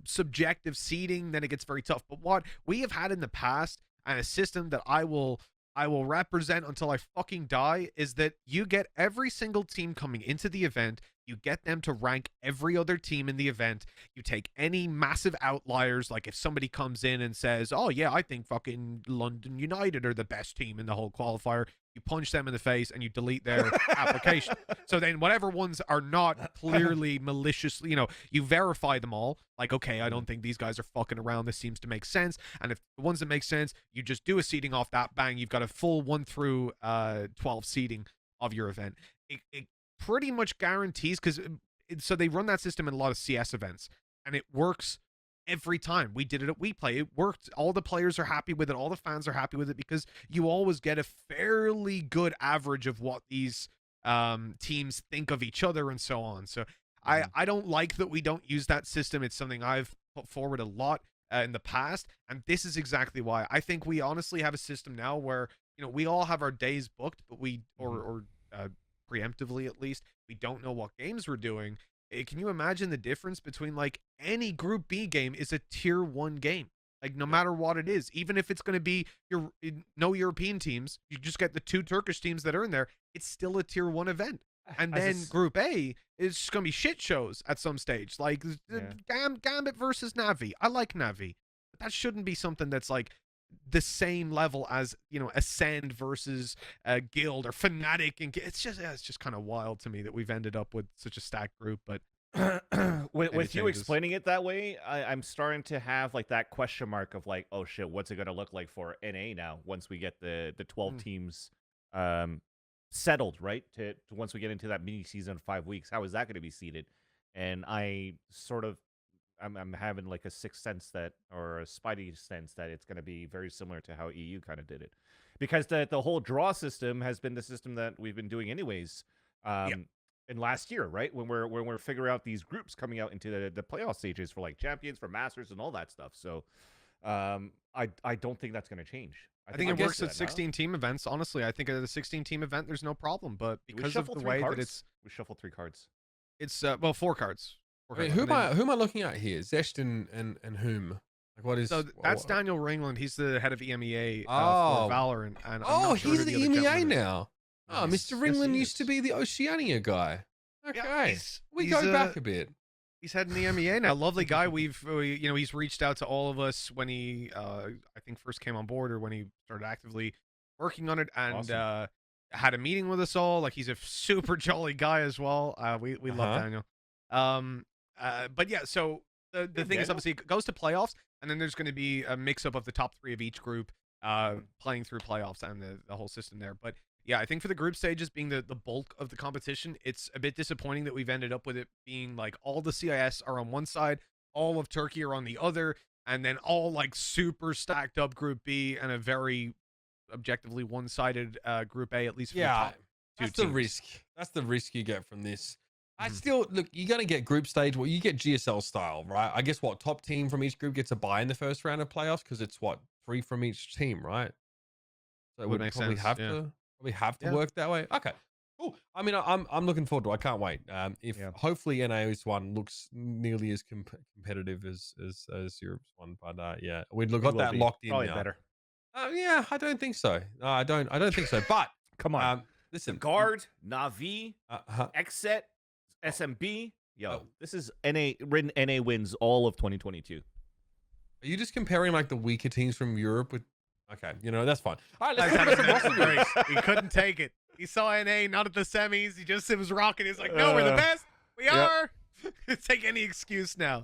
subjective seeding, then it gets very tough. But what we have had in the past, and a system that I will represent until I fucking die, is that you get every single team coming into the event, you get them to rank every other team in the event, you take any massive outliers, like if somebody comes in and says, oh yeah, I think fucking London United are the best team in the whole qualifier, you punch them in the face and you delete their application. So then whatever ones are not clearly maliciously, you verify them all, like, okay, I don't think these guys are fucking around, this seems to make sense. And if the ones that make sense, you just do a seeding off that, bang, you've got a full 1 through 12 seeding of your event. It pretty much guarantees, because so they run that system in a lot of CS events, and it works every time. We did it at WePlay. It worked. All the players are happy with it. All the fans are happy with it, because you always get a fairly good average of what these teams think of each other and so on. So I don't like that we don't use that system. It's something I've put forward a lot in the past, and this is exactly why. I think we honestly have a system now where we all have our days booked, but we or preemptively at least, we don't know what games we're doing. Can you imagine the difference between, like, any Group B game is a tier 1 game, like, no matter what it is, even if it's going to be no European teams, you just get the 2 Turkish teams that are in there, it's still a tier 1 event. And As a then s- Group A is just gonna be shit shows at some stage. Like Gambit versus Navi. I like Navi, but that shouldn't be something that's like the same level as, you know, Ascend versus Guild or Fnatic, and it's just kind of wild to me that we've ended up with such a stacked group. But with you changes. explaining it that way, I'm starting to have like that question mark of like, oh shit, what's it gonna look like for NA now once we get the 12 teams settled, right? To once we get into that mini season of 5 weeks, how is that gonna be seeded? And I sort of I'm having like a sixth sense that, or a spidey sense that it's gonna be very similar to how EU kind of did it, because the whole draw system has been the system that we've been doing anyways. In last year, right? When we're figuring out these groups coming out into the playoff stages for like champions, for masters, and all that stuff. So, I don't think that's going to change. I think it works at 16 team events. Honestly, I think at a 16 team event, there's no problem. But because of the way that we shuffle 3 cards. It's well, 4 cards. Wait, who am I looking at here? Zest and whom? Like, what is? So that's Daniel Ringland. He's the head of EMEA for Valorant. And he's the EMEA now. Oh, Yes. Mr. Ringland used to be the Oceania guy. Okay, Yeah, we go back a bit. He's heading the EMEA now. Lovely guy. He's reached out to all of us when he, I think, first came on board, or when he started actively working on it, and Awesome. had a meeting with us all. Like, he's a super jolly guy as well. We love Daniel. But yeah, so the thing is, obviously, it goes to playoffs, and then there's going to be a mix-up of the top 3 of each group playing through playoffs and the whole system there. But yeah, I think for the group stages being the bulk of the competition, it's a bit disappointing that we've ended up with it being like all the CIS are on one side, all of Turkey are on the other, and then all like super stacked up Group B and a very objectively one-sided Group A, at least for the top 2 that's teams. the risk. That's the risk you get from this. I still look. You're gonna get group stage. Well, you get GSL style, right? I guess what top team from each group gets a bye in the first round of playoffs because it's what 3 from each team, right? So it would make probably sense, have yeah. to work that way. Okay, cool. I mean, I'm looking forward to it. I can't wait. Hopefully NA's one looks nearly as competitive as Europe's one, but yeah, we've got that locked in Probably now. better. Yeah, I don't think so. No, I don't think so. But Come on, listen, Guard, Navi, XSET, SMB. Yo, this is NA. NA wins all of 2022. Are you just comparing like the weaker teams from Europe with? Okay, that's fine. All right, let's talk about some roster moves. He couldn't take it. He saw NA not at the semis. He was rocking. He's like, no, we're the best. We are. Take any excuse now.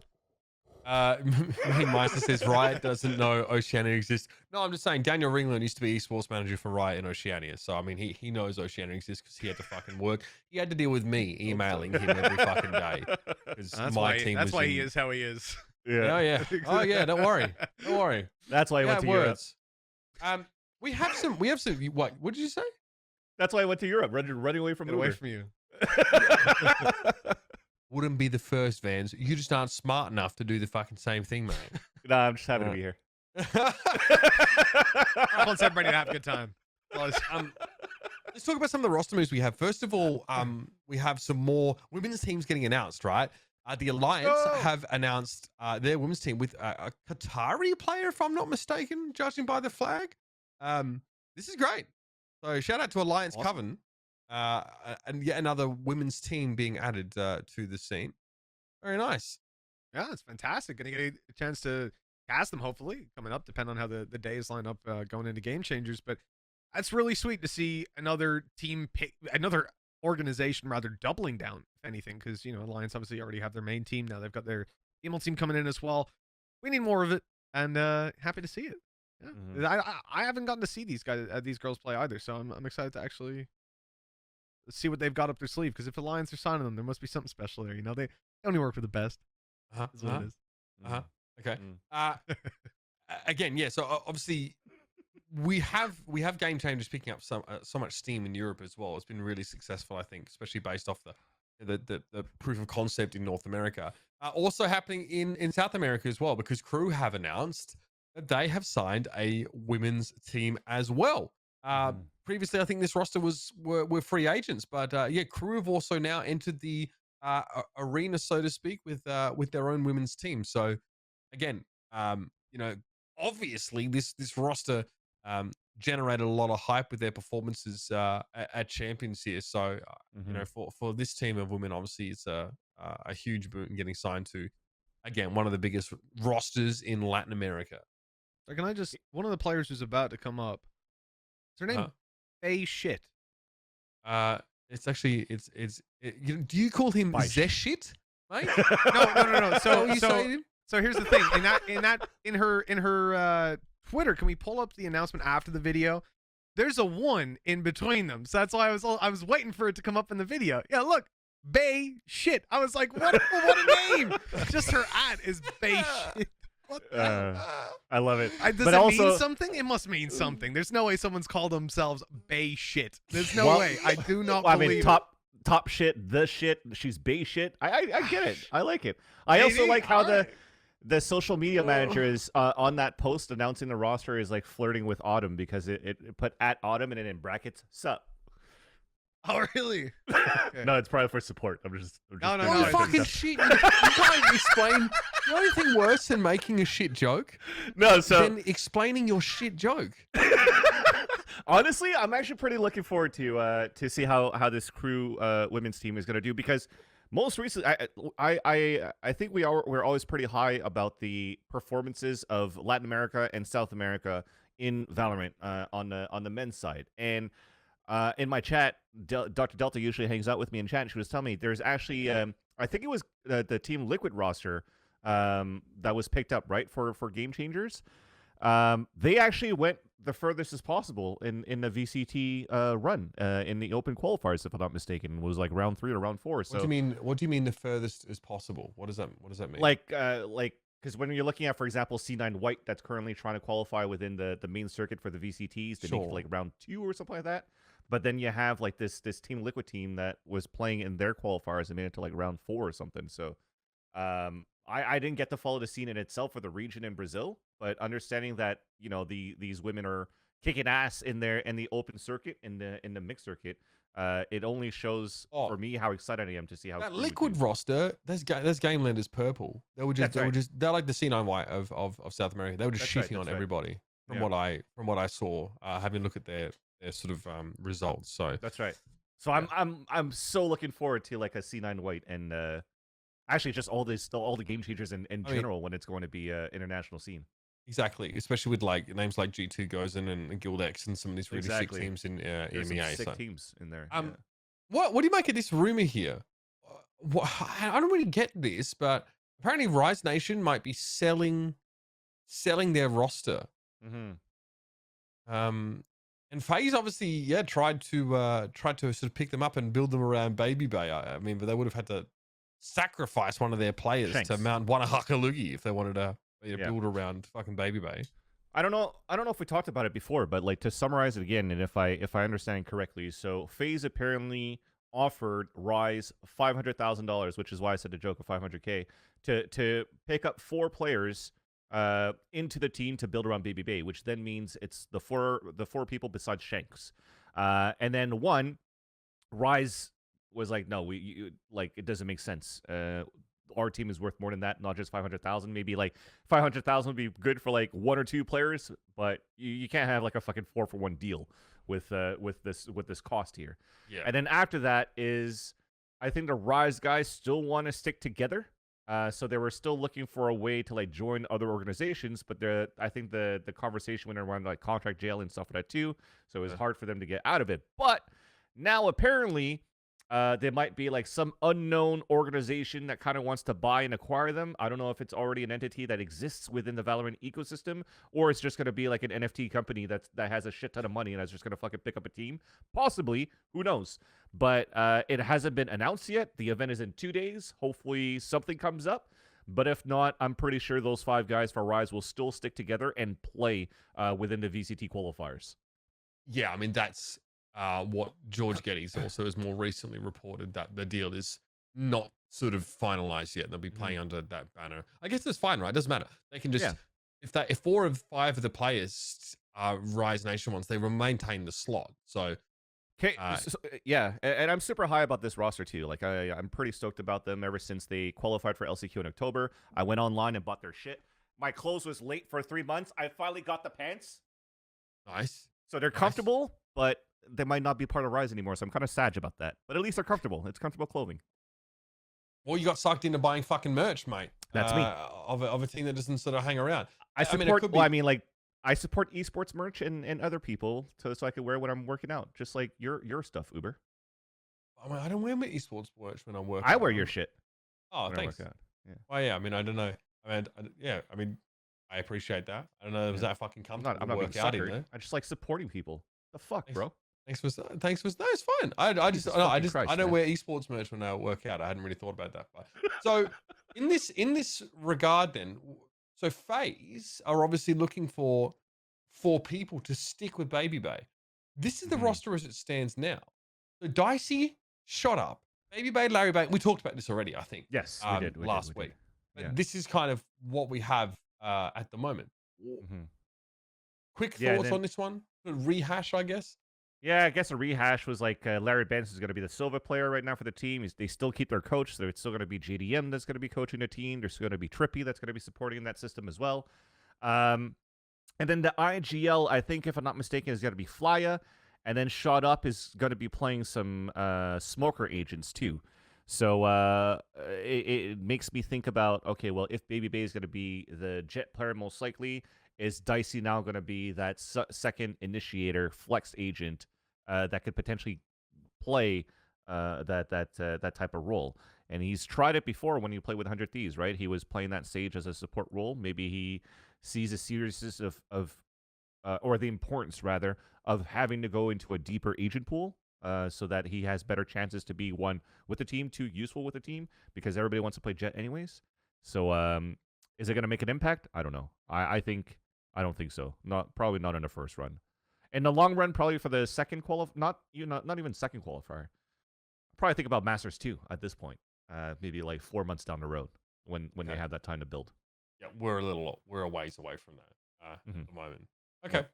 Meister says Riot doesn't know Oceania exists. No, I'm just saying Daniel Ringland used to be esports manager for Riot in Oceania. So, I mean, he knows Oceania exists because he had to fucking work. He had to deal with me emailing him every fucking day. That's why he is how he is. Yeah. Oh, yeah. Oh, yeah. Don't worry. Don't worry. That's why I went to Europe. We have some, what did you say? That's why I went to Europe, running away from you. Wouldn't be the first, Vans. You just aren't smart enough to do the fucking same thing, mate. Nah, I'm just happy to be here. I want everybody to have a good time. Let's talk about some of the roster moves we have. First of all, we have some more women's teams getting announced, right? The Alliance have announced their women's team with a Qatari player, if I'm not mistaken, judging by the flag. This is great. So shout out to Alliance Coven. And yet another women's team being added to the scene. Very nice. Yeah, it's fantastic. Gonna get a chance to cast them, hopefully, coming up, depending on how the days line up going into Game Changers. But that's really sweet to see another team another organization rather doubling down, if anything, because Alliance obviously already have their main team. Now they've got their female team coming in as well. We need more of it, and happy to see it. Yeah. I haven't gotten to see these girls play either, so I'm excited to actually see what they've got up their sleeve, because if Alliance are signing them, there must be something special there. They only work for the best. Is what it is. Okay. Again, yeah. So obviously, we have Game Changers picking up so much steam in Europe as well. It's been really successful, I think, especially based off the proof of concept in North America. Also happening in South America as well, because Crew have announced that they have signed a women's team as well. Previously, I think this roster were free agents, but Crew have also now entered the arena, so to speak, with their own women's team. So again, obviously this roster generated a lot of hype with their performances at Champions here. So, you know, for this team of women, obviously it's a huge boon getting signed to, again, one of the biggest rosters in Latin America. So can I just, one of the players who's about to come up, is her name FaZe Shit? It's actually, do you call him Zeshit, mate? No. So So here's the thing. In her Twitter, can we pull up the announcement after the video? There's a 1 in between them, so that's why I was waiting for it to come up in the video. Yeah, look, Bay Shit. I was like, what a name! Just her ad is Bay Shit. What I love it. Does it mean something? It must mean something. There's no way someone's called themselves Bay Shit. There's no way. I do not believe it. Top shit, the shit. She's Bay Shit. I get it. I like it. I also like how the social media manager is on that post announcing the roster is like flirting with Autumn because it put at Autumn and then in brackets sup. Oh really? Okay. No, it's probably for support. I'm just No. What fucking shit? You can't explain. The only thing worse than making a shit joke, than explaining your shit joke. Honestly, I'm actually pretty looking forward to see how this crew women's team is going to do, because most recently, I think we're always pretty high about the performances of Latin America and South America in Valorant on the men's side. And in my chat, Dr. Delta usually hangs out with me in chat, and she was telling me there's actually I think it was the Team Liquid roster that was picked up, right, for Game Changers. They actually went the furthest as possible in the VCT run in the Open qualifiers, if I'm not mistaken. It was like round 3 or round 4. So what do you mean the furthest as possible? What does that mean? Like because when you're looking at, for example, C9 White, that's currently trying to qualify within the main circuit for the VCTs to make it like round 2 or something like that. But then you have like this Team Liquid team that was playing in their qualifiers and made it to like round 4 or something. So I didn't get to follow the scene in itself for the region in Brazil, but understanding that, you know, these women are kicking ass in the open circuit, in the mixed circuit, it only shows for me how excited I am to see how that Liquid roster. There's Gamelanders purple. They're like the C9 White of South America. They were just shitting on everybody from what I saw, having a look at their sort of results. So that's right. So I'm so looking forward to like a C9 White and actually just all the Game Changers in general when it's going to be international scene. Exactly, especially with like names like G2 Gozen and Guild X and some of these really sick teams in EMEA. Sick teams in there. What do you make of this rumor here? I don't really get this, but apparently Rise Nation might be selling their roster. And FaZe obviously, tried to sort of pick them up and build them around Baby Bay. I mean, but they would have had to sacrifice one of their players to mount Wanahakalugi if they wanted to build around fucking Baby Bay. I don't know if we talked about it before, but like to summarize it again, and if I understand correctly, so FaZe apparently offered Rise $500,000, which is why I said the joke of 500K, to pick up 4 players into the team to build around Baby Bay, which then means it's the four people besides Shanks, and then Rise was like, no, it doesn't make sense. Our team is worth more than that, not just 500,000. Maybe like 500,000 would be good for like 1 or 2 players, but you can't have like a fucking 4-for-1 deal with this cost here. Yeah. And then after that is, I think the Rise guys still want to stick together. So they were still looking for a way to like join other organizations, but I think the conversation went around like contract jail and stuff like that too. So it was hard for them to get out of it. But now apparently there might be like some unknown organization that kind of wants to buy and acquire them. I don't know if it's already an entity that exists within the Valorant ecosystem, or it's just going to be like an NFT company that has a shit ton of money and is just going to fucking pick up a team. Possibly, who knows? But it hasn't been announced yet. The event is in 2 days. Hopefully something comes up. But if not, I'm pretty sure those 5 guys for Rise will still stick together and play within the VCT qualifiers. Yeah, I mean, that's what George Geddes also has more recently reported, that the deal is not sort of finalized yet. They'll be playing under that banner. I guess that's fine, right? It doesn't matter. They can just, if 4 of 5 of the players are Rise Nation ones, they will maintain the slot. So, okay, and I'm super high about this roster too. Like I'm pretty stoked about them ever since they qualified for LCQ in October. I went online and bought their shit. My clothes was late for 3 months. I finally got the pants. Nice. So they're comfortable, but they might not be part of Rise anymore. So I'm kind of sad about that. But at least they're comfortable. It's comfortable clothing. Well, you got sucked into buying fucking merch, mate. That's me. Of a team that doesn't sort of hang around. I support. I support esports merch and other people so I can wear when I'm working out, just like your stuff, Uber. I mean, I don't wear my esports merch when I'm working. I wear your shit. Oh, thanks. Yeah. Well, yeah. I mean, I don't know. I mean, I appreciate that. I don't know. Was that fucking comfortable? I'm not being sucker. I just like supporting people. The fuck, bro. Thanks for no, it's fine. I don't wear esports merch when I work out. I hadn't really thought about that. But so in this regard, then, so FaZe are obviously looking for 4 people to stick with Baby Bay. This is the roster as it stands now. So Dicey shot up. Baby Bay, Larry Bay. We talked about this already, I think. Yes, we did last week. Yeah. But this is kind of what we have at the moment. Quick thoughts on this one? Rehash, I guess. Yeah, I guess a rehash was like Larry Benson is going to be the Silva player right now for the team. They still keep their coach, so it's still going to be JDM that's going to be coaching the team. There's going to be Trippy that's going to be supporting that system as well. And then the IGL, I think, if I'm not mistaken, is going to be Flya. And then Shot Up is going to be playing some Smoker agents too. So it makes me think about, okay, well, if Baby Bay is going to be the Jet player most likely, is Dicey now going to be that second initiator flex agent that could potentially play that type of role? And he's tried it before when he played with 100 Thieves, right? He was playing that Sage as a support role. Maybe he sees the seriousness or the importance, rather, of having to go into a deeper agent pool so that he has better chances to be, 1, with the team, 2, useful with the team, because everybody wants to play Jet anyways. So is it going to make an impact? I don't know. I don't think so. Probably not in the first run. In the long run, probably for the second not even second qualifier. Probably think about Masters 2 at this point. Maybe like 4 months down the road when they have that time to build. Yeah, we're a ways away from that at the moment. Okay.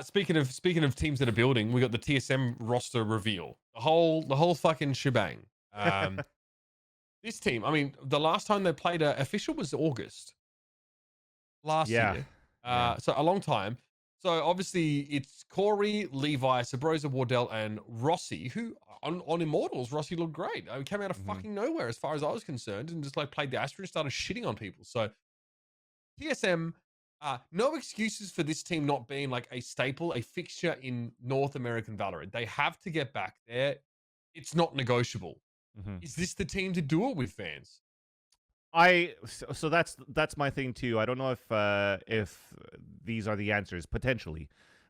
Speaking of teams that are building, we got the TSM roster reveal. The whole fucking shebang. This team, I mean, the last time they played official was August last year. So a long time. So obviously it's Corey, Levi, Sabrosa, Wardell, and Rossi, who on Immortals, Rossi looked great. He came out of fucking nowhere as far as I was concerned, and just like played the Astra and started shitting on people. So TSM, no excuses for this team not being like a staple, a fixture in North American Valorant. They have to get back there. It's not negotiable. Is this the team to do it with, fans? So that's my thing too. I don't know if these are the answers potentially,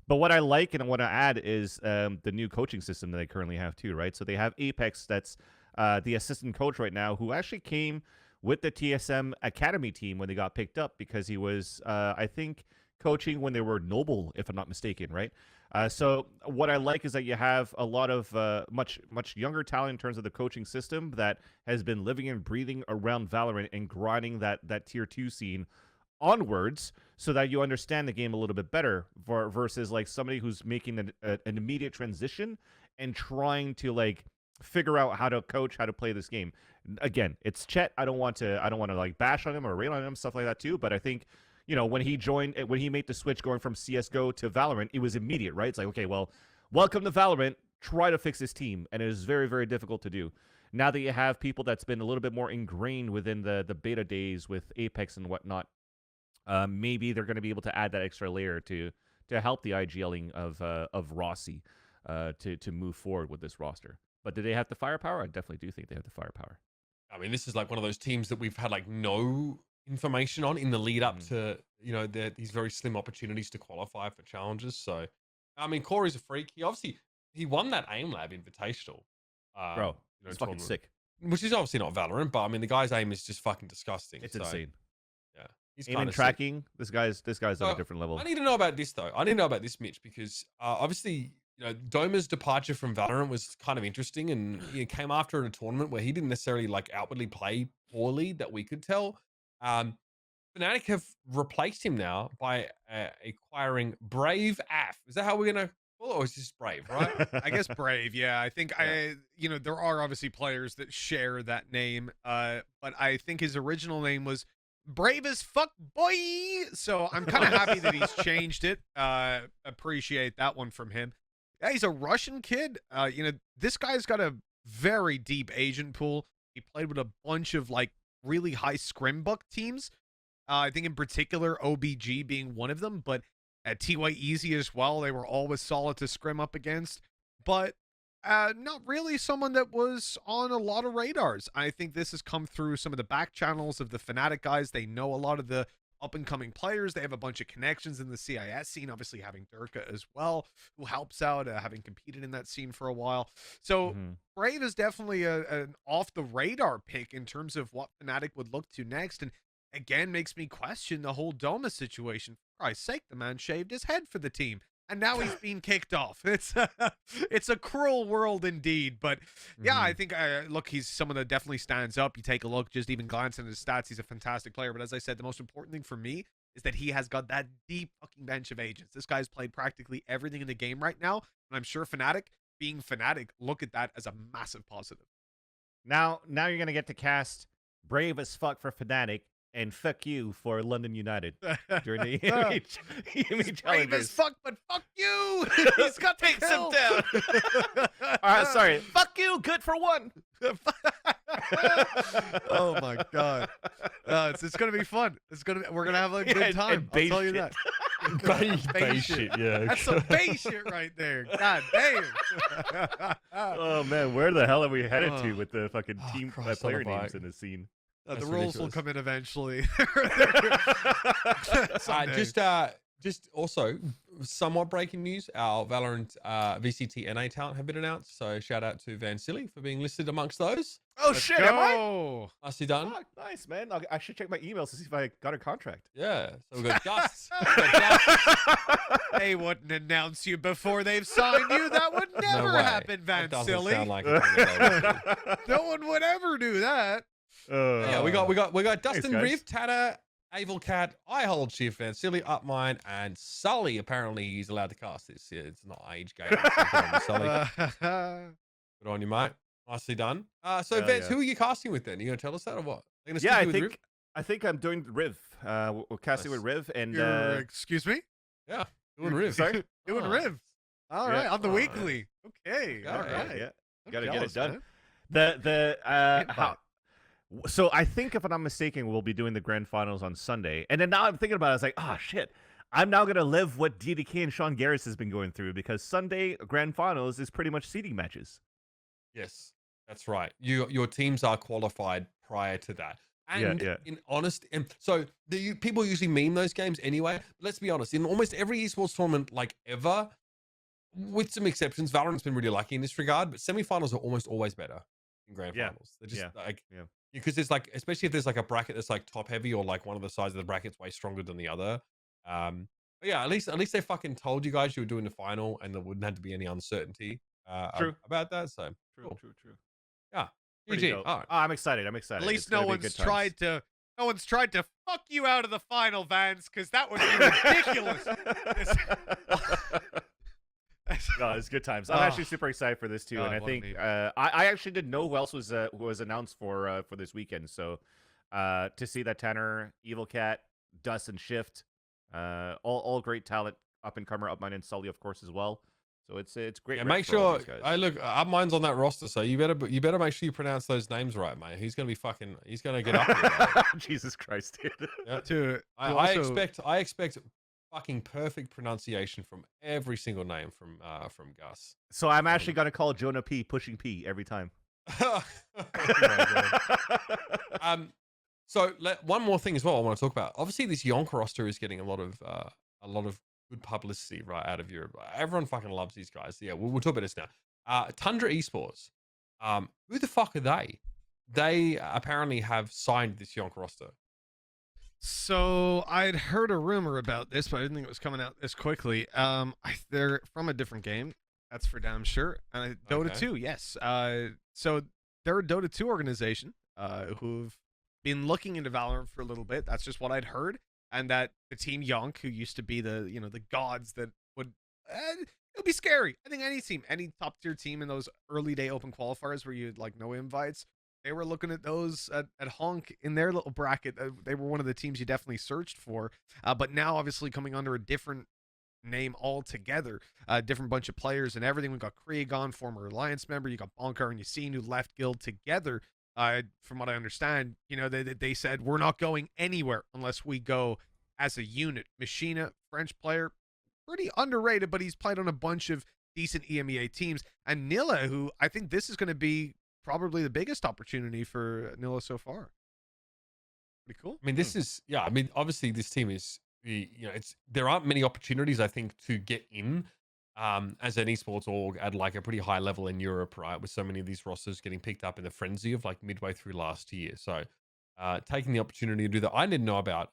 but what I like and want to add is the new coaching system that they currently have too, right? So they have Apex, that's the assistant coach right now, who actually came with the TSM Academy team when they got picked up because he was I think coaching when they were Noble, if I'm not mistaken, right? So what I like is that you have a lot of much younger talent in terms of the coaching system that has been living and breathing around Valorant and grinding that tier 2 scene onwards, so that you understand the game a little bit better versus like somebody who's making an immediate transition and trying to like figure out how to coach, how to play this game. Again, it's Chet. I don't want to like bash on him or rail on him, stuff like that too. But I think, you know, when he made the switch going from CSGO to Valorant, it was immediate, right? It's like, okay, well, welcome to Valorant. Try to fix this team. And it is very, very difficult to do. Now that you have people that's been a little bit more ingrained within the beta days with Apex and whatnot, maybe they're going to be able to add that extra layer to help the IGLing of Rossi to move forward with this roster. But do they have the firepower? I definitely do think they have the firepower. I mean, this is like one of those teams that we've had like no information on in the lead up to, you know, these very slim opportunities to qualify for challenges. So, I mean, Corey's a freak. He won that AIM Lab Invitational. Bro, it's fucking sick. Which is obviously not Valorant, but I mean, the guy's aim is just fucking disgusting. It's insane. Yeah. He's aim and tracking. This guy's on a different level. I need to know about this though. I need to know about this, Mitch, because obviously, you know, Doma's departure from Valorant was kind of interesting, and he came after a tournament where he didn't necessarily like outwardly play poorly that we could tell. Fnatic have replaced him now by acquiring Braveaf. Is that how we're gonna call it, or is this Brave? Right? I guess Brave. Yeah, I think there are obviously players that share that name, but I think his original name was brave as fuck, boy. So I'm kind of happy that he's changed it. Appreciate that one from him. Yeah, he's a Russian kid. This guy's got a very deep Asian pool. He played with a bunch of like really high scrim buck teams. I think in particular OBG being one of them, but at TY Easy as well. They were always solid to scrim up against, but not really someone that was on a lot of radars. I think this has come through some of the back channels of the Fnatic guys. They know a lot of the up-and-coming players. They have a bunch of connections in the CIS scene, obviously having Durka as well, who helps out, having competed in that scene for a while. So Brave is definitely an off-the-radar pick in terms of what Fnatic would look to next, and again makes me question the whole Doma situation. For Christ's sake, the man shaved his head for the team, and now he's being kicked off. It's a cruel world indeed. But yeah, I think look, he's someone that definitely stands up. You take a look, just even glancing at his stats, he's a fantastic player. But as I said, the most important thing for me is that he has got that deep fucking bench of agents. This guy's played practically everything in the game right now, and I'm sure Fnatic, being Fnatic, look at that as a massive positive. Now you're gonna get to cast brave as fuck for Fnatic and fuck you for London United during the EMEA Challengers. Brave as fuck, but fuck you. He's got to Takes him kill. down. All right, sorry. Fuck you. Good for one. Oh my god, it's gonna be fun. We're gonna have a good time. I'll tell you that. Base shit, yeah. That's some base shit right there. God damn. Oh man, where the hell are we headed to with the fucking team Christ player on a names bike. in the scene? The That's rules will ridiculous. come in eventually. Just also somewhat breaking news. Our Valorant VCT NA Talent have been announced. So shout out to Vansilli for being listed amongst those. Oh Let's shit, am I? go. Nicely done. Fuck, nice man. I should check my emails to see if I got a contract. Yeah. So we've got Gus. We've got Gus. They wouldn't announce you before they've signed you. That would never way. happen, That doesn't Vansilli. sound like it. No one would ever do that. Yeah, we got Dustin guys. Riff, Tanner, Avel Cat, I Hold Shift, Vansilli, Upmine, and Sully. Apparently, he's allowed to cast this. Yeah, it's not age game. Sully. Good on you, mate. Nicely done. So, Hell Vance, yeah. who are you casting with then? You gonna tell us that or what? You gonna Yeah, stick with Riv? I think I'm doing Riv. We're casting Nice. with Riv and Excuse me? Yeah, doing Riv. Sorry? Doing Oh. Riv. All Yeah. right, on the Oh, weekly. Okay, Yeah, all yeah, right. yeah. I'm Gotta get jealous, it done. man. So I think, if I'm not mistaken, we'll be doing the grand finals on Sunday. And then now I'm thinking about it, I was like, oh shit. I'm now gonna live what DDK and Sean Garris has been going through, because Sunday grand finals is pretty much seeding matches. Yes, that's right. Your teams are qualified prior to that. And yeah. in honest, and so people usually meme those games anyway. But let's be honest, in almost every esports tournament, like ever, with some exceptions, Valorant's been really lucky in this regard. But semifinals are almost always better in grand Yeah. finals. They're just Yeah. like, Yeah. because there's like, especially if there's like a bracket that's like top heavy, or like one of the sides of the bracket's way stronger than the other. But yeah, at least they fucking told you guys you were doing the final, and there wouldn't have to be any uncertainty True. about that. So cool. True. Yeah. Pretty GG. dope. All right. Oh, I'm excited. I'm excited. At least It's gonna no be one's good times. tried to fuck you out of the final, Vance, because that would be ridiculous. No, it's good times. I'm actually super excited for this too, God, and I what a think meme. I actually didn't know who else was announced for this weekend. So to see that Tanner, Evil Cat, Dust, and Shift, all great talent, up and comer, Upmine and Sully, of course, as well. So it's great. Yeah, rep make for all sure. these guys. I look. Mine's on that roster, so you better make sure you pronounce those names right, mate. He's gonna be fucking. He's gonna get up there. Jesus Christ, dude. Yeah. I expect fucking perfect pronunciation from every single name from Gus. So I'm actually gonna call Jonah P pushing P every time. Oh my God. So one more thing as well I want to talk about. Obviously, this Yonk roster is getting a lot of good publicity right out of Europe. Everyone fucking loves these guys. Yeah, we'll talk about this now. Tundra Esports. Who the fuck are they? They apparently have signed this Yonk roster. So I'd heard a rumor about this, but I didn't think it was coming out this quickly. They're from a different game. That's for damn sure. Dota Okay. 2, yes. So they're a Dota 2 organization who've been looking into Valorant for a little bit. That's just what I'd heard. And that the team Yonk, who used to be the gods that would, it'll be scary. I think any team, any top tier team in those early day open qualifiers where you had like no invites They were looking at those at Honk in their little bracket. They were one of the teams you definitely searched for. But now, obviously, coming under a different name altogether, a different bunch of players and everything. We've got Krieg, former Alliance member. You got Bonker and Yassine, who left Guild together. From what I understand, you know, they said we're not going anywhere unless we go as a unit. Machina, French player, pretty underrated, but he's played on a bunch of decent EMEA teams. And Nilla, who I think this is going to be probably the biggest opportunity for Nilla so far. Pretty cool. I mean, this is, yeah, I mean, obviously this team is, you know, there aren't many opportunities, I think, to get in as an esports org at like a pretty high level in Europe, right? With so many of these rosters getting picked up in the frenzy of like midway through last year. So taking the opportunity to do that. I didn't know about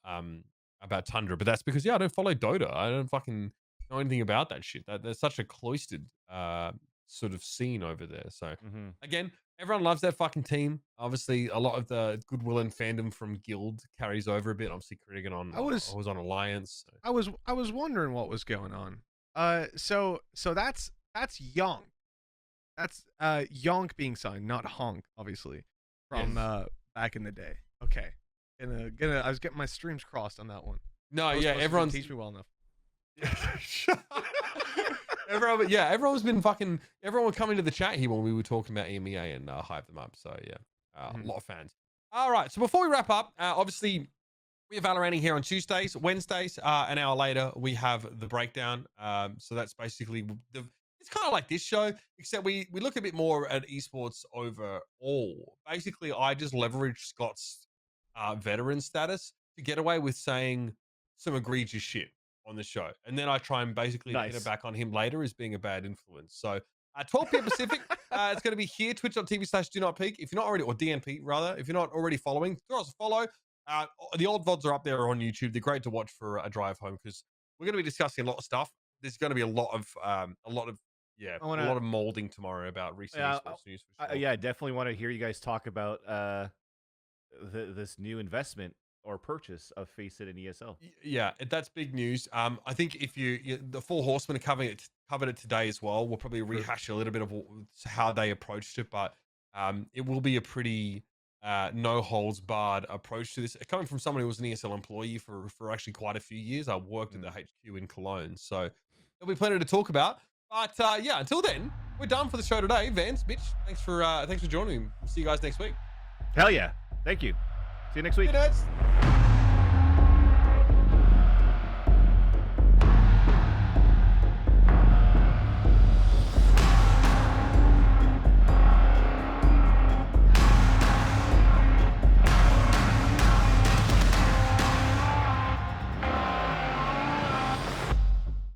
Tundra, but that's because, yeah, I don't follow Dota. I don't fucking know anything about that shit. There's such a cloistered sort of scene over there. So again, everyone loves that fucking team. Obviously, a lot of the goodwill and fandom from Guild carries over a bit. Obviously, Krieg I was on Alliance. So. I was wondering what was going on. So that's Yonk. That's Yonk being signed, not Honk, obviously, from back in the day. Okay, I was getting my streams crossed on that one. No, yeah, everyone's teach me well enough. Everyone's been fucking. Everyone would come into the chat here when we were talking about EMEA and hype them up. So yeah, a lot of fans. All right, so before we wrap up, obviously we have Valoranting here on Tuesdays, Wednesdays. An hour later we have the breakdown. So that's basically it's kind of like this show, except we look a bit more at esports overall. Basically, I just leverage Scott's veteran status to get away with saying some egregious shit on the show, and then I try and basically get it back on him later as being a bad influence. So 12 p.m. Pacific, it's going to be here, twitch.tv/do-not-peek. If you're not already, or DNP rather, if you're not already following, throw us a follow. The old VODs are up there on YouTube. They're great to watch for a drive home because we're going to be discussing a lot of stuff. There's going to be a lot of molding tomorrow about recent esports news. For sure. Yeah, I definitely want to hear you guys talk about this new investment or purchase of FaZe and ESL. Yeah, that's big news. I think if the Four Horsemen are covered it today as well. We'll probably rehash a little bit of how they approached it, but it will be a pretty no holds barred approach to this. Coming from someone who was an ESL employee for actually quite a few years, I worked at the HQ in Cologne, so there'll be plenty to talk about. But yeah, until then, we're done for the show today. Vance, Mitch, thanks for joining me. We'll see you guys next week. Hell yeah! Thank you. See you next week. Hey,